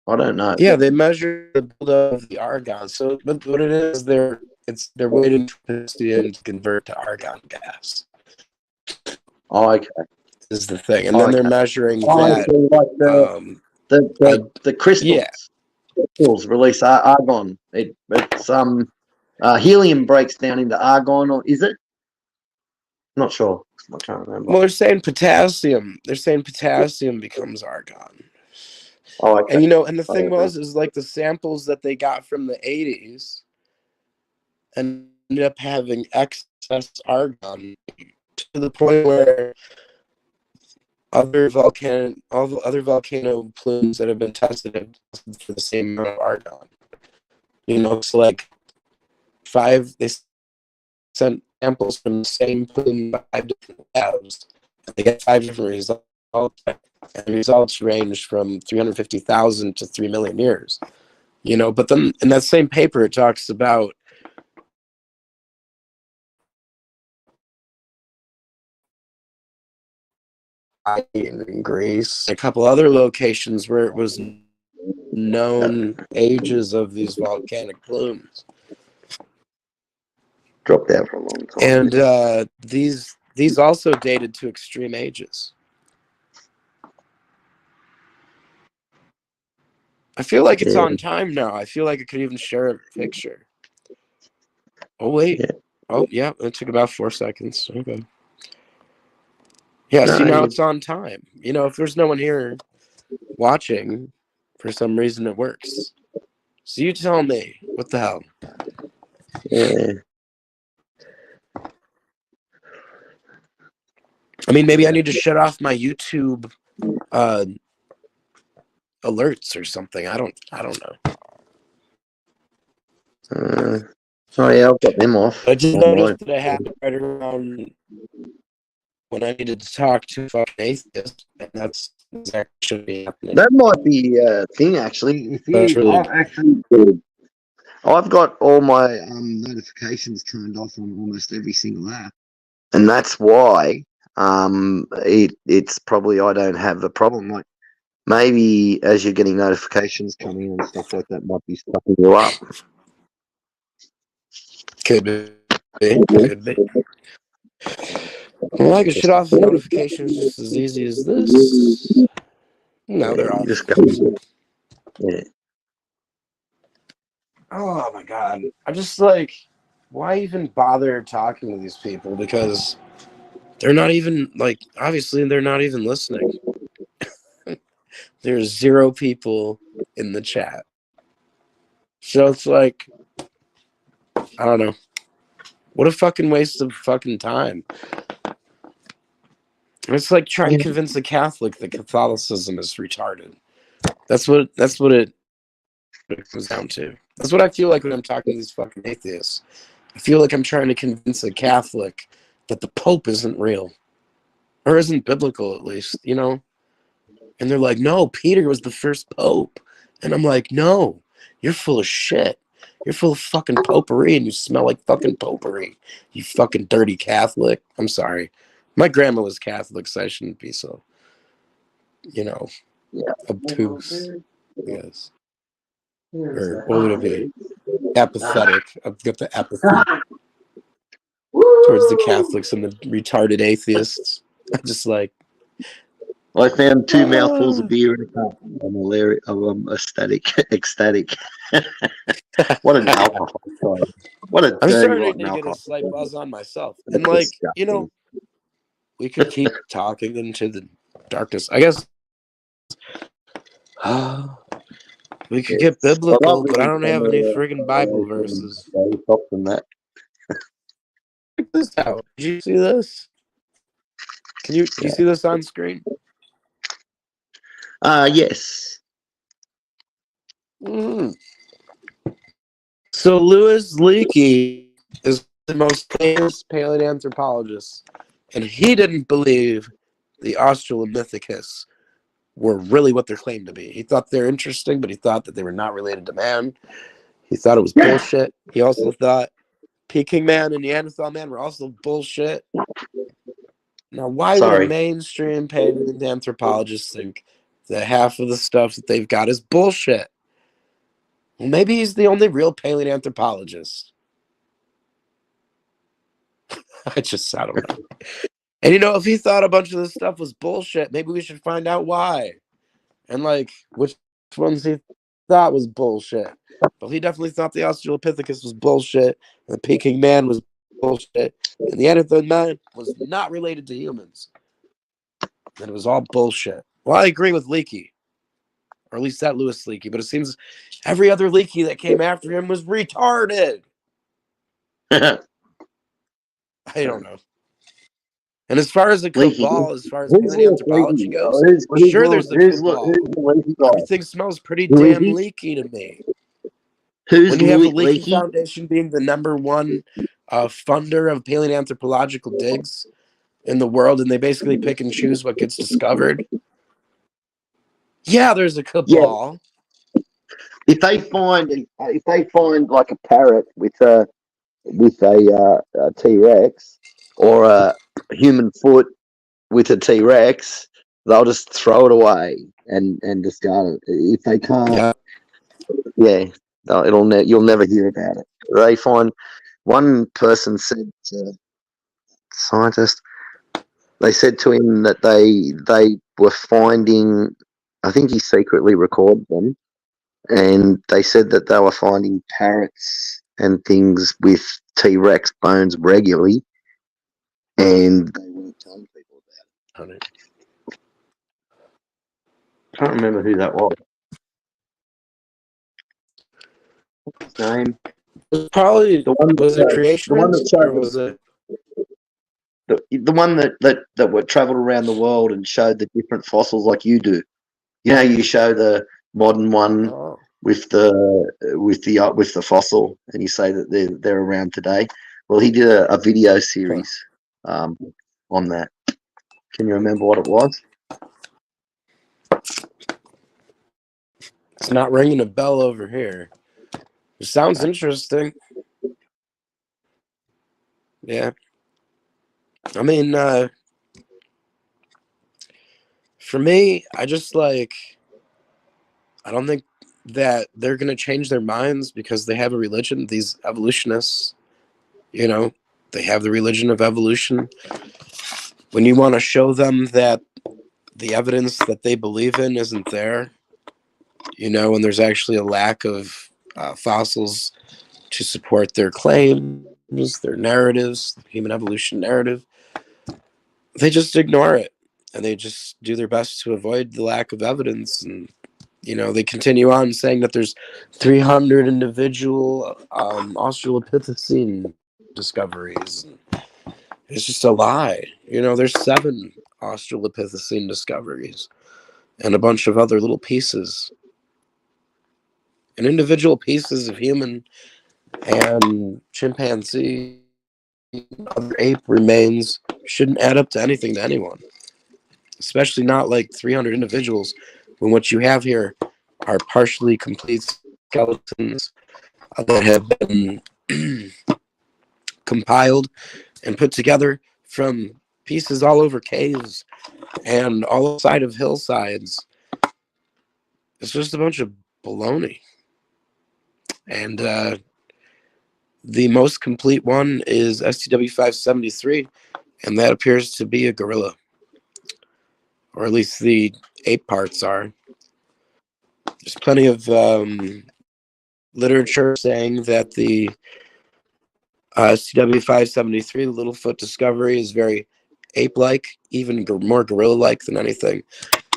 I don't know. Yeah, they measure the buildup of the argon. So, but what it is, they're waiting for it to convert to argon gas. Oh, okay. is the thing, and then they're Okay. measuring Oh, that. so like the crystals, Yeah. crystals release argon. It's helium breaks down into argon, or is it? Not sure. I can't remember. Well, they're saying potassium. They're saying potassium becomes argon. Oh, okay. And and the thing Okay. is like the samples that they got from the 80s ended up having excess argon to the point where all the other volcano plumes that have been tested have tested for the same amount of argon. It's like they sent samples from the same plume, 5 different labs. They get 5 different results, and the results range from 350,000 to 3 million years. But then in that same paper, it talks about in Greece, a couple other locations where it was known ages of these volcanic plumes. Dropped out for a long time. And these also dated to extreme ages. I feel like it's on time now. I feel like I could even share a picture. Oh, wait. Yeah. Oh, yeah. It took about 4 seconds. Okay. Yeah, No, see, now it's on time. If there's no one here watching, for some reason it works. So you tell me, what the hell? Yeah. I mean, maybe I need to shut off my YouTube alerts or something. I don't know. Oh yeah, I've got them off. I just online. noticed that I had it right around when I needed to talk to a fucking atheist, and that's exactly what should be happening. That might be a thing, actually. That's really I've got all my notifications turned off on almost every single app, and that's why it's probably I don't have the problem. Like maybe as you're getting notifications coming and stuff like that, might be stuffing you up. Could be. Could be. Well, I could shut off the notifications just as easy as this. No, they're off. Just go. Yeah. Oh my god. I just why even bother talking to these people? Because they're not even obviously they're not even listening. There's 0 people in the chat. So it's I don't know. What a fucking waste of fucking time. It's like trying to convince a Catholic that Catholicism is retarded. That's what it comes down to. That's what I feel like when I'm talking to these fucking atheists. I feel like I'm trying to convince a Catholic that the Pope isn't real. Or isn't biblical, at least, And they're like, no, Peter was the first Pope. And I'm like, no, you're full of shit. You're full of fucking popery, and you smell like fucking popery. You fucking dirty Catholic. I'm sorry. My grandma was Catholic, so I shouldn't be so, obtuse, I guess. Or what would it be? Apathetic. I've got the apathy towards the Catholics and the retarded atheists. I'm just like, I found 2 mouthfuls of beer in a cup. I'm ecstatic. What an alcohol! What a I'm dirty starting rotten to get a alcohol! slight buzz on myself. That's And disgusting. we could keep talking into the darkness. I guess we could get biblical, but I don't have any friggin' Bible verses. Than that. Check this out. Did you see this? Can you see this on screen? Yes. So Louis Leakey is the most famous paleoanthropologist, and he didn't believe the Australopithecus were really what they're claimed to be. He thought they're interesting, but he thought that they were not related to man. He thought it was bullshit. He also thought Peking man and Neanderthal man were also bullshit. Now, why would a mainstream paleoanthropologist think that half of the stuff that they've got is bullshit? Well, maybe he's the only real paleoanthropologist. I don't know. And if he thought a bunch of this stuff was bullshit, maybe we should find out why. And like which ones he thought was bullshit. But he definitely thought the Australopithecus was bullshit, and the Peking man was bullshit, and the Neanderthal man was not related to humans. And it was all bullshit. Well, I agree with Leakey. Or at least that Louis Leakey, but it seems every other Leakey that came after him was retarded. I don't know. And as far as the cabal, as far as paleoanthropology goes, sure, there's the cabal. Everything smells pretty damn leaky to me. When you have the Leakey Foundation being the #1 funder of paleoanthropological digs in the world, and they basically pick and choose what gets discovered. Yeah, there's a cabal. Yeah. If they find like a parrot with a T-Rex or a human foot with a T-Rex, they'll just throw it away and discard it. If they can't, you'll never hear about it. They find, one person said to scientist, they said to him that they were finding, I think he secretly recorded them, and they said that they were finding parrots and things with T-Rex bones regularly, and they weren't telling people about it. Can't remember who that was. What's his name? Probably The one, was it creationist? the one that showed, or was it the one that were traveled around the world and showed the different fossils like you do. You know, you show the modern one with the fossil, and you say that they're around today. Well, he did a video series on that. Can you remember what it was? It's not ringing a bell over here. It sounds interesting. Yeah. I mean, for me, I don't think that they're going to change their minds because they have a religion. These evolutionists, they have the religion of evolution. When you want to show them that the evidence that they believe in isn't there, when there's actually a lack of fossils to support their claims, their narratives, the human evolution narrative, they just ignore it. And they just do their best to avoid the lack of evidence. And, they continue on saying that there's 300 individual Australopithecine discoveries. It's just a lie. There's 7 Australopithecine discoveries and a bunch of other little pieces. And individual pieces of human and chimpanzee, other ape remains shouldn't add up to anything to anyone. Especially not like 300 individuals, when what you have here are partially complete skeletons that have been compiled and put together from pieces all over caves and all side of hillsides. It's just a bunch of baloney. And the most complete one is STW-573, and that appears to be a gorilla. Or at least the ape parts are. There's plenty of literature saying that the STW-573, the Littlefoot discovery, is very ape-like, even more gorilla-like than anything.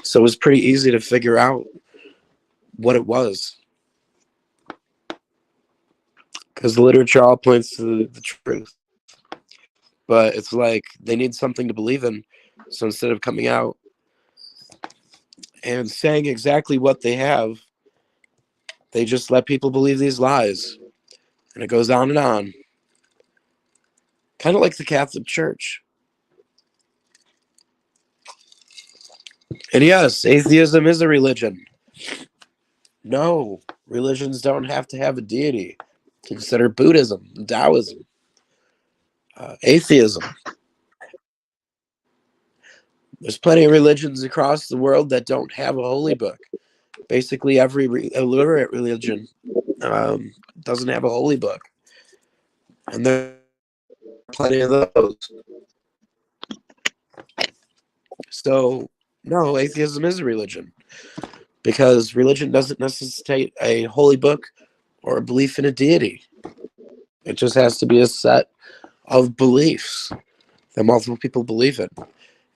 So it was pretty easy to figure out what it was. Because the literature all points to the truth. But it's like they need something to believe in. So instead of coming out and saying exactly what they have, they just let people believe these lies. And it goes on and on. Kind of like the Catholic Church. And yes, atheism is a religion. No, religions don't have to have a deity. Consider Buddhism, Taoism, atheism. There's plenty of religions across the world that don't have a holy book. Basically, every illiterate religion doesn't have a holy book. And there are plenty of those. So, no, atheism is a religion because religion doesn't necessitate a holy book or a belief in a deity. It just has to be a set of beliefs that multiple people believe in.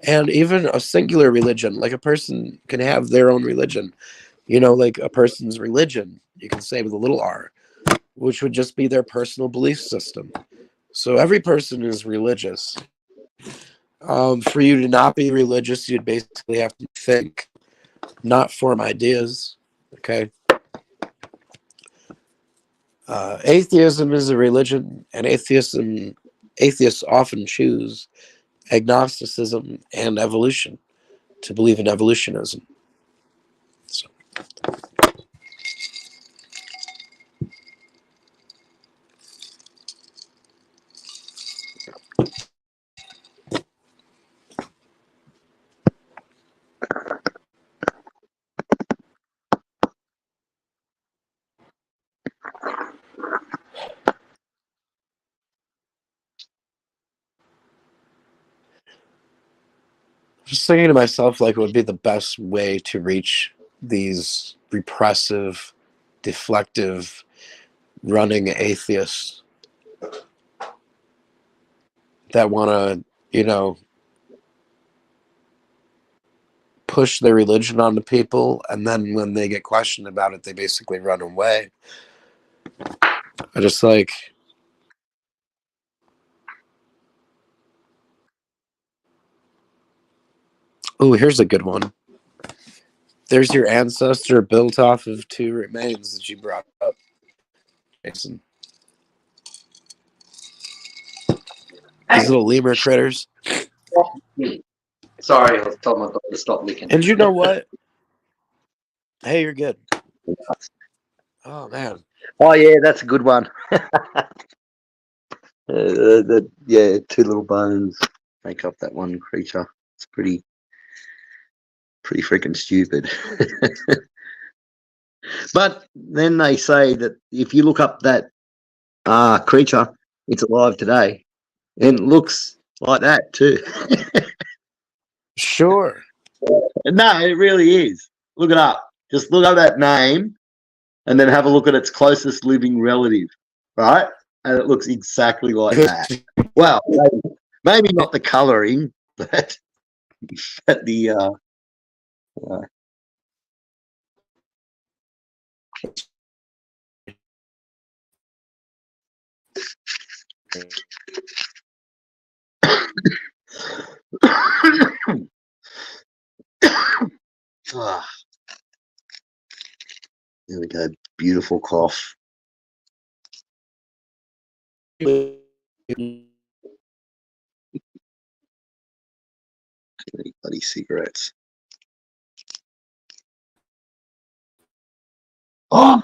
And even a singular religion, like a person can have their own religion, like a person's religion, you can say with a little r, which would just be their personal belief system. So every person is religious. For you to not be religious, you'd basically have to think, not form ideas. Okay. Atheism is a religion, and atheists often choose agnosticism and evolution to believe in evolutionism. So, just thinking to myself, like, it would be the best way to reach these repressive, deflective, running atheists that want to, push their religion onto people, and then when they get questioned about it, they basically run away. I just like, oh, here's a good one. There's your ancestor built off of two remains that you brought up, Jason. These little lemur critters. Sorry, I was telling my dog to stop licking. And you know what? Hey, you're good. Oh, man. Oh yeah, that's a good one. Yeah, two little bones make up that one creature. It's pretty freaking stupid. But then they say that if you look up that creature, it's alive today, and it looks like that too. Sure. No, it really is. Look it up. Just look up that name, and then have a look at its closest living relative, right? And it looks exactly like that. Well, maybe not the colouring, but the there we go. Beautiful cough. Bloody cigarettes. Oh,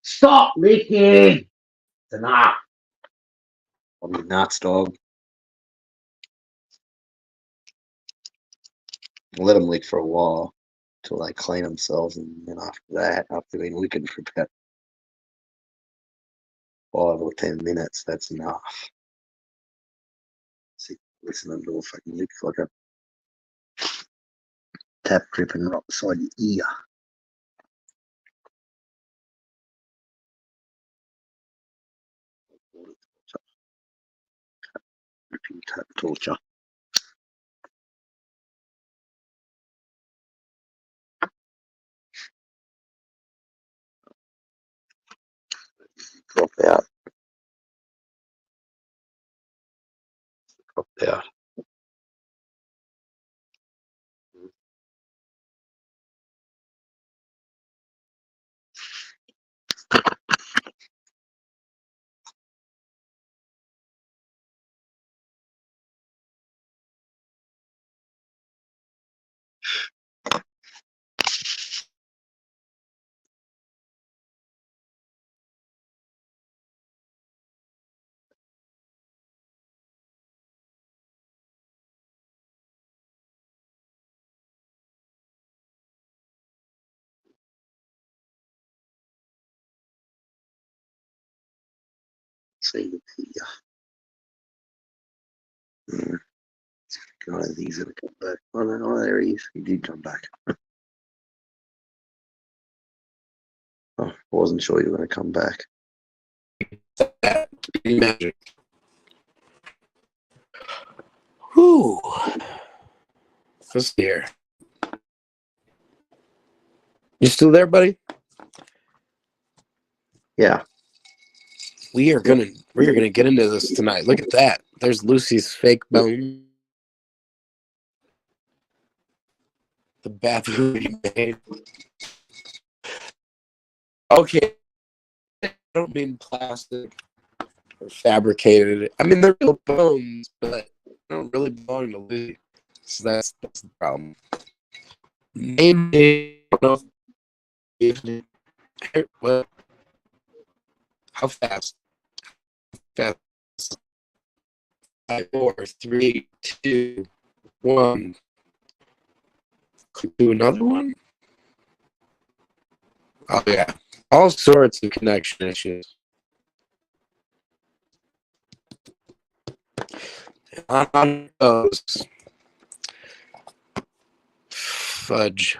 stop licking! It's enough. I'm nuts, dog. I'll let them lick for a while until they clean themselves, and then after that, after they've been licking for about 5 or 10 minutes, that's enough. See, listen to a fucking lick like a tap dripping right beside your ear. Dripping tap torture. Drop out. Drop out. See the ear. I don't think he's going to come back. Oh, no, there he is. He did come back. Oh, I wasn't sure you were going to come back. Magic. Whew. Let's see here. You still there, buddy? Yeah. We are gonna get into this tonight. Look at that. There's Lucy's fake bone. The bathroom he made. Okay. I don't mean plastic or fabricated. I mean they're real bones, but they don't really belong to Lucy. So that's the problem. Namely, I don't know if what? How fast? Fast. 5, 4, 3, 2, 1. Could do another one? Oh yeah. All sorts of connection issues. On it goes. Fudge.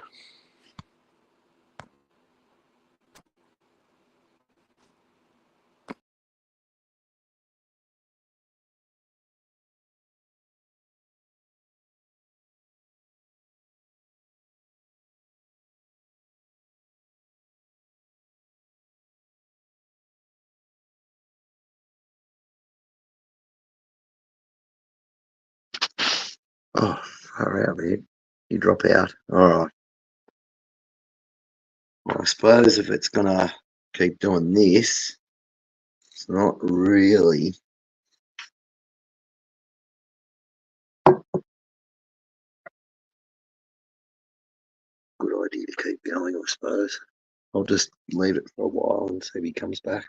Oh, far out, man. You drop out. All right. Well, I suppose if it's going to keep doing this, it's not really a good idea to keep going, I suppose. I'll just leave it for a while and see if he comes back.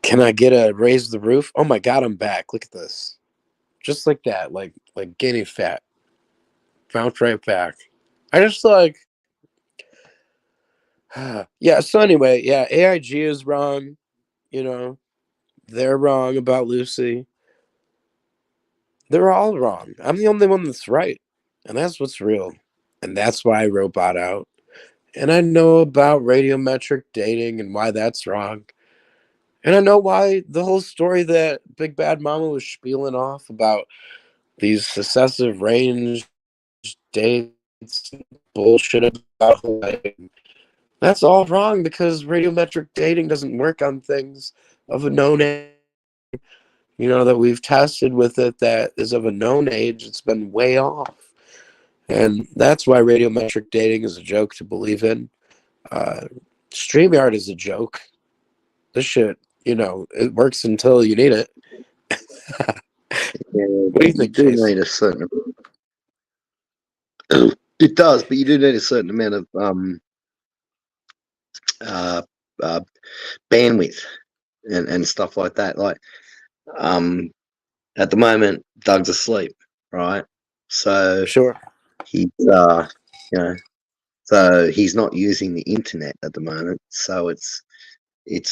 Can I get a raise the roof? Oh my god, I'm back. Look at this. Just like that, like gaining fat. Bounced right back. I just like yeah, so anyway, yeah, AIG is wrong. You know, they're wrong about Lucy. They're all wrong. I'm the only one that's right. And that's what's real. And that's why I wrote Bot Out. And I know about radiometric dating and why that's wrong. And I know why the whole story that Big Bad Mama was spieling off about these successive range dates, bullshit about Hawaii. That's all wrong because radiometric dating doesn't work on things of a known age. You know, that we've tested with it that is of a known age. It's been way off. And that's why radiometric dating is a joke to believe in. StreamYard is a joke. This shit, you know, it works until you need it. Yeah, What do you think, do Chase? need a certain. It does, but you do need a certain amount of uh, bandwidth and stuff like that. Like at the moment, Doug's asleep, right? So Sure. he's you know, so he's not using the internet at the moment. So it's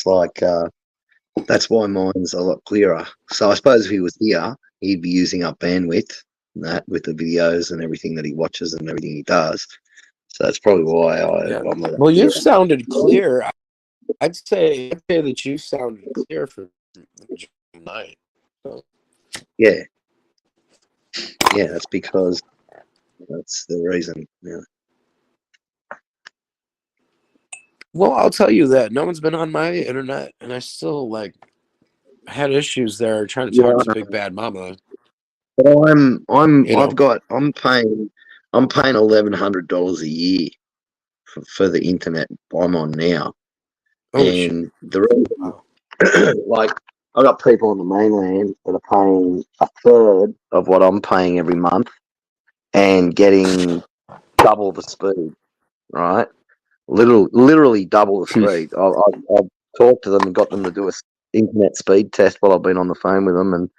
like that's why mine's a lot clearer. So I suppose if he was here, he'd be using up bandwidth and that with the videos and everything that he watches and everything he does. So that's probably why Yeah. I'm not Well, you clear. sounded clear. I'd say that you sounded clear for tonight. So, Yeah, yeah, that's because that's the reason. Yeah. well, I'll tell you that no one's been on my internet, and I still like had issues there trying to talk to Big Bad Mama. But I'm You know. I'm paying $1,100 a year for the internet I'm on now. Holy shit. And the reason, like, I've got people on the mainland that are paying a third of what I'm paying every month and getting double the speed, right? literally double the speed. I've talked to them and got them to do a internet speed test while I've been on the phone with them, and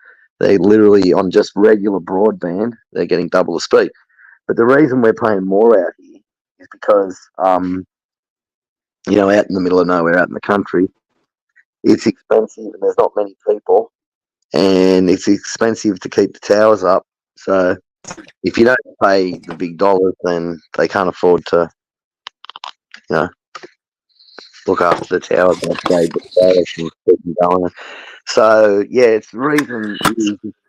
they literally on just regular broadband, they're getting double the speed. But the reason we're paying more out here is because, out in the middle of nowhere, out in the country, it's expensive and there's not many people, and it's expensive to keep the towers up. So if you don't pay the big dollars, then they can't afford to, look after the towers and upgrade the towers and keep them going. So yeah, it's the reason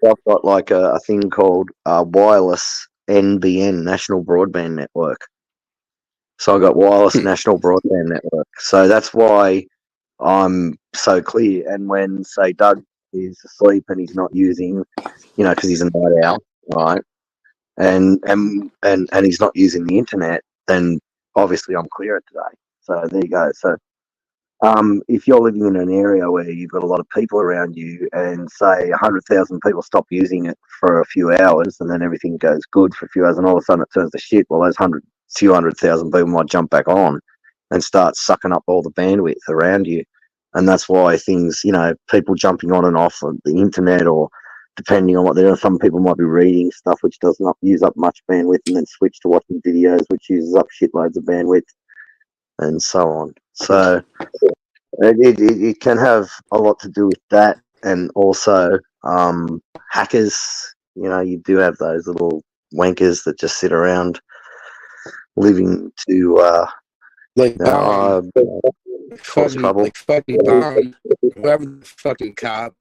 I've got like a thing called wireless NBN, National Broadband Network. So I got wireless National Broadband Network. So that's why I'm so clear. And when say Doug is asleep and he's not using, because he's a night owl, right? And he's not using the internet, then obviously I'm clear today. So there you go. So if you're living in an area where you've got a lot of people around you, and say 100,000 people stop using it for a few hours, and then everything goes good for a few hours, and all of a sudden it turns to shit, well, those 100,000 people might jump back on and start sucking up all the bandwidth around you. And that's why things, people jumping on and off of the internet, or depending on what they're doing, some people might be reading stuff which does not use up much bandwidth, and then switch to watching videos which uses up shitloads of bandwidth, and so on. So it can have a lot to do with that, and also hackers. You do have those little wankers that just sit around living to Like cause trouble. like fucking Bond, whoever the fucking cop.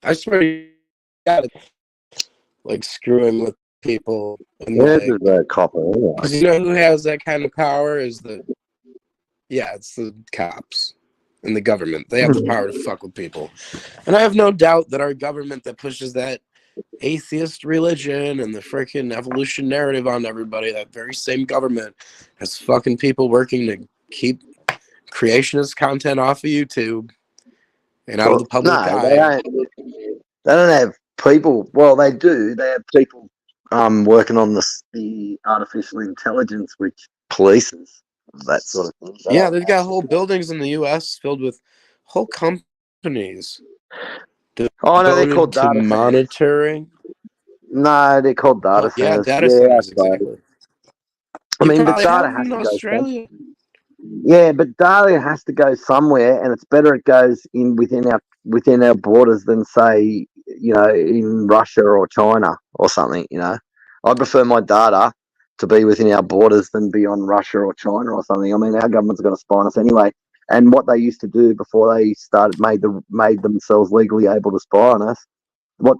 I swear to God, like screwing with people. And Yeah, like, there's a copper. Anyway. because you know who has that kind of power is it's the cops and the government. They have the power to fuck with people. And I have no doubt that our government that pushes that atheist religion and the freaking evolution narrative on everybody, that very same government has fucking people working to keep creationist content off of YouTube and out of the public eye. They don't have people. Well, they do. They have people working on the artificial intelligence, which polices that sort of thing. Yeah, they've got whole buildings in the U.S. filled with whole companies. Oh no, they're called to data monitoring. No, they're called data centers. Yeah, data centers, exactly. I mean, but probably data have has in to Australia. Yeah, but data has to go somewhere, and it's better it goes in within our borders than say, in Russia or China or something. I prefer my data to be within our borders than be on Russia or China or something. I mean, our government's going to spy on us anyway. And what they used to do before they made themselves legally able to spy on us,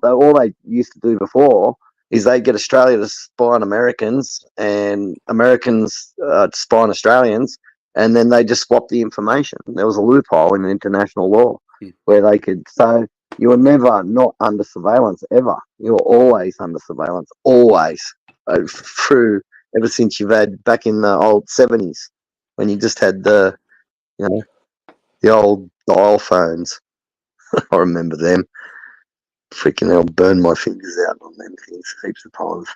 all they used to do before is they get Australia to spy on Americans, and Americans to spy on Australians, and then they just swap the information. There was a loophole in international law where they could. So you were never not under surveillance ever. You were always under surveillance, always, ever since you've had back in the old 70s when you just had the old dial phones. I remember them. Freaking hell, burned my fingers out on them things heaps of times.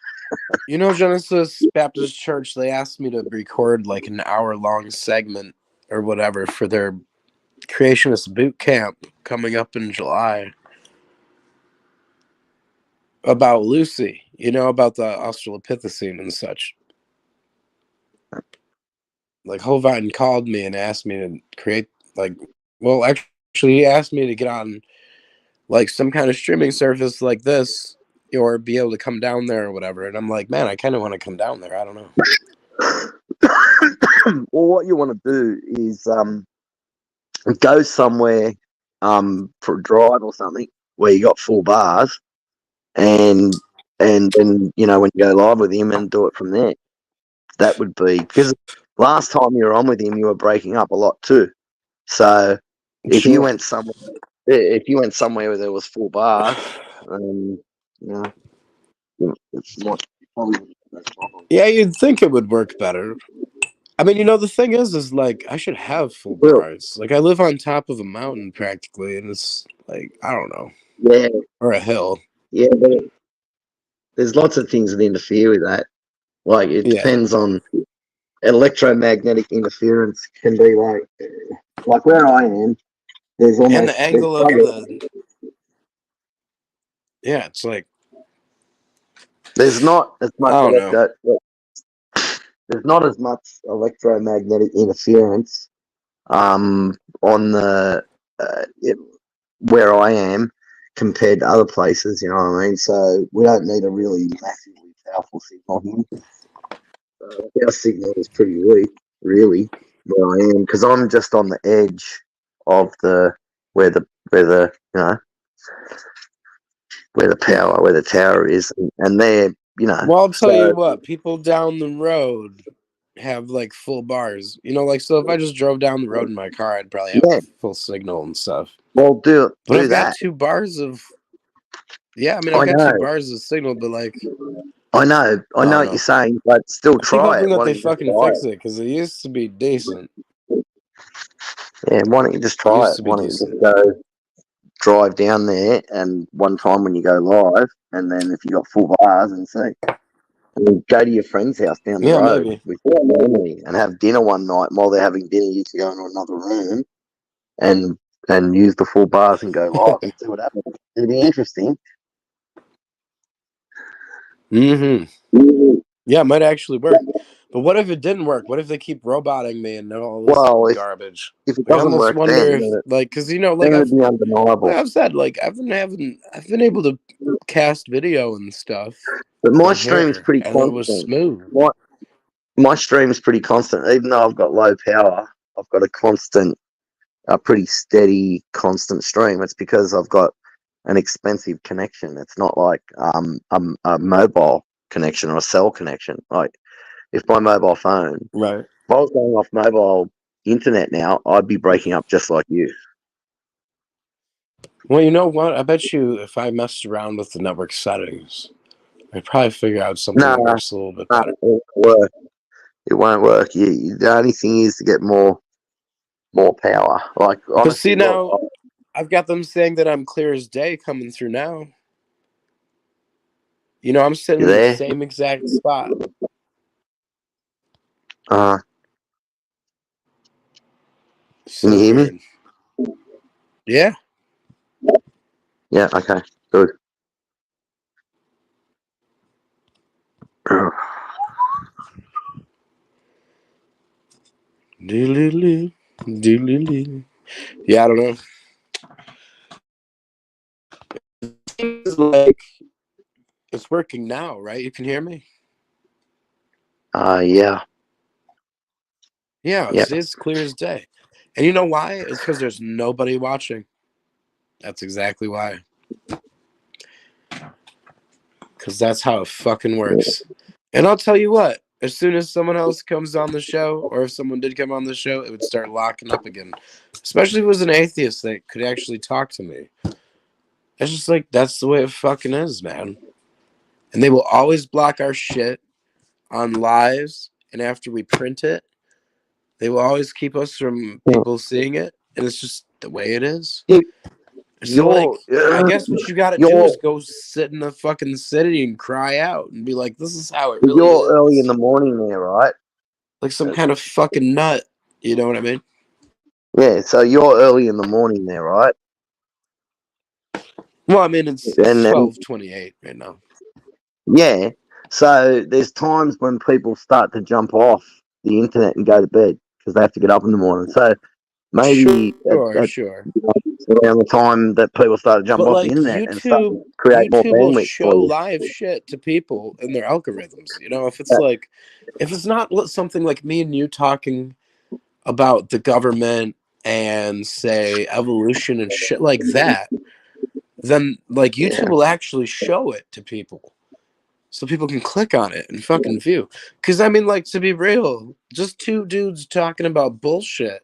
Genesis Baptist Church, they asked me to record like an hour-long segment or whatever for their creationist boot camp coming up in July about Lucy, about the Australopithecine and such. Like Hovind called me and asked me to create actually he asked me to get on like some kind of streaming service like this or be able to come down there or whatever. And I'm like, man, I kind of want to come down there. I don't know. Well, what you want to do is go somewhere for a drive or something where you got full bars, and then when you go live with him and do it from there. That would be because last time you were on with him, you were breaking up a lot too. So if you went somewhere where there was full bars, it's not probably. Yeah, you'd think it would work better. I mean, the thing is like I should have full bars. Like I live on top of a mountain practically, and it's like I don't know, or a hill. Yeah, but there's lots of things that interfere with that. Like it depends on electromagnetic interference can be like where I am. There's almost And the angle of it's like, there's not as much I don't know. there's not as much electromagnetic interference on the where I am compared to other places. You know what I mean? So we don't need a really massively powerful signal here. Our signal is pretty weak, really, where I am, because I'm just on the edge of where the tower is, and they're Well, I'll tell you what, people down the road have like full bars. You know, like, so if I just drove down the road in my car, I'd probably have full signal and stuff. Well, But I've that. got 2 bars of. Yeah, I mean, I've got 2 bars of signal, but like. I know what you're saying, but still I keep try hoping it. that they fucking fix it, because it used to be decent. Yeah, why don't you just try it? Why don't you just go drive down there, and one time when you go live, and then if you got full bars, and see. And go to your friend's house down the road with your family and have dinner one night. And while they're having dinner, you can go into another room and use the full bars and go live and see what happens. It'd be interesting. Mm-hmm. Yeah, it might actually work. But what if it didn't work? What if they keep roboting me and all this garbage? If it doesn't work, wonder if, like, because like it'd be undeniable. I've said, like, I've been able to cast video and stuff. But my stream's pretty constant. It was smooth. My stream's pretty constant, even though I've got low power. I've got a pretty steady, constant stream. It's because I've got an expensive connection. It's not like a mobile connection or a cell connection. Like, if my mobile phone, if I was going off mobile internet now, I'd be breaking up just like you. Well, you know what? I bet you if I messed around with the network settings, I'd probably figure out something that works a little bit better. It won't work. The only thing is to get more power. Like, honestly, but see, now I've got them saying that I'm clear as day coming through now. You know, I'm sitting in the same exact spot. Can you hear me? Yeah. Yeah, okay. Good. Yeah, I don't know. It seems like it's working now, right? You can hear me? Yeah. Yeah, it's clear as day. And you know why? It's because there's nobody watching. That's exactly why. Because that's how it fucking works. And I'll tell you what, as soon as someone else comes on the show, or if someone did come on the show, it would start locking up again. Especially if it was an atheist that could actually talk to me. It's just like, that's the way it fucking is, man. And they will always block our shit on lives, and after we print it, they will always keep us from people seeing it, and it's just the way it is. So, like, I guess what you gotta do is go sit in the fucking city and cry out and be like, this is how it really is. You're early in the morning there, right? Like some kind of fucking nut. You know what I mean? Yeah, so you're early in the morning there, right? Well, I mean, it's 12:28 right now. Yeah. So there's times when people start to jump off the internet and go to bed because they have to get up in the morning. So maybe sure. Around the time that people start to jump off the internet and start to create more bandwidth will show live shit to people in their algorithms. You know, if it's not something like me and you talking about the government and say evolution and shit like that, then like YouTube will actually show it to people. So people can click on it and fucking view. Because, I mean, like, to be real, just 2 dudes talking about bullshit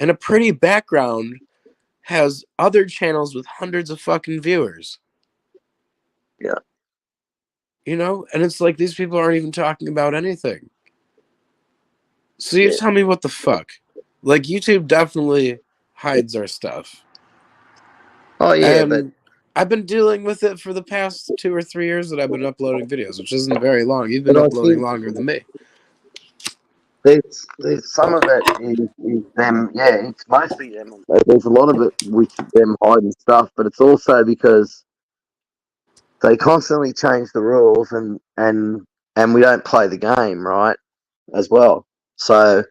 and a pretty background has other channels with hundreds of fucking viewers. Yeah. You know? And it's like, these people aren't even talking about anything. So you tell me what the fuck. Like, YouTube definitely hides our stuff. Oh, yeah, but I've been dealing with it for the past 2 or 3 years that I've been uploading videos, which isn't very long. You've been uploading longer than me. there's some of it is them. Yeah, it's mostly them. There's a lot of it with them hiding stuff, but it's also because they constantly change the rules and we don't play the game right as well. So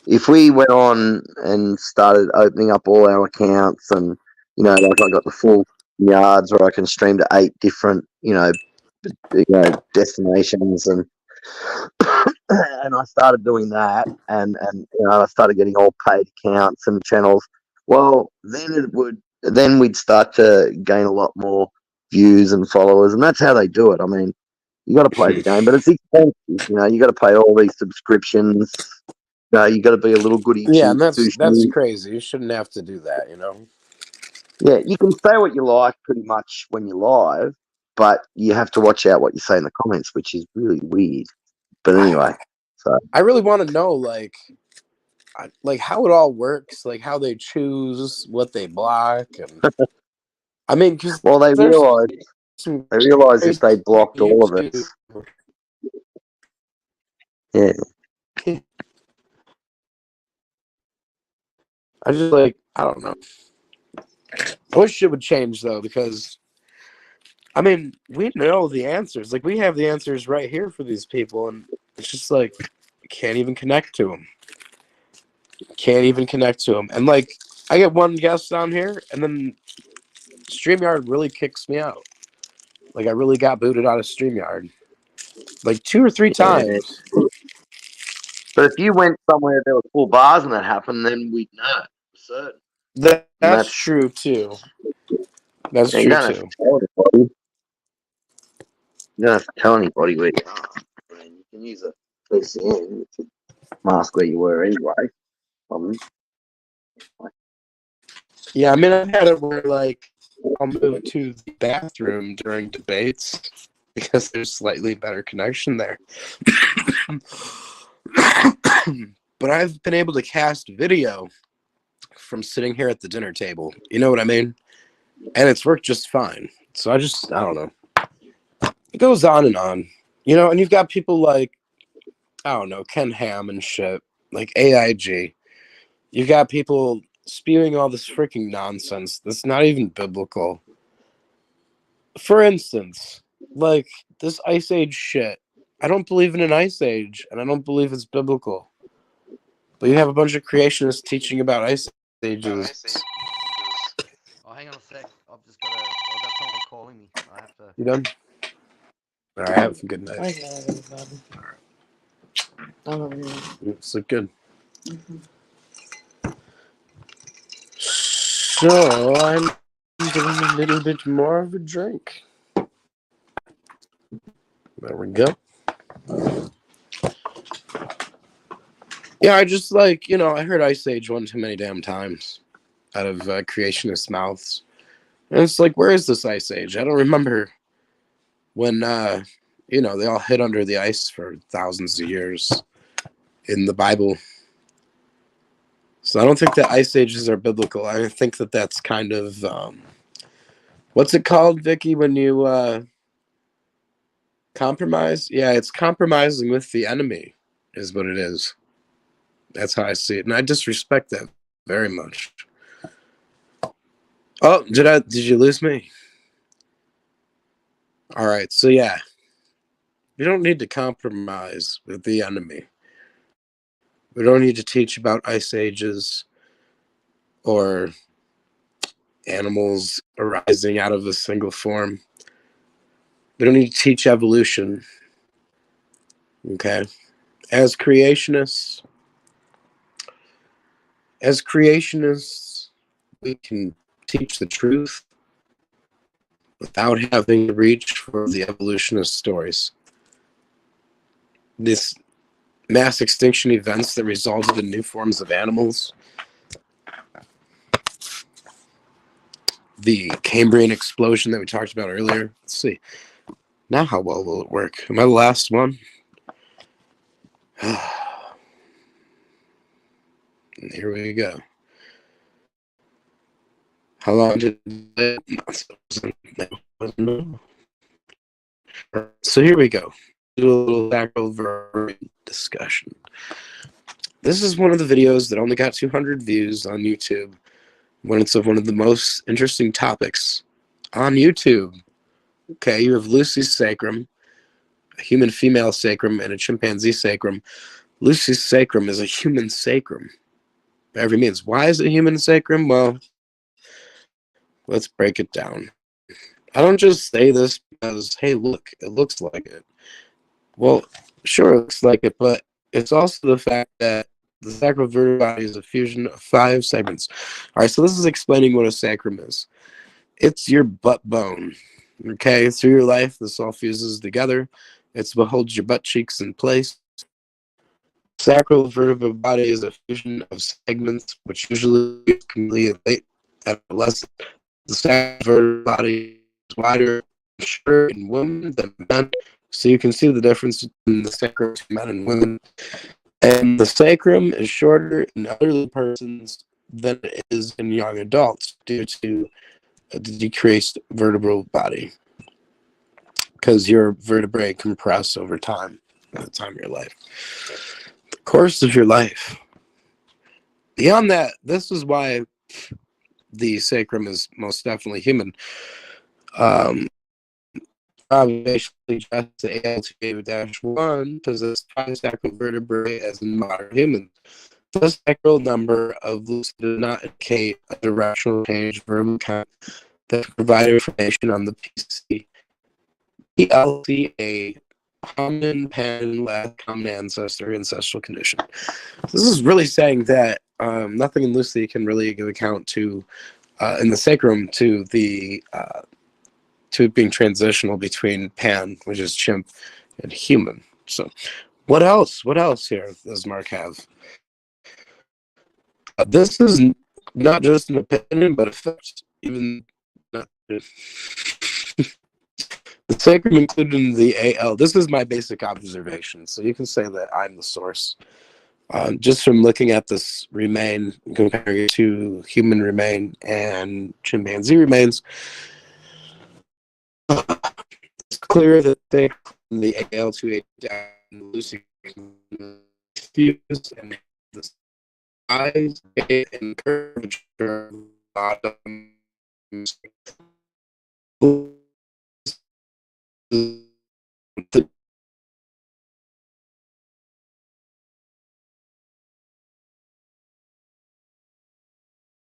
if we went on and started opening up all our accounts and like I got the full yards where I can stream to 8 different destinations and and I started doing that and I started getting all paid accounts and channels. Well, then we'd start to gain a lot more views and followers, and that's how they do it. I mean, you got to play the game, but it's expensive. You got to pay all these subscriptions. You got to be a little goody Yeah, and two that's shoes. crazy. You shouldn't have to do that, Yeah, you can say what you like pretty much when you're live, but you have to watch out what you say in the comments, which is really weird. But anyway, so I really want to know, like how it all works, like how they choose what they block, and I mean, because well, they there's realize if crazy they blocked all of it, YouTube. yeah. I just I don't know. I wish it would change though, because I mean, we know the answers. Like we have the answers right here for these people, and it's just like can't even connect to them. Can't even connect to them. And I get one guest on here, and then StreamYard really kicks me out. I really got booted out of StreamYard 2 or 3 times. But if you went somewhere there were full bars and that happened, then we'd know for certain. That's true too. That's You true don't have too. to tell anybody. You don't have to tell anybody where you are. I mean, you can use a VCN to mask where you were anyway. Yeah, I mean, I've had it where I'll move to the bathroom during debates because there's slightly better connection there. But I've been able to cast video from sitting here at the dinner table. You know what I mean? And it's worked just fine. So I don't know. It goes on and on. And you've got people I don't know, Ken Ham and shit, like AIG. You've got people spewing all this freaking nonsense that's not even biblical. For instance, this Ice Age shit. I don't believe in an Ice Age, and I don't believe it's biblical. But you have a bunch of creationists teaching about Ice Ages. Oh, hang on a sec. I've got someone calling me. I have to. You done? All right, have a good night. Sleep good. So I'm doing a little bit more of a drink. There we go. Yeah, I just I heard Ice Age one too many damn times out of creationist mouths. And it's where is this Ice Age? I don't remember when, they all hid under the ice for thousands of years in the Bible. So I don't think that Ice Ages are biblical. I think that that's kind of, what's it called, Vicky, when you compromise? Yeah, it's compromising with the enemy is what it is. That's how I see it. And I disrespect that very much. Oh, did you lose me? All right, so yeah. We don't need to compromise with the enemy. We don't need to teach about Ice Ages or animals arising out of a single form. We don't need to teach evolution. Okay? As creationists, we can teach the truth without having to reach for the evolutionist stories. This mass extinction events that resulted in new forms of animals, the Cambrian explosion that we talked about earlier. Let's see. Now how well will it work? Am I the last one? And here we go. How long did it? So here we go. Do a little back over discussion. This is one of the videos that only got 200 views on YouTube when it's of one of the most interesting topics on YouTube. Okay, you have Lucy's sacrum, a human female sacrum, and a chimpanzee sacrum. Lucy's sacrum is a human sacrum by every means. Why is it a human sacrum? Well, let's break it down. I don't just say this because, hey, look, it looks like it. Well, sure, it looks like it, but it's also the fact that the sacral vertebral body is a fusion of 5 segments. All right, so this is explaining what a sacrum is. It's your butt bone. Okay, through your life, this all fuses together. It's what holds your butt cheeks in place. Sacral vertebral body is a fusion of segments, which usually can be late adolescent. The sacral vertebral body is wider and shorter in women than men, so you can see the difference between the sacrum between men and women. And the sacrum is shorter in elderly persons than it is in young adults due to the decreased vertebral body, because your vertebrae compress over time, at the time of your life. The course of your life. Beyond that, this is why the sacrum is most definitely human. Obviously, just the AL2A-1 possess 5 sacral vertebrae as in modern humans. The sacral number of Lucy does not indicate a directional change vertical count that provide information on the PLCA common pan last common ancestral condition. This is really saying that nothing in Lucy can really give account to in the sacrum to the to it being transitional between pan, which is chimp, and human. So, what else? What else here does Mark have? This is not just an opinion, but a fact. Even not. The sacrum included in the AL. This is my basic observation, so you can say that I'm the source. Just from looking at this remain, comparing it to human remain and chimpanzee remains, it's clear that the AL2A and Lucy fused and the size and curvature of the bottom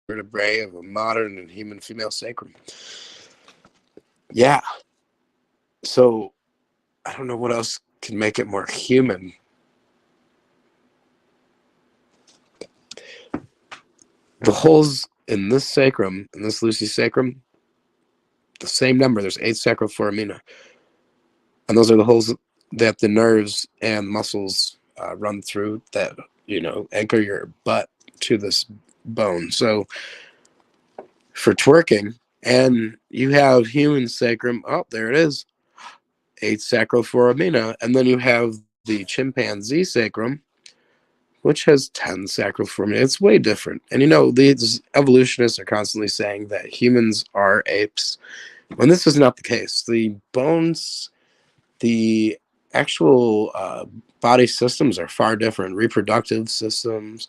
vertebrae of a modern and human female sacrum. Yeah. So I don't know what else can make it more human. The holes in this sacrum, in this Lucy sacrum, the same number. There's 8 sacral foramina. And those are the holes that the nerves and muscles run through that, anchor your butt to this bone. So for twerking, and you have human sacrum, oh, there it is, 8 sacral foramina. And then you have the chimpanzee sacrum, which has 10 sacral foramina. It's way different. And these evolutionists are constantly saying that humans are apes, when this is not the case. The bones, the actual body systems are far different. Reproductive systems,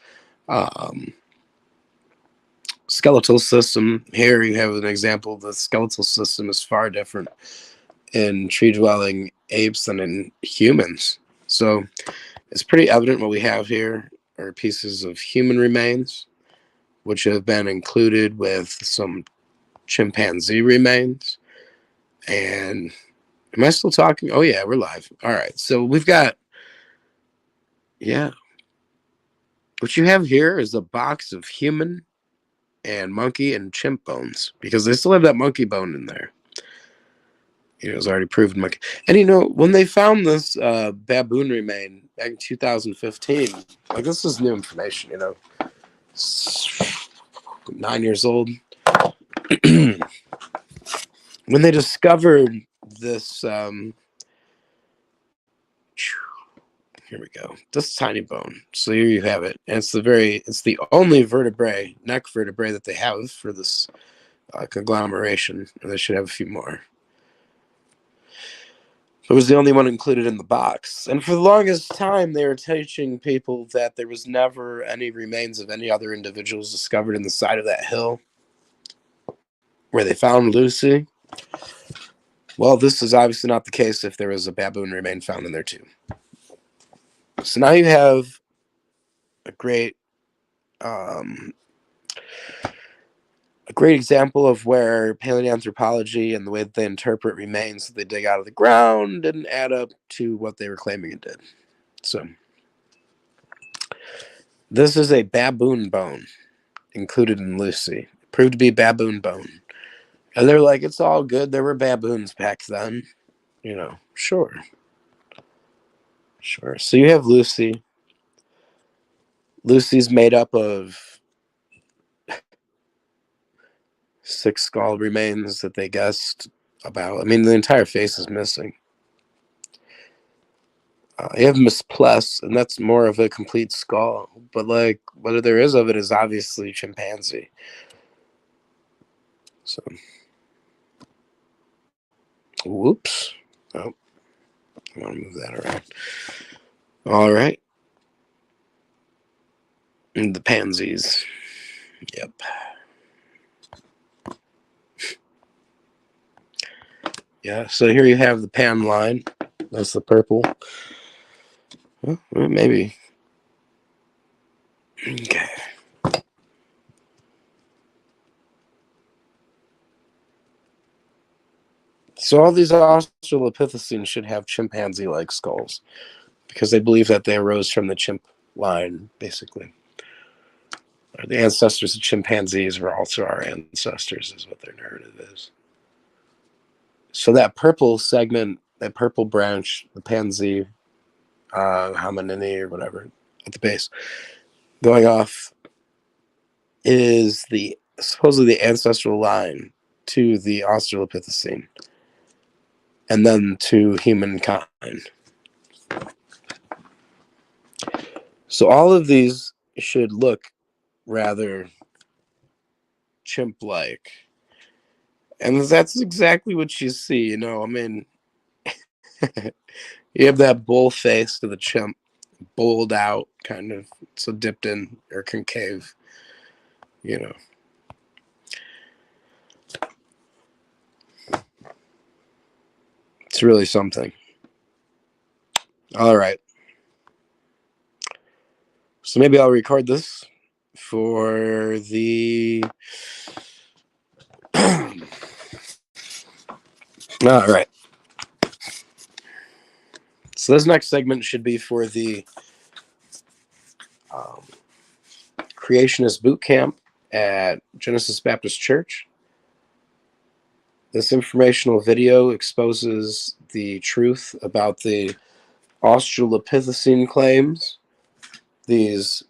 skeletal system. Here you have an example. The skeletal system is far different in tree-dwelling apes than in humans. So it's pretty evident what we have here are pieces of human remains, which have been included with some chimpanzee remains. And am I still talking? Oh, yeah, we're live. All right. So we've got, what you have here is a box of human and monkey and chimp bones, because they still have that monkey bone in there. It's already proven monkey. And, when they found this baboon remain back in 2015, this is new information, 9 years old. When they discovered this, here we go, this tiny bone. So here you have it. And it's the only neck vertebrae that they have for this conglomeration. And they should have a few more. It was the only one included in the box. And for the longest time, they were teaching people that there was never any remains of any other individuals discovered in the side of that hill where they found Lucy. Well, this is obviously not the case if there was a baboon remain found in there too. So now you have a great example of where paleoanthropology and the way that they interpret remains that they dig out of the ground didn't add up to what they were claiming it did. So this is a baboon bone included in Lucy. It proved to be a baboon bone. And they're like, it's all good. There were baboons back then. You know, sure. Sure. So you have Lucy. Lucy's made up of 6 skull remains that they guessed about. I mean, the entire face is missing. You have Miss Pless, and that's more of a complete skull. But, like, what there is of it is obviously chimpanzee. So, whoops. Oh, I want to move that around. All right. And the pansies. Yep. Yeah, so here you have the pan line. That's the purple. Well, maybe. Okay. So all these Australopithecines should have chimpanzee-like skulls because they believe that they arose from the chimp line, basically. Or the ancestors of chimpanzees were also our ancestors, is what their narrative is. So that purple segment, that purple branch, the pansy, hominini or whatever, at the base, going off is the supposedly the ancestral line to the Australopithecine and then to humankind. So all of these should look rather chimp-like. And that's exactly what you see, you know. I mean, you have that bull face to the chimp, bowled out, kind of, so dipped in or concave, you know. It's really something. All right. So maybe I'll record this for the... All right. So this next segment should be for the Creationist Boot Camp at Genesis Baptist Church. This informational video exposes the truth about the Australopithecine claims, these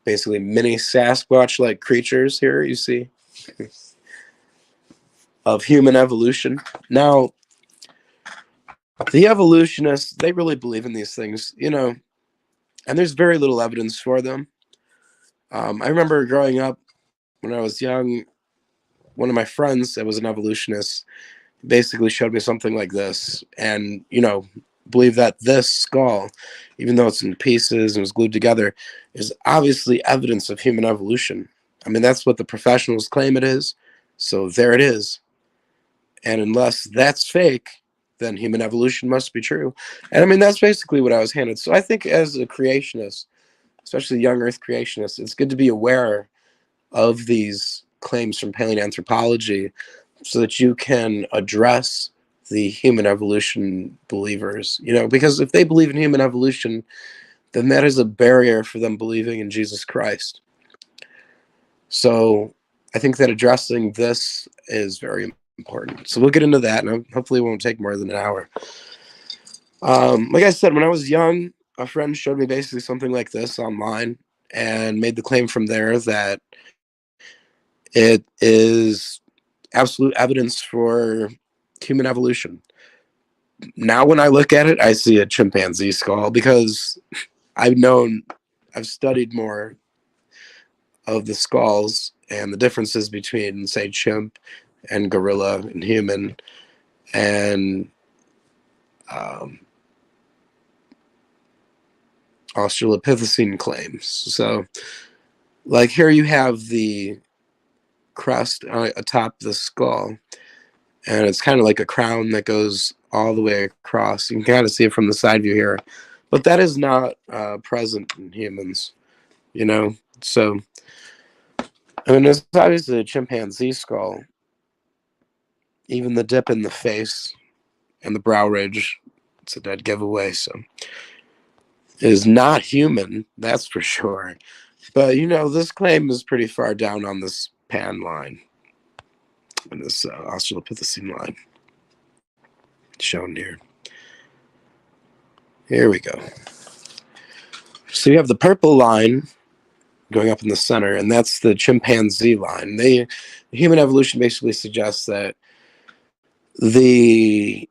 basically mini Sasquatch-like creatures here you see of human evolution. Now, the evolutionists, they really believe in these things, you know, and there's very little evidence for them. I remember growing up when I was young, one of my friends that was an evolutionist basically showed me something like this and, you know, believe that this skull, even though it's in pieces and was glued together, is obviously evidence of human evolution. I mean, that's what the professionals claim it is. So there it is. And unless that's fake, then human evolution must be true. And I mean, that's basically what I was handed. So I think as a creationist, especially young earth creationist, it's good to be aware of these claims from paleoanthropology so that you can address the human evolution believers, you know, because if they believe in human evolution, then that is a barrier for them believing in Jesus Christ. So I think that addressing this is very important. So we'll get into that, and hopefully it won't take more than an hour. Like I said, when I was young, a friend showed me basically something like this online and made the claim from there that it is absolute evidence for human evolution. Now when I look at it, I see a chimpanzee skull because I've studied more of the skulls and the differences between, say, chimp and gorilla and human. And um, Australopithecine claims. So, like here you have the crest atop the skull, and it's kind of like a crown that goes all the way across. You can kind of see it from the side view here, but that is not present in humans, you know? So, I mean, it's obviously a chimpanzee skull. Even the dip in the face and the brow ridge, it's a dead giveaway. So, it is not human, that's for sure. But, you know, this claim is pretty far down on this pan line, in this Australopithecine line shown here. Here we go. So you have the purple line going up in the center, and that's the chimpanzee line. Human evolution basically suggests that the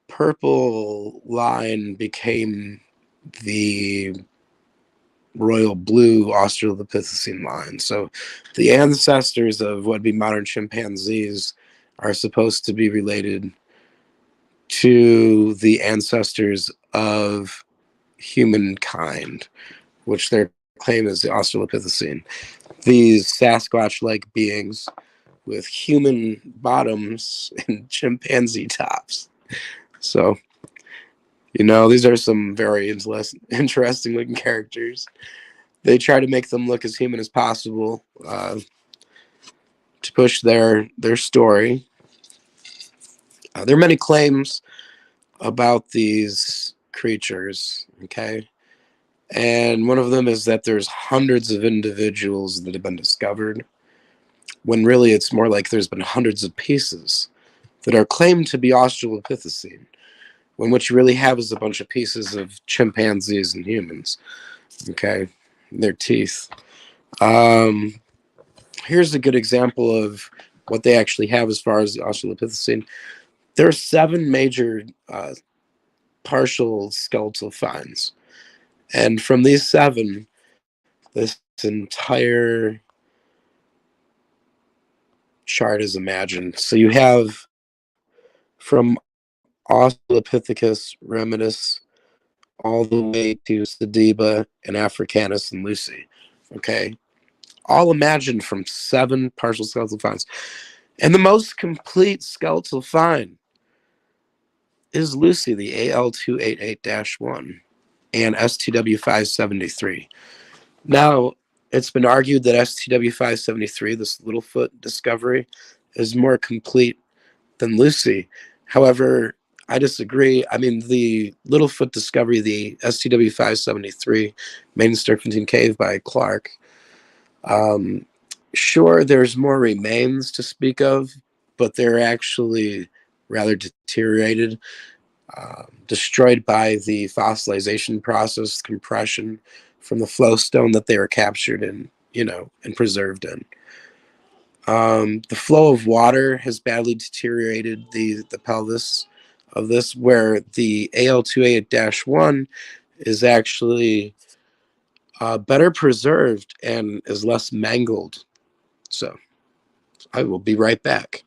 purple line became the royal blue Australopithecine line. So the ancestors of what would be modern chimpanzees are supposed to be related to the ancestors of humankind, which their claim is the Australopithecine. These Sasquatch-like beings with human bottoms and chimpanzee tops. So, you know, these are some very interesting looking characters. They try to make them look as human as possible to push their story. There are many claims about these creatures, okay? And one of them is that there's hundreds of individuals that have been discovered, when really it's more like there's been hundreds of pieces that are claimed to be Australopithecine, when what you really have is a bunch of pieces of chimpanzees and humans, okay? Their teeth. Here's a good example of what they actually have as far as the Australopithecine. There are 7 major partial skeletal finds. And from these 7, this entire chart is imagined. So you have from Australopithecus remedius all the way to Sediba and Africanus and Lucy. Okay? All imagined from 7 partial skeletal finds. And the most complete skeletal find is Lucy, the AL288-1 and STW573. Now, it's been argued that STW573, this Littlefoot discovery, is more complete than Lucy. However, I disagree. I mean, the Littlefoot discovery, the STW573, Maiden Serpentine Cave by Clark, sure, there's more remains to speak of, but they're actually rather deteriorated, destroyed by the fossilization process, compression from the flowstone that they were captured in, you know, and preserved in. The flow of water has badly deteriorated the pelvis of this, where the AL28-1 is actually better preserved and is less mangled. So I will be right back.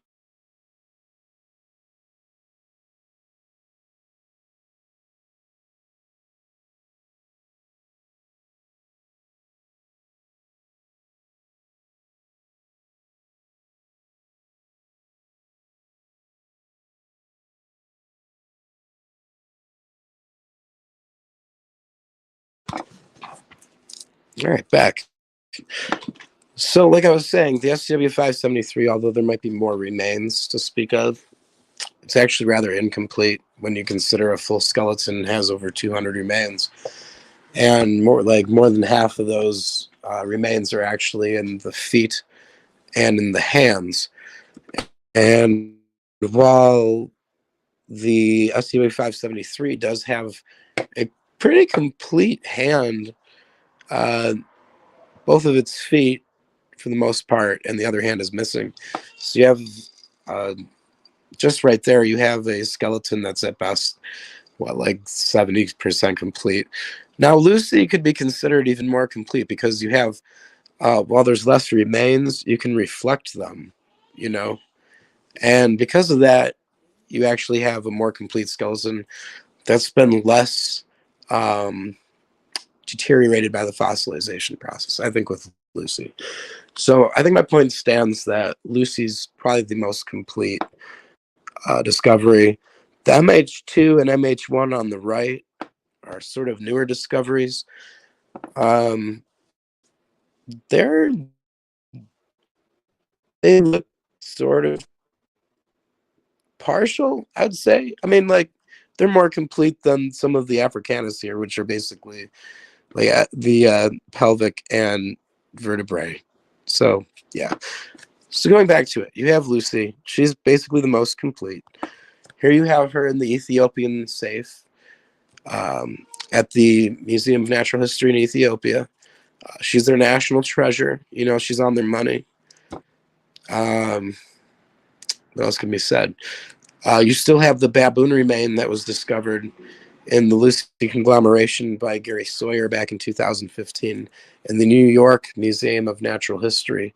All right, back. So, like I was saying, the STW573, although there might be more remains to speak of, it's actually rather incomplete when you consider a full skeleton has over 200 remains. And more than half of those remains are actually in the feet and in the hands. And while the STW573 does have a pretty complete hand, both of its feet, for the most part, and the other hand is missing. So you have, just right there, you have a skeleton that's at best, like 70% complete. Now, Lucy could be considered even more complete because you have, while there's less remains, you can reflect them, you know? And because of that, you actually have a more complete skeleton that's been less deteriorated by the fossilization process, I think, with Lucy. So I think my point stands that Lucy's probably the most complete discovery. The MH2 and MH1 on the right are sort of newer discoveries. They look sort of partial, I'd say. I mean, like, they're more complete than some of the Africanus here, which are basically like the pelvic and vertebrae. So yeah. So going back to it, you have Lucy. She's basically the most complete. Here you have her in the Ethiopian safe at the Museum of Natural History in Ethiopia. She's their national treasure. You know, she's on their money. What else can be said? You still have the baboon remain that was discovered in the Lucy conglomeration by Gary Sawyer back in 2015 in the New York Museum of Natural History.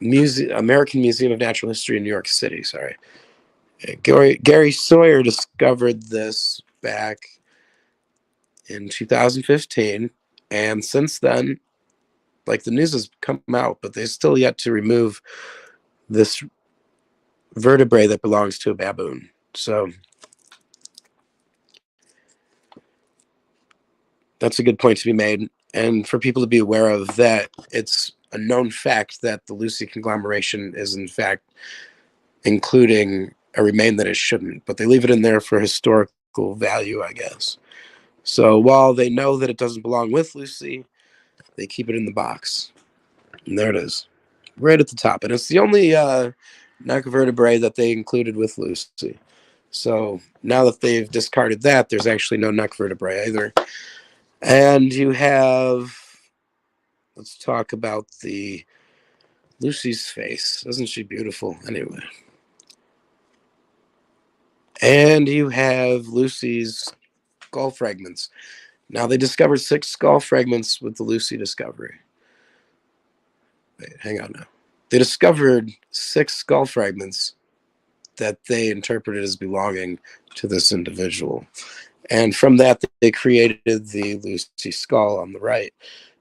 American Museum of Natural History in New York City, sorry. Gary Sawyer discovered this back in 2015, and since then, like, the news has come out, but they've still yet to remove this vertebrae that belongs to a baboon. So that's a good point to be made, and for people to be aware of that, it's a known fact that the Lucy conglomeration is in fact including a remain that it shouldn't, but they leave it in there for historical value, I guess. So while they know that it doesn't belong with Lucy, they keep it in the box. And there it is, right at the top. And it's the only neck vertebrae that they included with Lucy. So now that they've discarded that, there's actually no neck vertebrae either. And you have, let's talk about the Lucy's face. Isn't she beautiful? Anyway. And you have Lucy's skull fragments. Now, they discovered 6 skull fragments with the Lucy discovery. Wait, hang on now. They discovered 6 skull fragments that they interpreted as belonging to this individual. And from that, they created the Lucy skull on the right.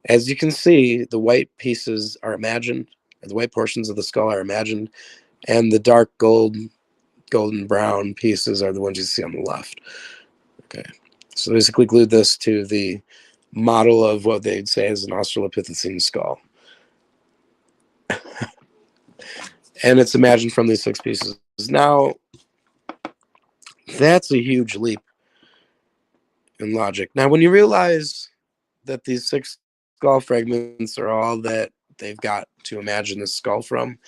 As you can see, the white pieces are imagined, the white portions of the skull are imagined, and the dark golden brown pieces are the ones you see on the left. Okay. So basically glued this to the model of what they'd say is an Australopithecine skull. And it's imagined from these 6 pieces. Now, that's a huge leap in logic. Now, when you realize that these 6 skull fragments are all that they've got to imagine this skull from,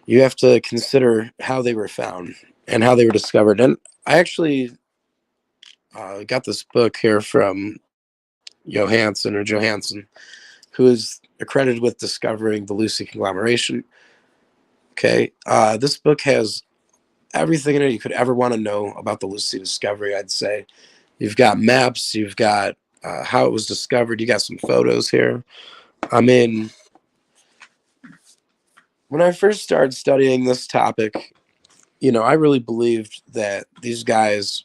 you have to consider how they were found and how they were discovered. And I actually got this book here from Johansson, who is accredited with discovering the Lucy conglomeration. Okay, this book has everything in it you could ever want to know about the Lucy discovery, I'd say. You've got maps, you've got how it was discovered, you got some photos here. I mean, when I first started studying this topic, I really believed that these guys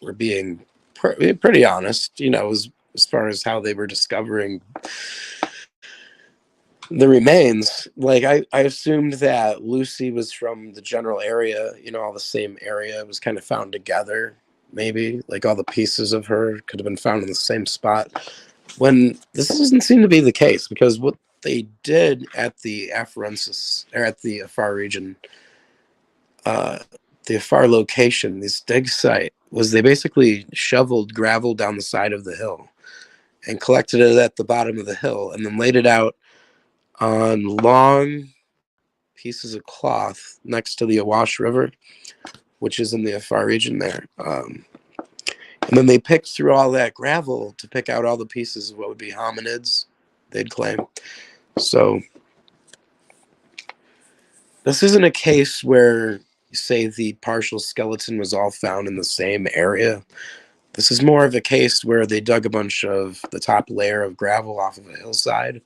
were being pretty honest, as far as how they were discovering the remains. Like, I assumed that Lucy was from the general area, all the same area. It was kind of found together, maybe. Like, all the pieces of her could have been found in the same spot. When this doesn't seem to be the case, because what they did at the Afarensis, or at the Afar region, the Afar location, this dig site, was they basically shoveled gravel down the side of the hill and collected it at the bottom of the hill and then laid it out on long pieces of cloth next to the Awash River, which is in the Afar region there. And then they picked through all that gravel to pick out all the pieces of what would be hominids, they'd claim. So this isn't a case where, say, the partial skeleton was all found in the same area. This is more of a case where they dug a bunch of the top layer of gravel off of a hillside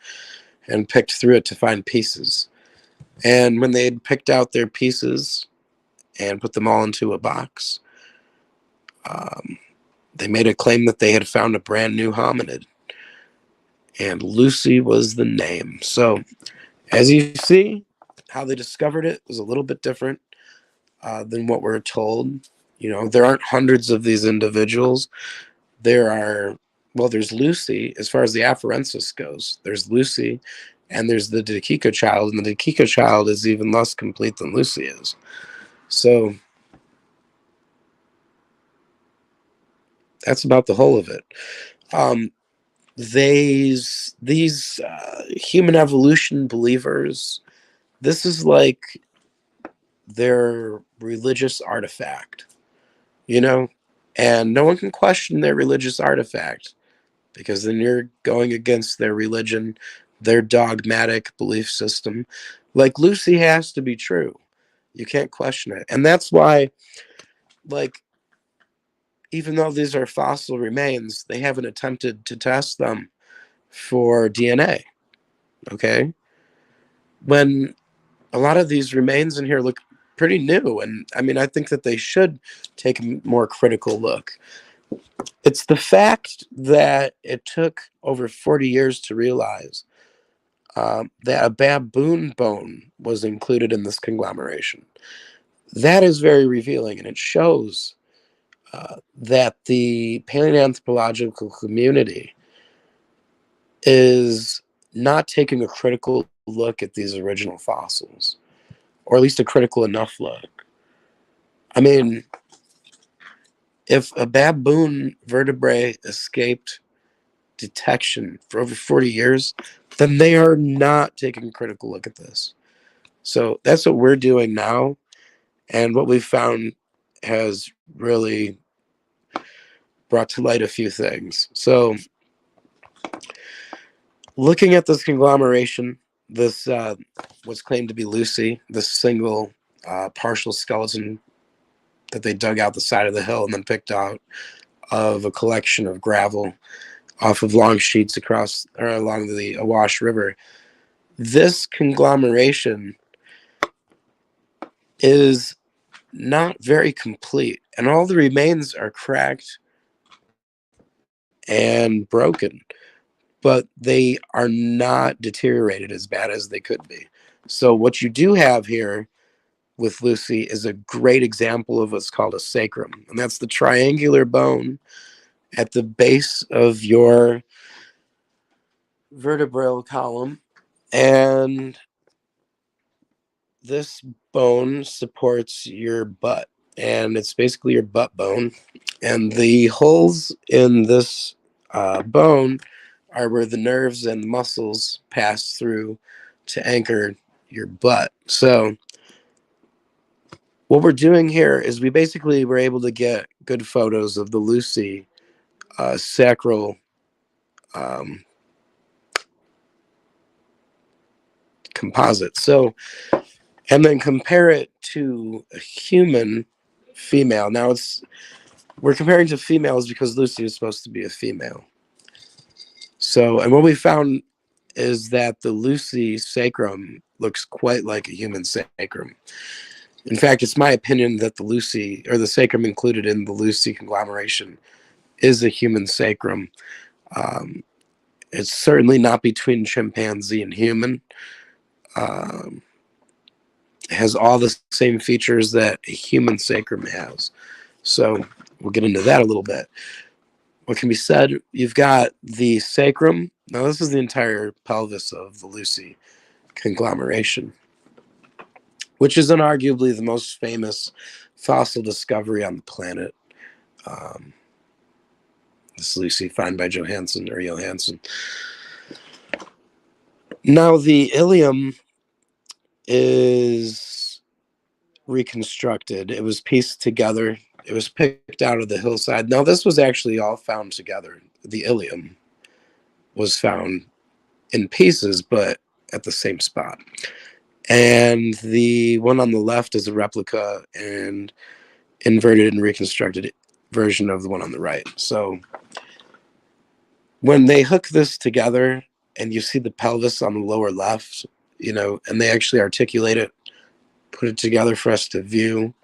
and picked through it to find pieces. And when they had picked out their pieces, and put them all into a box. They made a claim that they had found a brand new hominid, and Lucy was the name. So, as you see, how they discovered it was a little bit different than what we're told. You know, there aren't hundreds of these individuals. There are, well, there's Lucy, as far as the afarensis goes. There's Lucy, and there's the Dakika child, and the Dakika child is even less complete than Lucy is. So, that's about the whole of it. These human evolution believers, this is like their religious artifact, you know, and no one can question their religious artifact, because then you're going against their religion, their dogmatic belief system. Like, Lucy has to be true. You can't question it. And that's why, like, even though these are fossil remains, they haven't attempted to test them for DNA. Okay? When a lot of these remains in here look pretty new, and I mean, I think that they should take a more critical look. It's the fact that it took over 40 years to realize that a baboon bone was included in this conglomeration. That is very revealing, and it shows that the paleoanthropological community is not taking a critical look at these original fossils, or at least a critical enough look. I mean, if a baboon vertebrae escaped detection for over 40 years, then they are not taking a critical look at this. So that's what we're doing now. And what we've found has really brought to light a few things. So looking at this conglomeration, this what's claimed to be Lucy, this single partial skeleton that they dug out the side of the hill and then picked out of a collection of gravel off of long sheets across or along the Awash River. This conglomeration is not very complete, and all the remains are cracked and broken, but they are not deteriorated as bad as they could be. So what you do have here with Lucy is a great example of what's called a sacrum, and that's the triangular bone at the base of your vertebral column, and this bone supports your butt, and it's basically your butt bone, and the holes in this bone are where the nerves and muscles pass through to anchor your butt. So what we're doing here is we basically were able to get good photos of the Lucy sacral composite. So, and then compare it to a human female. Now we're comparing to females because Lucy is supposed to be a female. So, and what we found is that the Lucy sacrum looks quite like a human sacrum. In fact, it's my opinion that the Lucy, or the sacrum included in the Lucy conglomeration, is a human sacrum. It's certainly not between chimpanzee and human. It has all the same features that a human sacrum has. So we'll get into that a little bit. What can be said, you've got the sacrum. Now, this is the entire pelvis of the Lucy conglomeration, which is unarguably the most famous fossil discovery on the planet. This Lucy found by Johansen. Now, the ilium is reconstructed. It was pieced together. It was picked out of the hillside. Now, this was actually all found together. The ilium was found in pieces, but at the same spot. And the one on the left is a replica and inverted and reconstructed version of the one on the right. So when they hook this together and you see the pelvis on the lower left, you know, and they actually articulate it put it together for us to view.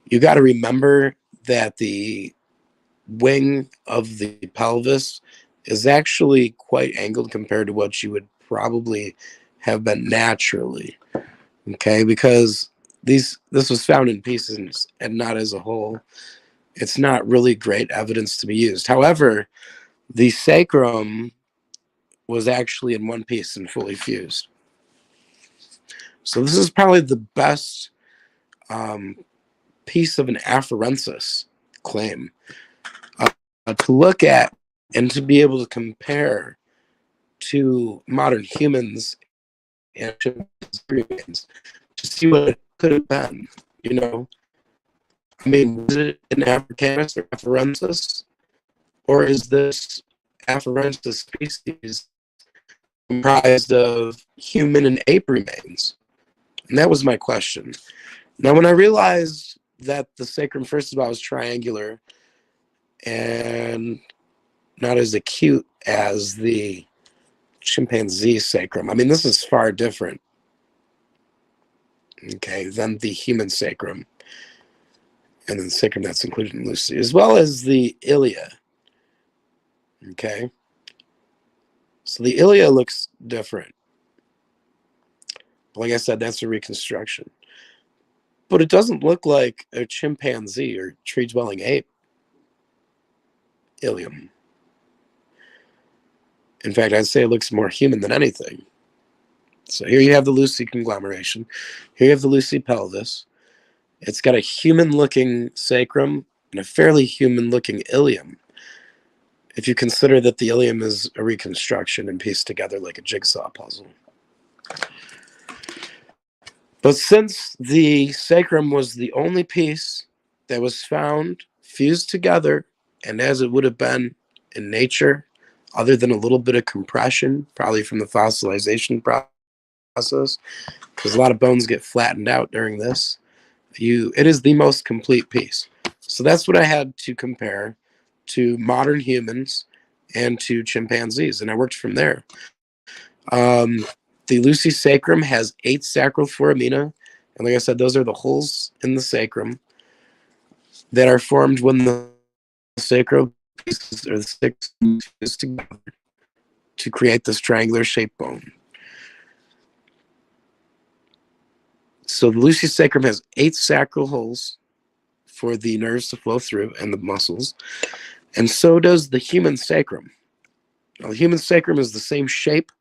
You got to remember that the wing of the pelvis is actually quite angled compared to what you would probably have been naturally. Okay, because this was found in pieces and not as a whole. It's not really great evidence to be used. However, the sacrum was actually in one piece and fully fused. So this is probably the best piece of an afarensis claim to look at and to be able to compare to modern humans and chimpanzees to see what it could have been. You know, I mean, was it an Africanus or afarensis, or is this afarensis species comprised of human and ape remains? And that was my question. Now, when I realized that the sacrum, first of all, was triangular and not as acute as the chimpanzee sacrum, I mean, this is far different, okay, than the human sacrum, and then the sacrum that's included in Lucy, as well as the ilia, okay? So the ilia looks different. But like I said, that's a reconstruction. But it doesn't look like a chimpanzee or tree-dwelling ape ilium. In fact, I'd say it looks more human than anything. So here you have the Lucy conglomeration. Here you have the Lucy pelvis. It's got a human-looking sacrum and a fairly human-looking ilium, if you consider that the ilium is a reconstruction and pieced together like a jigsaw puzzle. But since the sacrum was the only piece that was found fused together, and as it would have been in nature, other than a little bit of compression, probably from the fossilization process, because a lot of bones get flattened out during this, it is the most complete piece. So that's what I had to compare to modern humans and to chimpanzees, and I worked from there. The Lucy sacrum has 8 sacral foramina, and like I said, those are the holes in the sacrum that are formed when the sacral pieces or the six fuse together to create this triangular shaped bone. So the Lucy sacrum has 8 sacral holes for the nerves to flow through and the muscles, and so does the human sacrum. Now, the human sacrum is the same shape,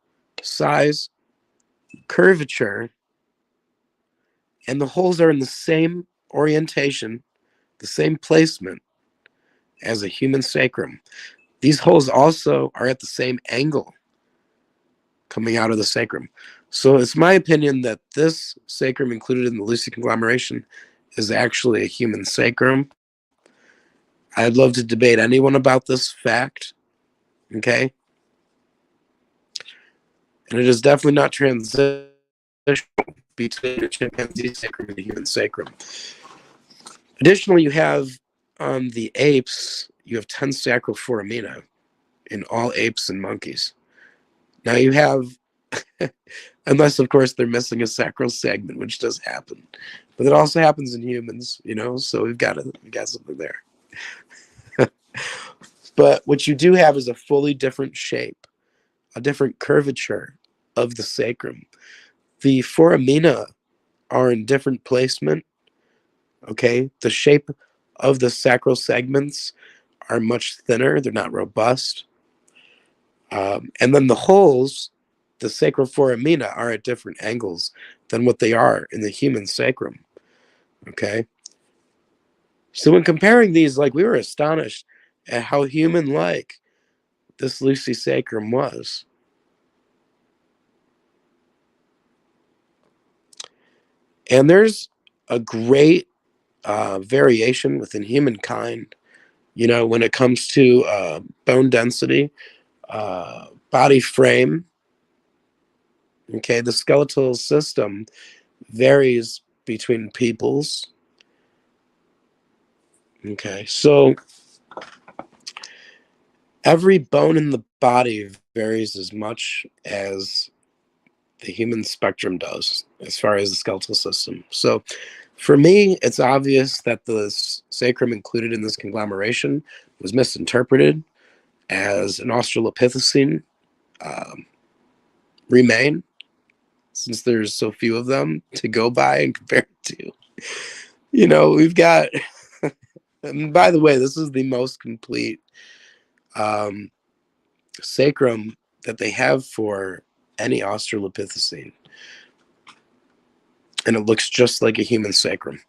size, curvature, and the holes are in the same orientation, the same placement as a human sacrum. These holes also are at the same angle coming out of the sacrum. So it's my opinion that this sacrum included in the Lucy conglomeration is actually a human sacrum. I'd love to debate anyone about this fact, okay? And it is definitely not transitional between a chimpanzee sacrum and a human sacrum. Additionally, you have on the apes, you have 10 sacral foramina in all apes and monkeys. Now you have, unless of course they're missing a sacral segment, which does happen, but it also happens in humans, you know, so we got something there. But what you do have is a fully different shape, a different curvature of the sacrum. The foramina are in different placement, okay? The shape of the sacral segments are much thinner, they're not robust. And then the holes, the sacral foramina, are at different angles than what they are in the human sacrum, okay? So when comparing these, like, we were astonished at how human-like this Lucy sacrum was. And there's a great variation within humankind, you know, when it comes to bone density, body frame. Okay, the skeletal system varies between peoples. Okay, so every bone in the body varies as much as the human spectrum does as far as the skeletal system. So for me, it's obvious that the sacrum included in this conglomeration was misinterpreted as an Australopithecine remain, since there's so few of them to go by and compare to. You know, we've got, and by the way, this is the most complete sacrum that they have for any Australopithecine. And it looks just like a human sacrum.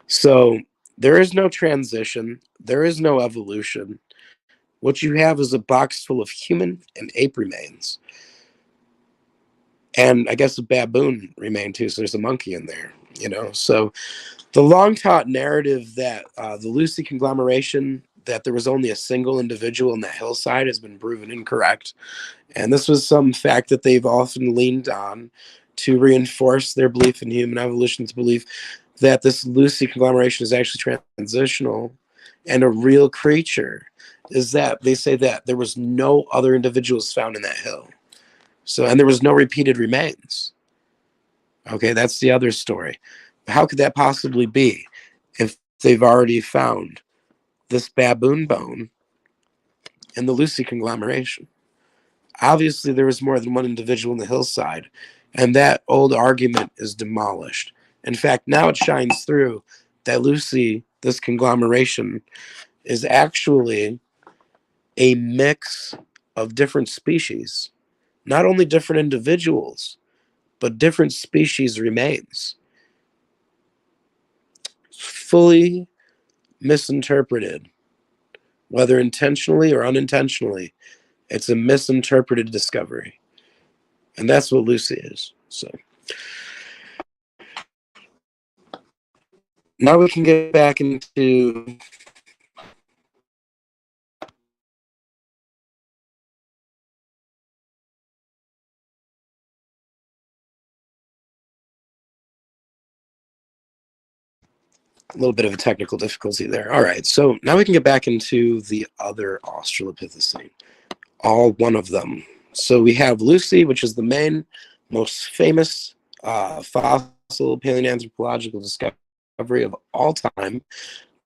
So there is no transition. There is no evolution. What you have is a box full of human and ape remains. And I guess a baboon remain too. So there's a monkey in there, you know. So the long taught narrative that the Lucy conglomeration, that there was only a single individual in that hillside, has been proven incorrect. And this was some fact that they've often leaned on to reinforce their belief in human evolution's belief that this Lucy conglomeration is actually transitional and a real creature, is that they say that there was no other individuals found in that hill. So, and there was no repeated remains. Okay, that's the other story. How could that possibly be if they've already found this baboon bone in the Lucy conglomeration? Obviously, there was more than one individual in the hillside, and that old argument is demolished. In fact, now it shines through that Lucy, this conglomeration, is actually a mix of different species, not only different individuals, but different species remains. Fully misinterpreted, whether intentionally or unintentionally. It's a misinterpreted discovery. And that's what Lucy is. So now we can get back into a little bit of a technical difficulty there. All right, so now we can get back into the other Australopithecine, all one of them. So we have Lucy, which is the main, most famous fossil paleoanthropological discovery of all time.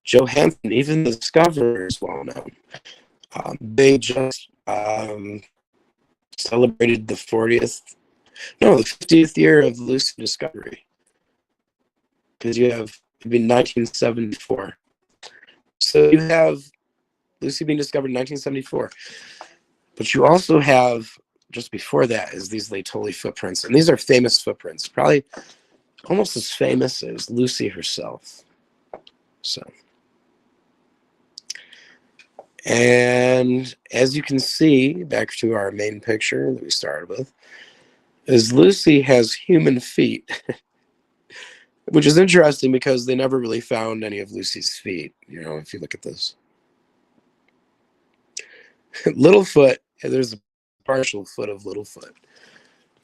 Johansen, even the discoverer, is well known. They just celebrated the 50th year of Lucy discovery. Because you have, it'd be 1974. So you have Lucy being discovered in 1974. But you also have, just before that, is these Laetoli footprints. And these are famous footprints, probably almost as famous as Lucy herself. So, and as you can see, back to our main picture that we started with, is Lucy has human feet, which is interesting because they never really found any of Lucy's feet, you know, if you look at this. Littlefoot, there's a partial foot of Littlefoot.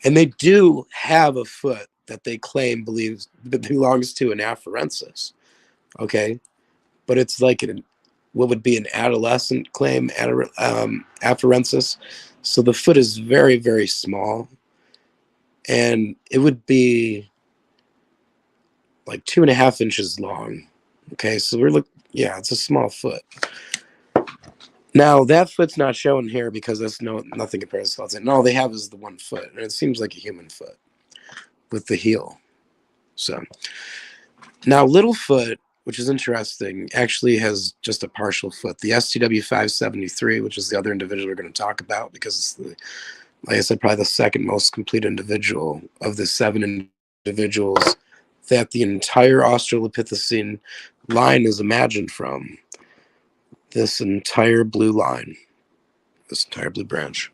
And they do have a foot that they claim belongs to an afarensis, okay? But it's like what would be an adolescent claim, afarensis. So the foot is very, very small. And it would be like 2.5 inches long. Okay, so yeah, it's a small foot. Now that foot's not shown here because that's nothing compares to skeleton. And all they have is the one foot, and it seems like a human foot with the heel. So now Littlefoot, which is interesting, actually has just a partial foot. The STW 573, which is the other individual we're going to talk about, because it's like I said, probably the second most complete individual of the 7 individuals that the entire Australopithecine line is imagined from. This entire blue line, this entire blue branch.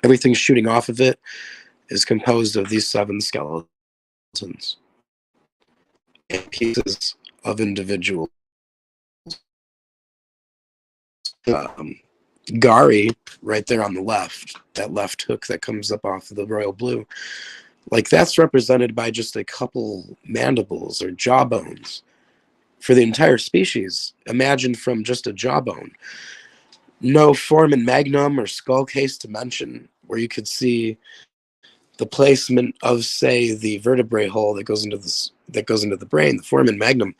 Everything shooting off of it is composed of these 7 skeletons and pieces of individuals. Gari, right there on the left, that left hook that comes up off of the royal blue, like that's represented by just a couple mandibles or jawbones for the entire species, imagined from just a jawbone. No foramen magnum or skull case to mention, where you could see the placement of, say, the vertebrae hole that goes into the brain, the foramen magnum.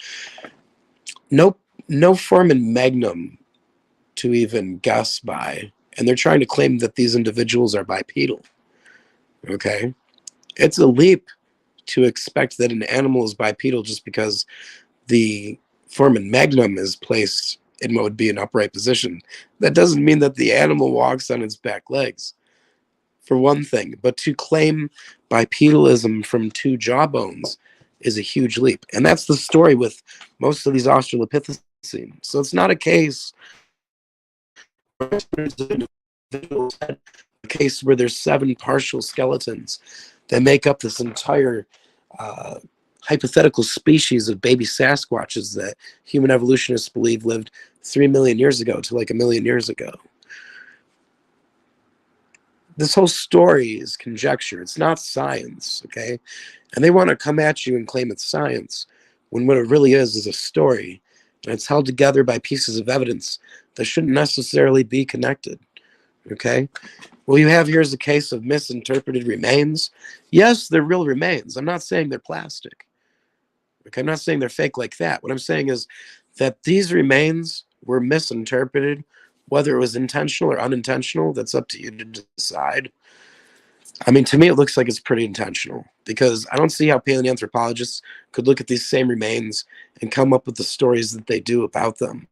No foramen magnum to even guess by, and they're trying to claim that these individuals are bipedal. Okay, it's a leap to expect that an animal is bipedal just because the foramen magnum is placed in what would be an upright position. That doesn't mean that the animal walks on its back legs, for one thing. But to claim bipedalism from two jawbones is a huge leap. And that's the story with most of these Australopithecines. So it's not a case where there's 7 partial skeletons that make up this entire hypothetical species of baby Sasquatches that human evolutionists believe lived 3 million years ago to like 1 million years ago. This whole story is conjecture. It's not science, okay? And they want to come at you and claim it's science when what it really is a story. And it's held together by pieces of evidence that shouldn't necessarily be connected, okay? What you have here is a case of misinterpreted remains. Yes, they're real remains. I'm not saying they're plastic. Okay, I'm not saying they're fake like that. What I'm saying is that these remains were misinterpreted, whether it was intentional or unintentional. That's up to you to decide. I mean, to me, it looks like it's pretty intentional because I don't see how paleoanthropologists could look at these same remains and come up with the stories that they do about them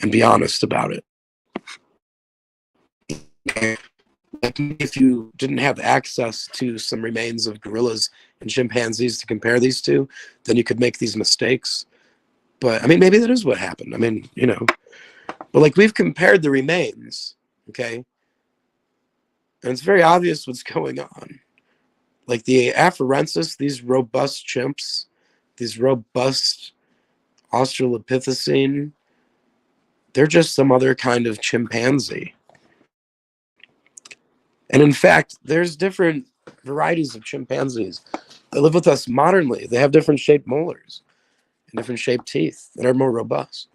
and be honest about it. Okay. Like if you didn't have access to some remains of gorillas and chimpanzees to compare these two, then you could make these mistakes. But I mean, maybe that is what happened. I mean, you know, but like we've compared the remains, okay? And it's very obvious what's going on. Like the Afarensis, these robust chimps, these robust Australopithecine, they're just some other kind of chimpanzee. And in fact, there's different varieties of chimpanzees that live with us modernly. They have different shaped molars and different shaped teeth that are more robust.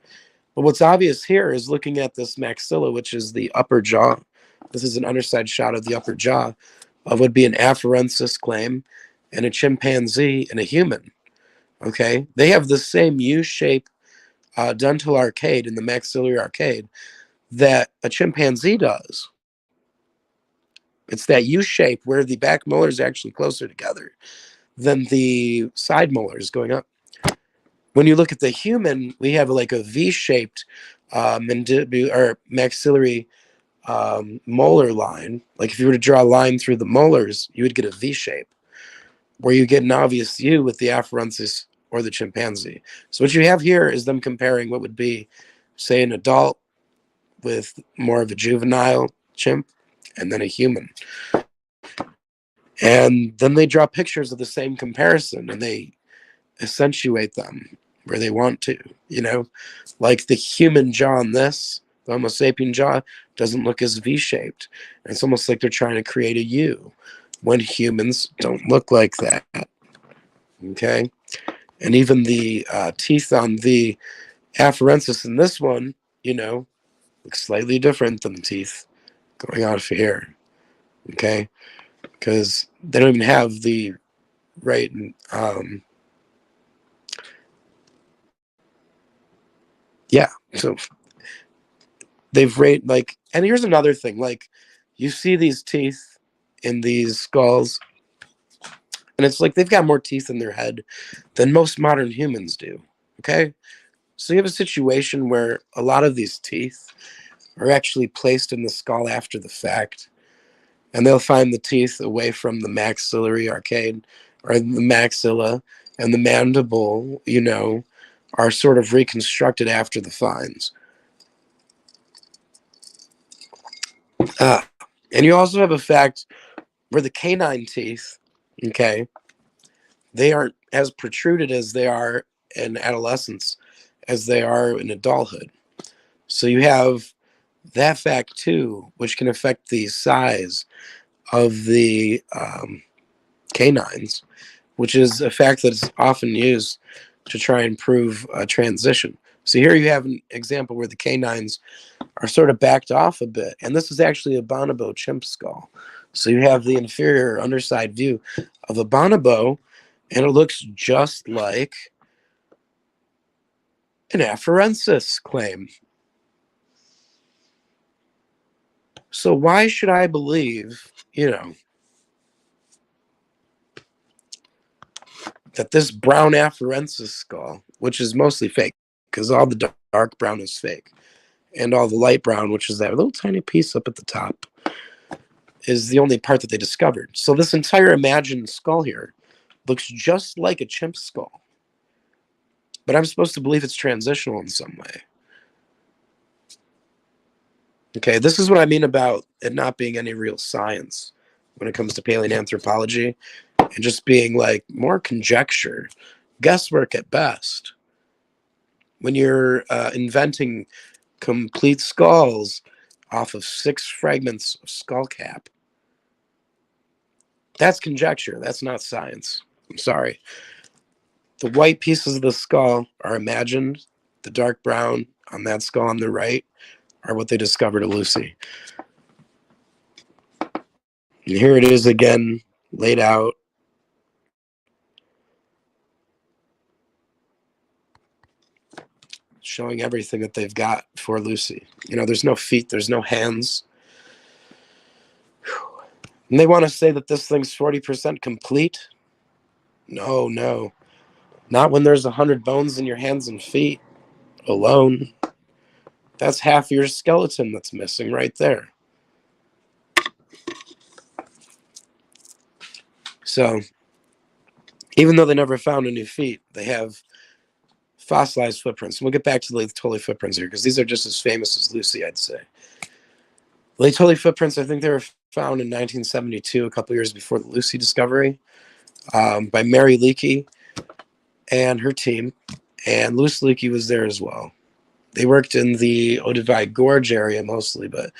But what's obvious here is looking at this maxilla, which is the upper jaw. This is an underside shot of the upper jaw of what would be an Afarensis claim and a chimpanzee and a human. Okay? They have the same U-shape dental arcade in the maxillary arcade that a chimpanzee does. It's that U shape where the back molar is actually closer together than the side molars going up. When you look at the human, we have like a V-shaped or maxillary molar line. Like if you were to draw a line through the molars, you would get a V shape, where you get an obvious U with the Afarensis or the chimpanzee. So what you have here is them comparing what would be, say, an adult with more of a juvenile chimp, and then a human. And then they draw pictures of the same comparison and they accentuate them where they want to, you know, like the human jaw on this, the Homo sapien jaw doesn't look as V-shaped. And it's almost like they're trying to create a U when humans don't look like that. Okay. And even the teeth on the Afarensis in this one, you know, look slightly different than the teeth going out of here. Okay. Because they don't even have the right yeah, so they've rated like, and here's another thing, like you see these teeth in these skulls and it's like they've got more teeth in their head than most modern humans do. Okay, so you have a situation where a lot of these teeth are actually placed in the skull after the fact, and they'll find the teeth away from the maxillary arcade or the maxilla, and the mandible, you know, are sort of reconstructed after the finds. And you also have a fact where the canine teeth, okay, they aren't as protruded as they are in adolescence as they are in adulthood. So you have that fact too, which can affect the size of the canines, which is a fact that is often used to try and prove a transition. So here you have an example where the canines are sort of backed off a bit. And this is actually a bonobo chimp skull. So you have the inferior underside view of a bonobo, and it looks just like an afarensis claim. So why should I believe, that this brown afarensis skull, which is mostly fake, because all the dark brown is fake, and all the light brown, which is that little tiny piece up at the top, is the only part that they discovered. So this entire imagined skull here looks just like a chimp skull. But I'm supposed to believe it's transitional in some way. Okay, this is what I mean about it not being any real science when it comes to paleoanthropology, and just being like more conjecture, guesswork at best. When you're inventing complete skulls off of 6 fragments of skull cap, that's conjecture. That's not science. I'm sorry. The white pieces of the skull are imagined. The dark brown on that skull on the right are what they discovered at Lucy. And here it is again, laid out. Showing everything that they've got for Lucy. There's no feet, there's no hands. And they want to say that this thing's 40% complete? No. Not when there's 100 bones in your hands and feet alone. That's half your skeleton that's missing right there. So, even though they never found any feet, they have fossilized footprints. We'll get back to the Laetoli footprints here, because these are just as famous as Lucy, I'd say. Laetoli footprints, I think they were found in 1972, a couple years before the Lucy discovery, by Mary Leakey and her team. And Lucy Leakey was there as well. They worked in the Olduvai Gorge area mostly, but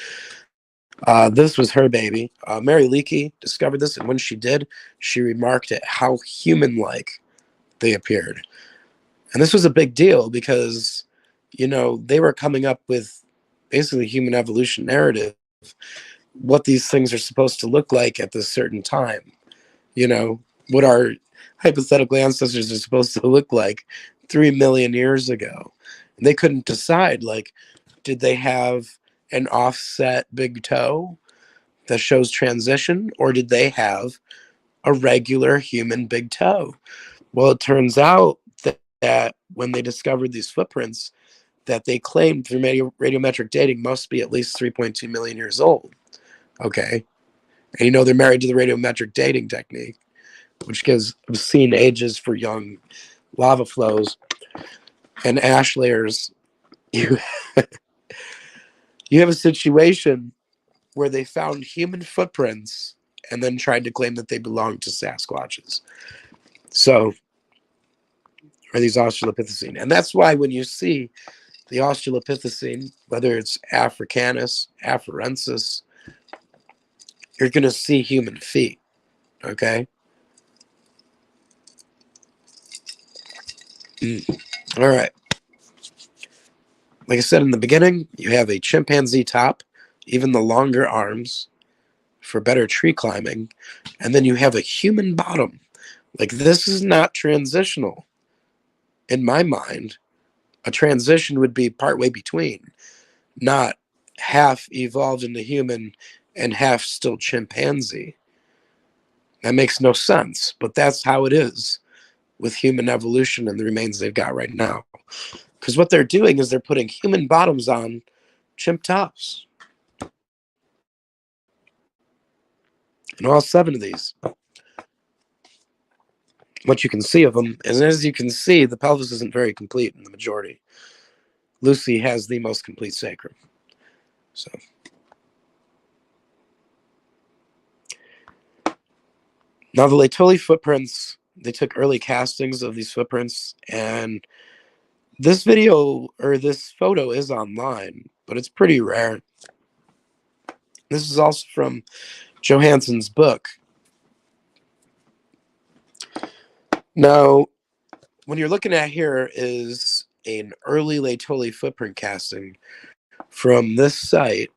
this was her baby. Mary Leakey discovered this, and when she did, she remarked at how human-like they appeared. And this was a big deal because, they were coming up with basically human evolution narrative, what these things are supposed to look like at this certain time. What our hypothetical ancestors are supposed to look like 3 million years ago. And they couldn't decide, did they have an offset big toe that shows transition, or did they have a regular human big toe? Well, it turns out that when they discovered these footprints, that they claimed through radiometric dating must be at least 3.2 million years old. Okay. And they're married to the radiometric dating technique, which gives obscene ages for young lava flows and ash layers. You have a situation where they found human footprints and then tried to claim that they belonged to Sasquatches. So, are these Australopithecine. And that's why when you see the Australopithecine, whether it's Africanus, Afarensis, you're going to see human feet. Okay? All right. Like I said in the beginning, you have a chimpanzee top, even the longer arms for better tree climbing, and then you have a human bottom. This is not transitional. In my mind, a transition would be partway between, not half evolved into human and half still chimpanzee. That makes no sense, but that's how it is with human evolution and the remains they've got right now. Because what they're doing is they're putting human bottoms on chimp tops. And all 7 of these. What you can see of them, and as you can see, the pelvis isn't very complete in the majority. Lucy has the most complete sacrum. So, now the Laetoli footprints, they took early castings of these footprints, and this video or this photo is online, but it's pretty rare. This is also from Johansson's book. Now, when you're looking at here is an early Laetoli footprint casting from this site,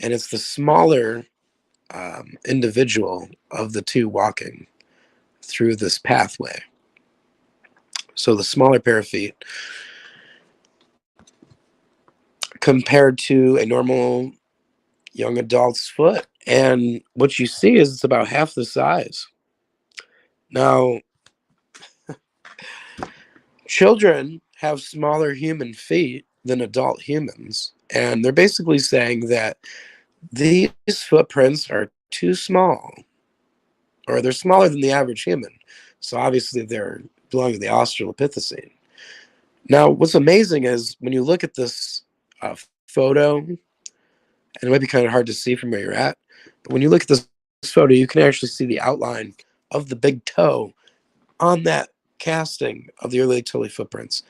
and it's the smaller individual of the two walking through this pathway. So the smaller pair of feet compared to a normal young adult's foot. And what you see is it's about half the size. Now, children have smaller human feet than adult humans. And they're basically saying that these footprints are too small, or they're smaller than the average human. So obviously they're belong to the Australopithecine. Now, what's amazing is when you look at this photo, and it might be kind of hard to see from where you're at, but when you look at this photo, you can actually see the outline of the big toe on that casting of the early Laetoli footprints.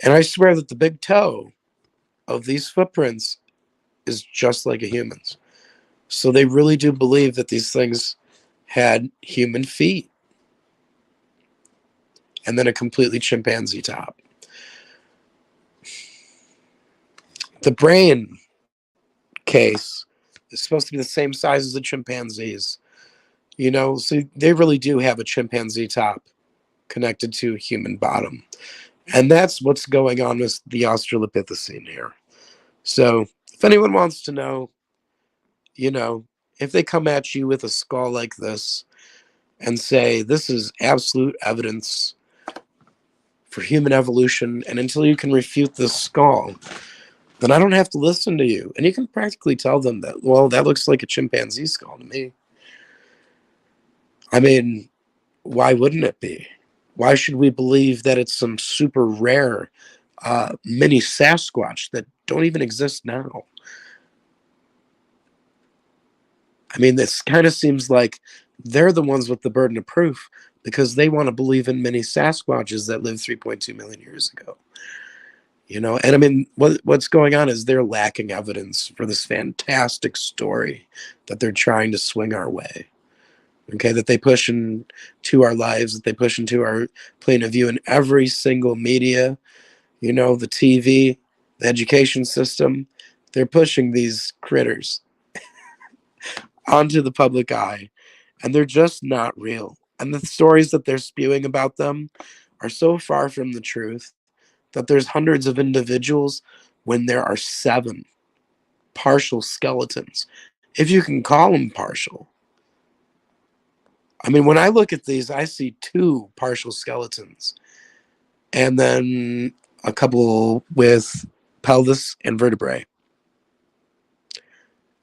And I swear that the big toe of these footprints is just like a human's. So they really do believe that these things had human feet and then a completely chimpanzee top. The brain case is supposed to be the same size as the chimpanzees. You know, so they really do have a chimpanzee top connected to a human bottom. And that's what's going on with the Australopithecine here. So if anyone wants to know, you know, if they come at you with a skull like this and say, this is absolute evidence for human evolution, and until you can refute this skull, then I don't have to listen to you. And you can practically tell them that, well, that looks like a chimpanzee skull to me. I mean, why wouldn't it be? Why should we believe that it's some super rare mini Sasquatch that don't even exist now? I mean, this kind of seems like they're the ones with the burden of proof because they want to believe in mini Sasquatches that lived 3.2 million years ago. You know, and I mean, what's going on is they're lacking evidence for this fantastic story that they're trying to swing our way. Okay, that they push into our lives, that they push into our plane of view in every single media, you know, the TV, the education system. They're pushing these critters onto the public eye, and they're just not real. And the stories that they're spewing about them are so far from the truth that there's hundreds of individuals when there are 7 partial skeletons, if you can call them partial. I mean, when I look at these, I see 2 partial skeletons and then a couple with pelvis and vertebrae.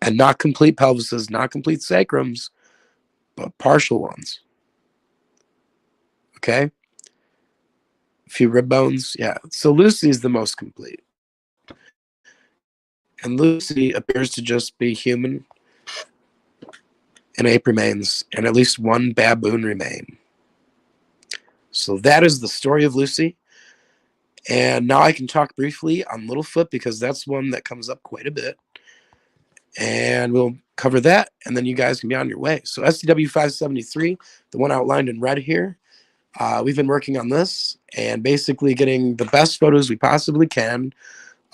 And not complete pelvises, not complete sacrums, but partial ones. Okay? A few rib bones, yeah. So Lucy's the most complete. And Lucy appears to just be human, an ape remains, and at least 1 baboon remain. So that is the story of Lucy. And now I can talk briefly on Littlefoot because that's one that comes up quite a bit. And we'll cover that, and then you guys can be on your way. So SCW 573, the one outlined in red here, we've been working on this and basically getting the best photos we possibly can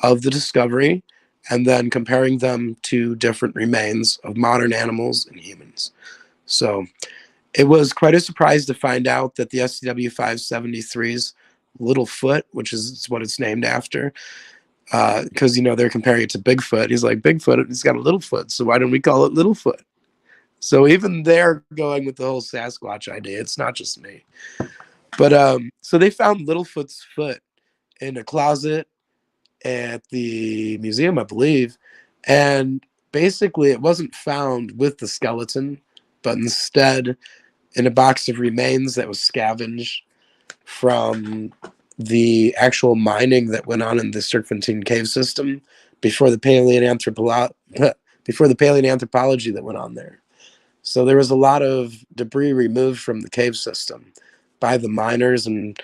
of the discovery and then comparing them to different remains of modern animals and humans. So it was quite a surprise to find out that the SCW 573's Littlefoot, which is what it's named after, because, you know, they're comparing it to Bigfoot. He's like, Bigfoot, he's got a little foot, so why don't we call it Littlefoot? So even they're going with the whole Sasquatch idea. It's not just me. But so they found Littlefoot's foot in a closet at the museum, I believe. And basically it wasn't found with the skeleton, but instead in a box of remains that was scavenged from the actual mining that went on in the Sterkfontein cave system before the paleoanthropology that went on there. So there was a lot of debris removed from the cave system by the miners, and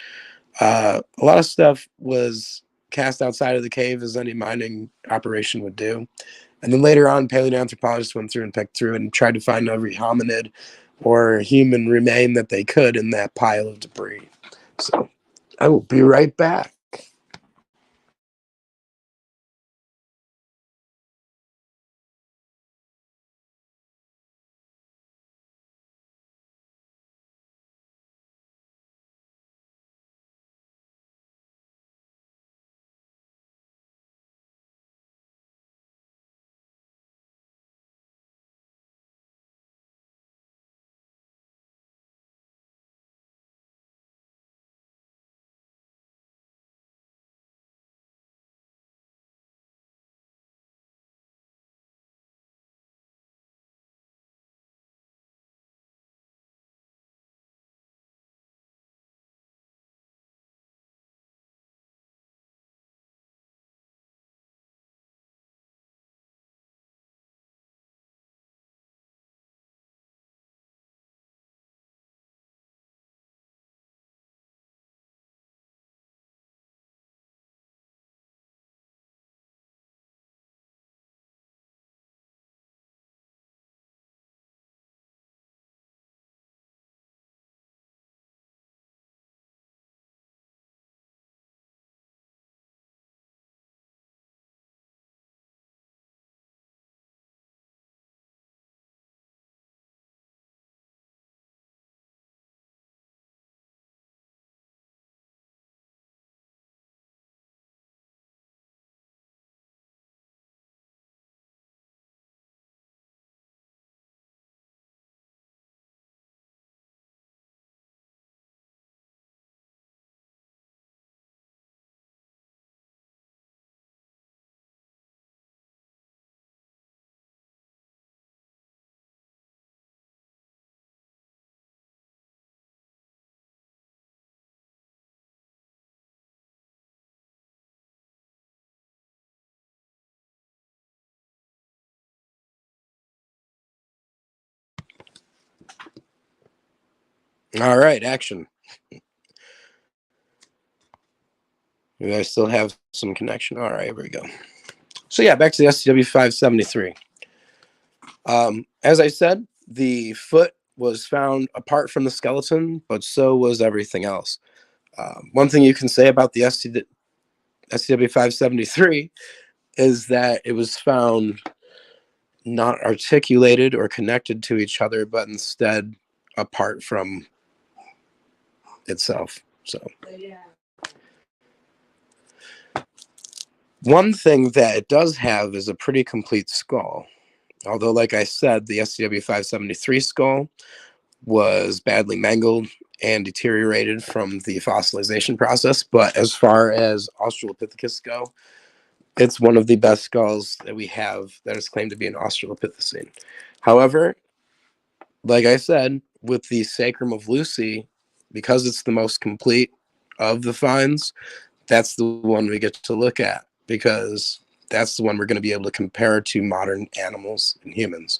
a lot of stuff was cast outside of the cave, as any mining operation would do. And then later on, paleoanthropologists went through and picked through and tried to find every hominid or human remain that they could in that pile of debris. So I will be right back. All right, action. You guys still have some connection? All right, here we go. So yeah, back to the SCW 573. As I said, the foot was found apart from the skeleton, but so was everything else. One thing you can say about the SCW 573 is that it was found not articulated or connected to each other, but instead apart from itself. So one thing that it does have is a pretty complete skull. Although, like I said, the SCW 573 skull was badly mangled and deteriorated from the fossilization process. But as far as Australopithecus go, it's one of the best skulls that we have that is claimed to be an Australopithecine. However, like I said, with the Sacrum of Lucy, because it's the most complete of the finds, that's the one we get to look at because that's the one we're going to be able to compare to modern animals and humans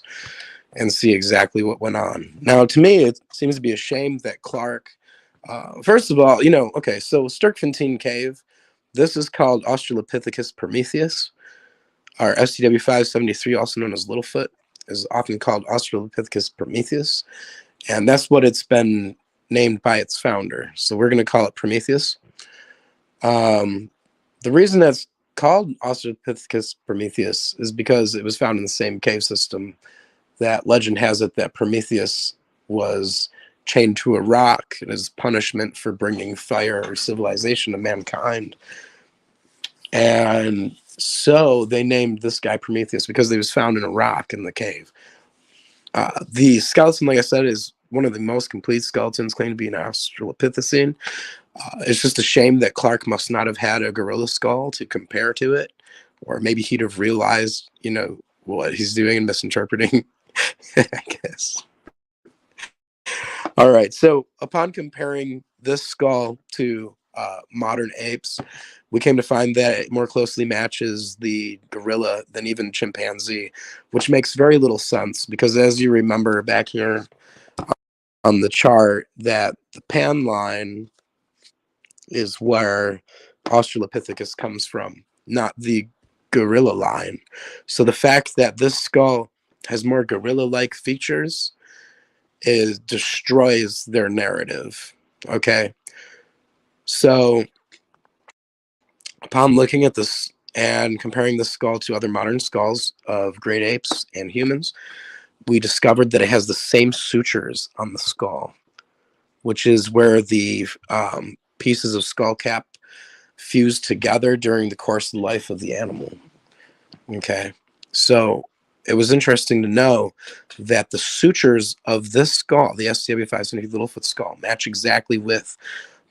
and see exactly what went on. Now, to me, it seems to be a shame that Clark, first of all, okay, so Sterkfontein Cave, this is called Australopithecus prometheus. Our SCW 573, also known as Littlefoot, is often called Australopithecus prometheus, and that's what it's been named by its founder. So we're going to call it Prometheus. The reason that's called Australopithecus prometheus is because it was found in the same cave system that legend has it that Prometheus was chained to a rock as punishment for bringing fire or civilization to mankind. And so they named this guy Prometheus because he was found in a rock in the cave. The skeleton, like I said, is one of the most complete skeletons claimed to be an Australopithecine. It's just a shame that Clark must not have had a gorilla skull to compare to it, or maybe he'd have realized, what he's doing and misinterpreting, I guess. All right, so upon comparing this skull to modern apes, we came to find that it more closely matches the gorilla than even chimpanzee, which makes very little sense because as you remember back here on the chart, that the pan line is where Australopithecus comes from, not the gorilla line. So the fact that this skull has more gorilla-like features destroys their narrative. Okay, so upon looking at this and comparing the skull to other modern skulls of great apes and humans, we discovered that it has the same sutures on the skull, which is where the pieces of skull cap fuse together during the course of the life of the animal. Okay, so it was interesting to know that the sutures of this skull, the SCW 573 Littlefoot skull, match exactly with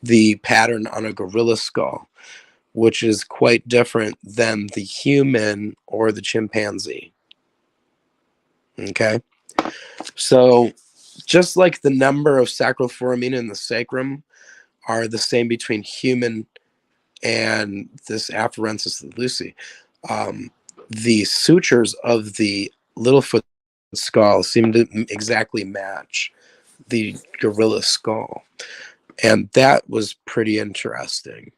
the pattern on a gorilla skull, which is quite different than the human or the chimpanzee. Okay, so just like the number of sacral foramina in the sacrum are the same between human and this Afarensis Lucy, the sutures of the Littlefoot skull seem to exactly match the gorilla skull. And that was pretty interesting.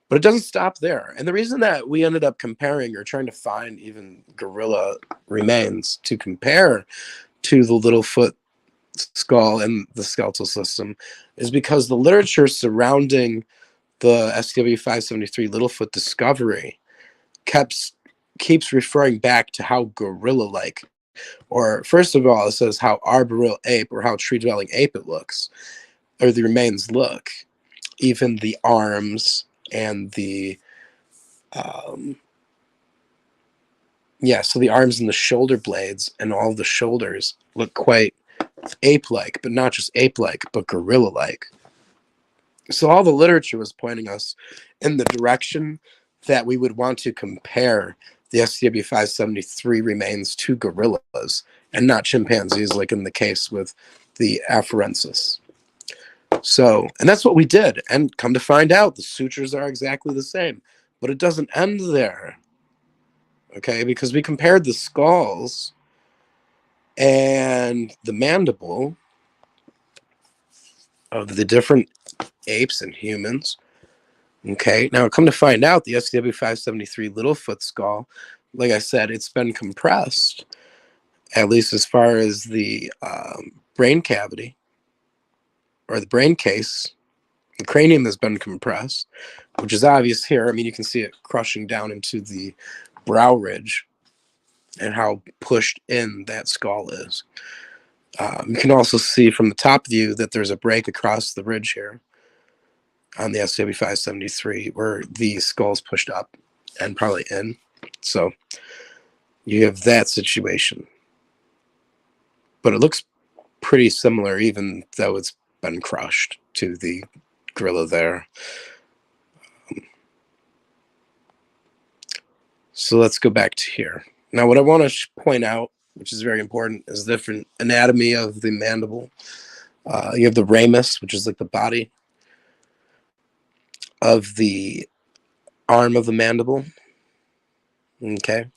But it doesn't stop there. And the reason that we ended up comparing or trying to find even gorilla remains to compare to the Littlefoot skull and the skeletal system is because the literature surrounding the SCW 573 Littlefoot discovery keeps referring back to how gorilla-like, or first of all, it says how arboreal ape or how tree-dwelling ape it looks, or the remains look. Even the arms and the so the arms and the shoulder blades and all the shoulders look quite ape-like, but not just ape-like, but gorilla-like. So all the literature was pointing us in the direction that we would want to compare the SCW 573 remains to gorillas and not chimpanzees, like in the case with the Afarensis. So, and that's what we did. And come to find out, the sutures are exactly the same. But it doesn't end there. Okay, because we compared the skulls and the mandible. of the different apes and humans. Okay, now come to find out, the SCW-573 Littlefoot skull, like I said, it's been compressed, at least as far as the brain cavity or the brain case. The cranium has been compressed, which is obvious here. I mean, you can see it crushing down into the brow ridge and how pushed in that skull is. You can also see from the top view that there's a break across the ridge here on the SCW-573 where the skull's pushed up and probably in. So you have that situation. But it looks pretty similar, even though it's been crushed, to the gorilla there. So let's go back to here. Now, what I want to point out, which is very important, is the different anatomy of the mandible. You have the ramus, which is like the body of the arm of the mandible. Okay.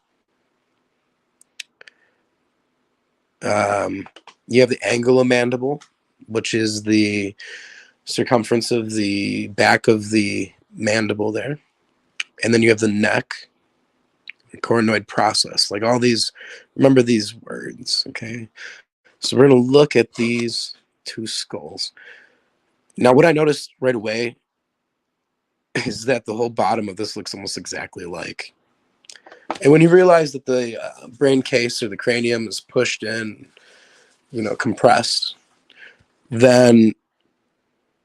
You have the angulomandible, which is the circumference of the back of the mandible there. And then you have the neck, the coronoid process, like all these, remember these words, okay? So we're going to look at these two skulls. Now, what I noticed right away is that the whole bottom of this looks almost exactly alike. And when you realize that the brain case or the cranium is pushed in, you know, compressed, then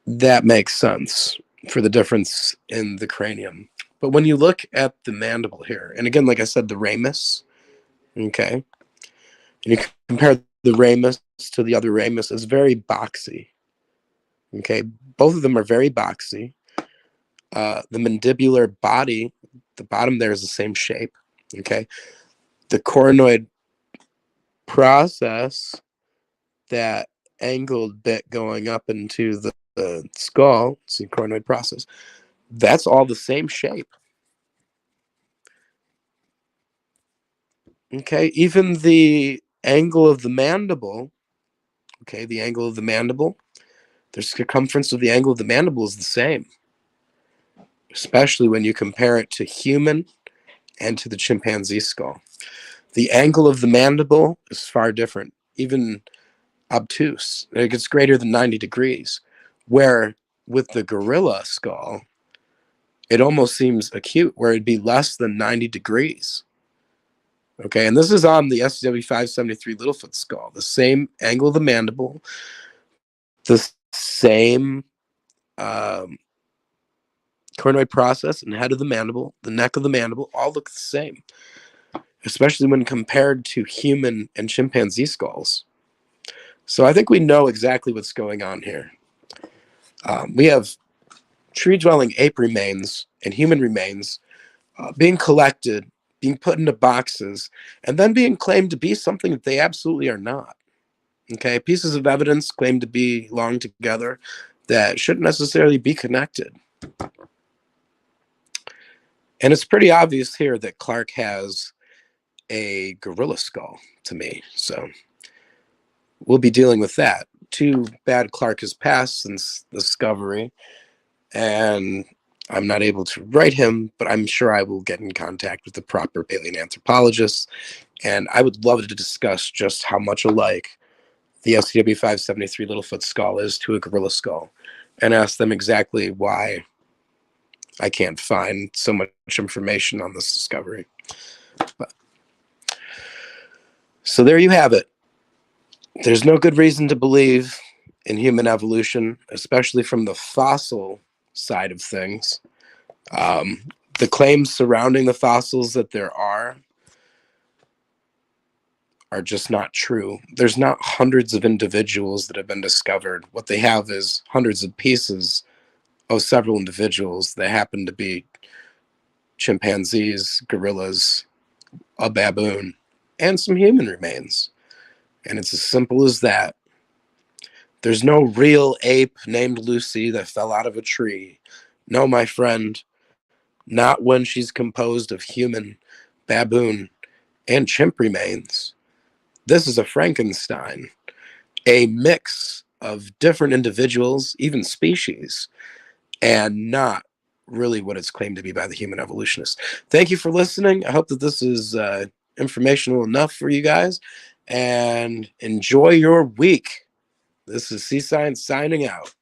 that makes sense for the difference in the cranium. But when you look at the mandible here, and again, like I said, the ramus, okay, and you compare the ramus to the other ramus, it's very boxy. Okay, both of them are very boxy. The mandibular body, the bottom there is the same shape. Okay, the coronoid process, that angled bit going up into the skull, see coronoid process, that's all the same shape. Okay, even the angle of the mandible, okay, the angle of the mandible, the circumference of the angle of the mandible is the same, especially when you compare it to human and to the chimpanzee skull. The angle of the mandible is far different, even obtuse. It gets greater than 90 degrees, where with the gorilla skull, it almost seems acute, where it'd be less than 90 degrees. Okay, and this is on the SCW-573 Littlefoot skull, the same angle of the mandible, the same coronoid process and head of the mandible, the neck of the mandible, all look the same, especially when compared to human and chimpanzee skulls. So I think we know exactly what's going on here. We have tree-dwelling ape remains and human remains being collected, being put into boxes, and then being claimed to be something that they absolutely are not. Okay, pieces of evidence claimed to belong together that shouldn't necessarily be connected. And it's pretty obvious here that Clark has a gorilla skull to me. So we'll be dealing with that. Too bad Clark has passed since the discovery, and I'm not able to write him, but I'm sure I will get in contact with the proper paleoanthropologists, and I would love to discuss just how much alike the SCW-573 Littlefoot skull is to a gorilla skull, and ask them exactly why I can't find so much information on this discovery. So there you have it. There's no good reason to believe in human evolution, especially from the fossil side of things. The claims surrounding the fossils that there are just not true. There's not hundreds of individuals that have been discovered. What they have is hundreds of pieces of several individuals that happen to be chimpanzees, gorillas, a baboon, and some human remains. And it's as simple as that. There's no real ape named Lucy that fell out of a tree. No, my friend, not when she's composed of human, baboon, and chimp remains. This is a Frankenstein, a mix of different individuals, even species, and not really what it's claimed to be by the human evolutionists. Thank you for listening. I hope that this is informational enough for you guys, and enjoy your week. This is C Science signing out.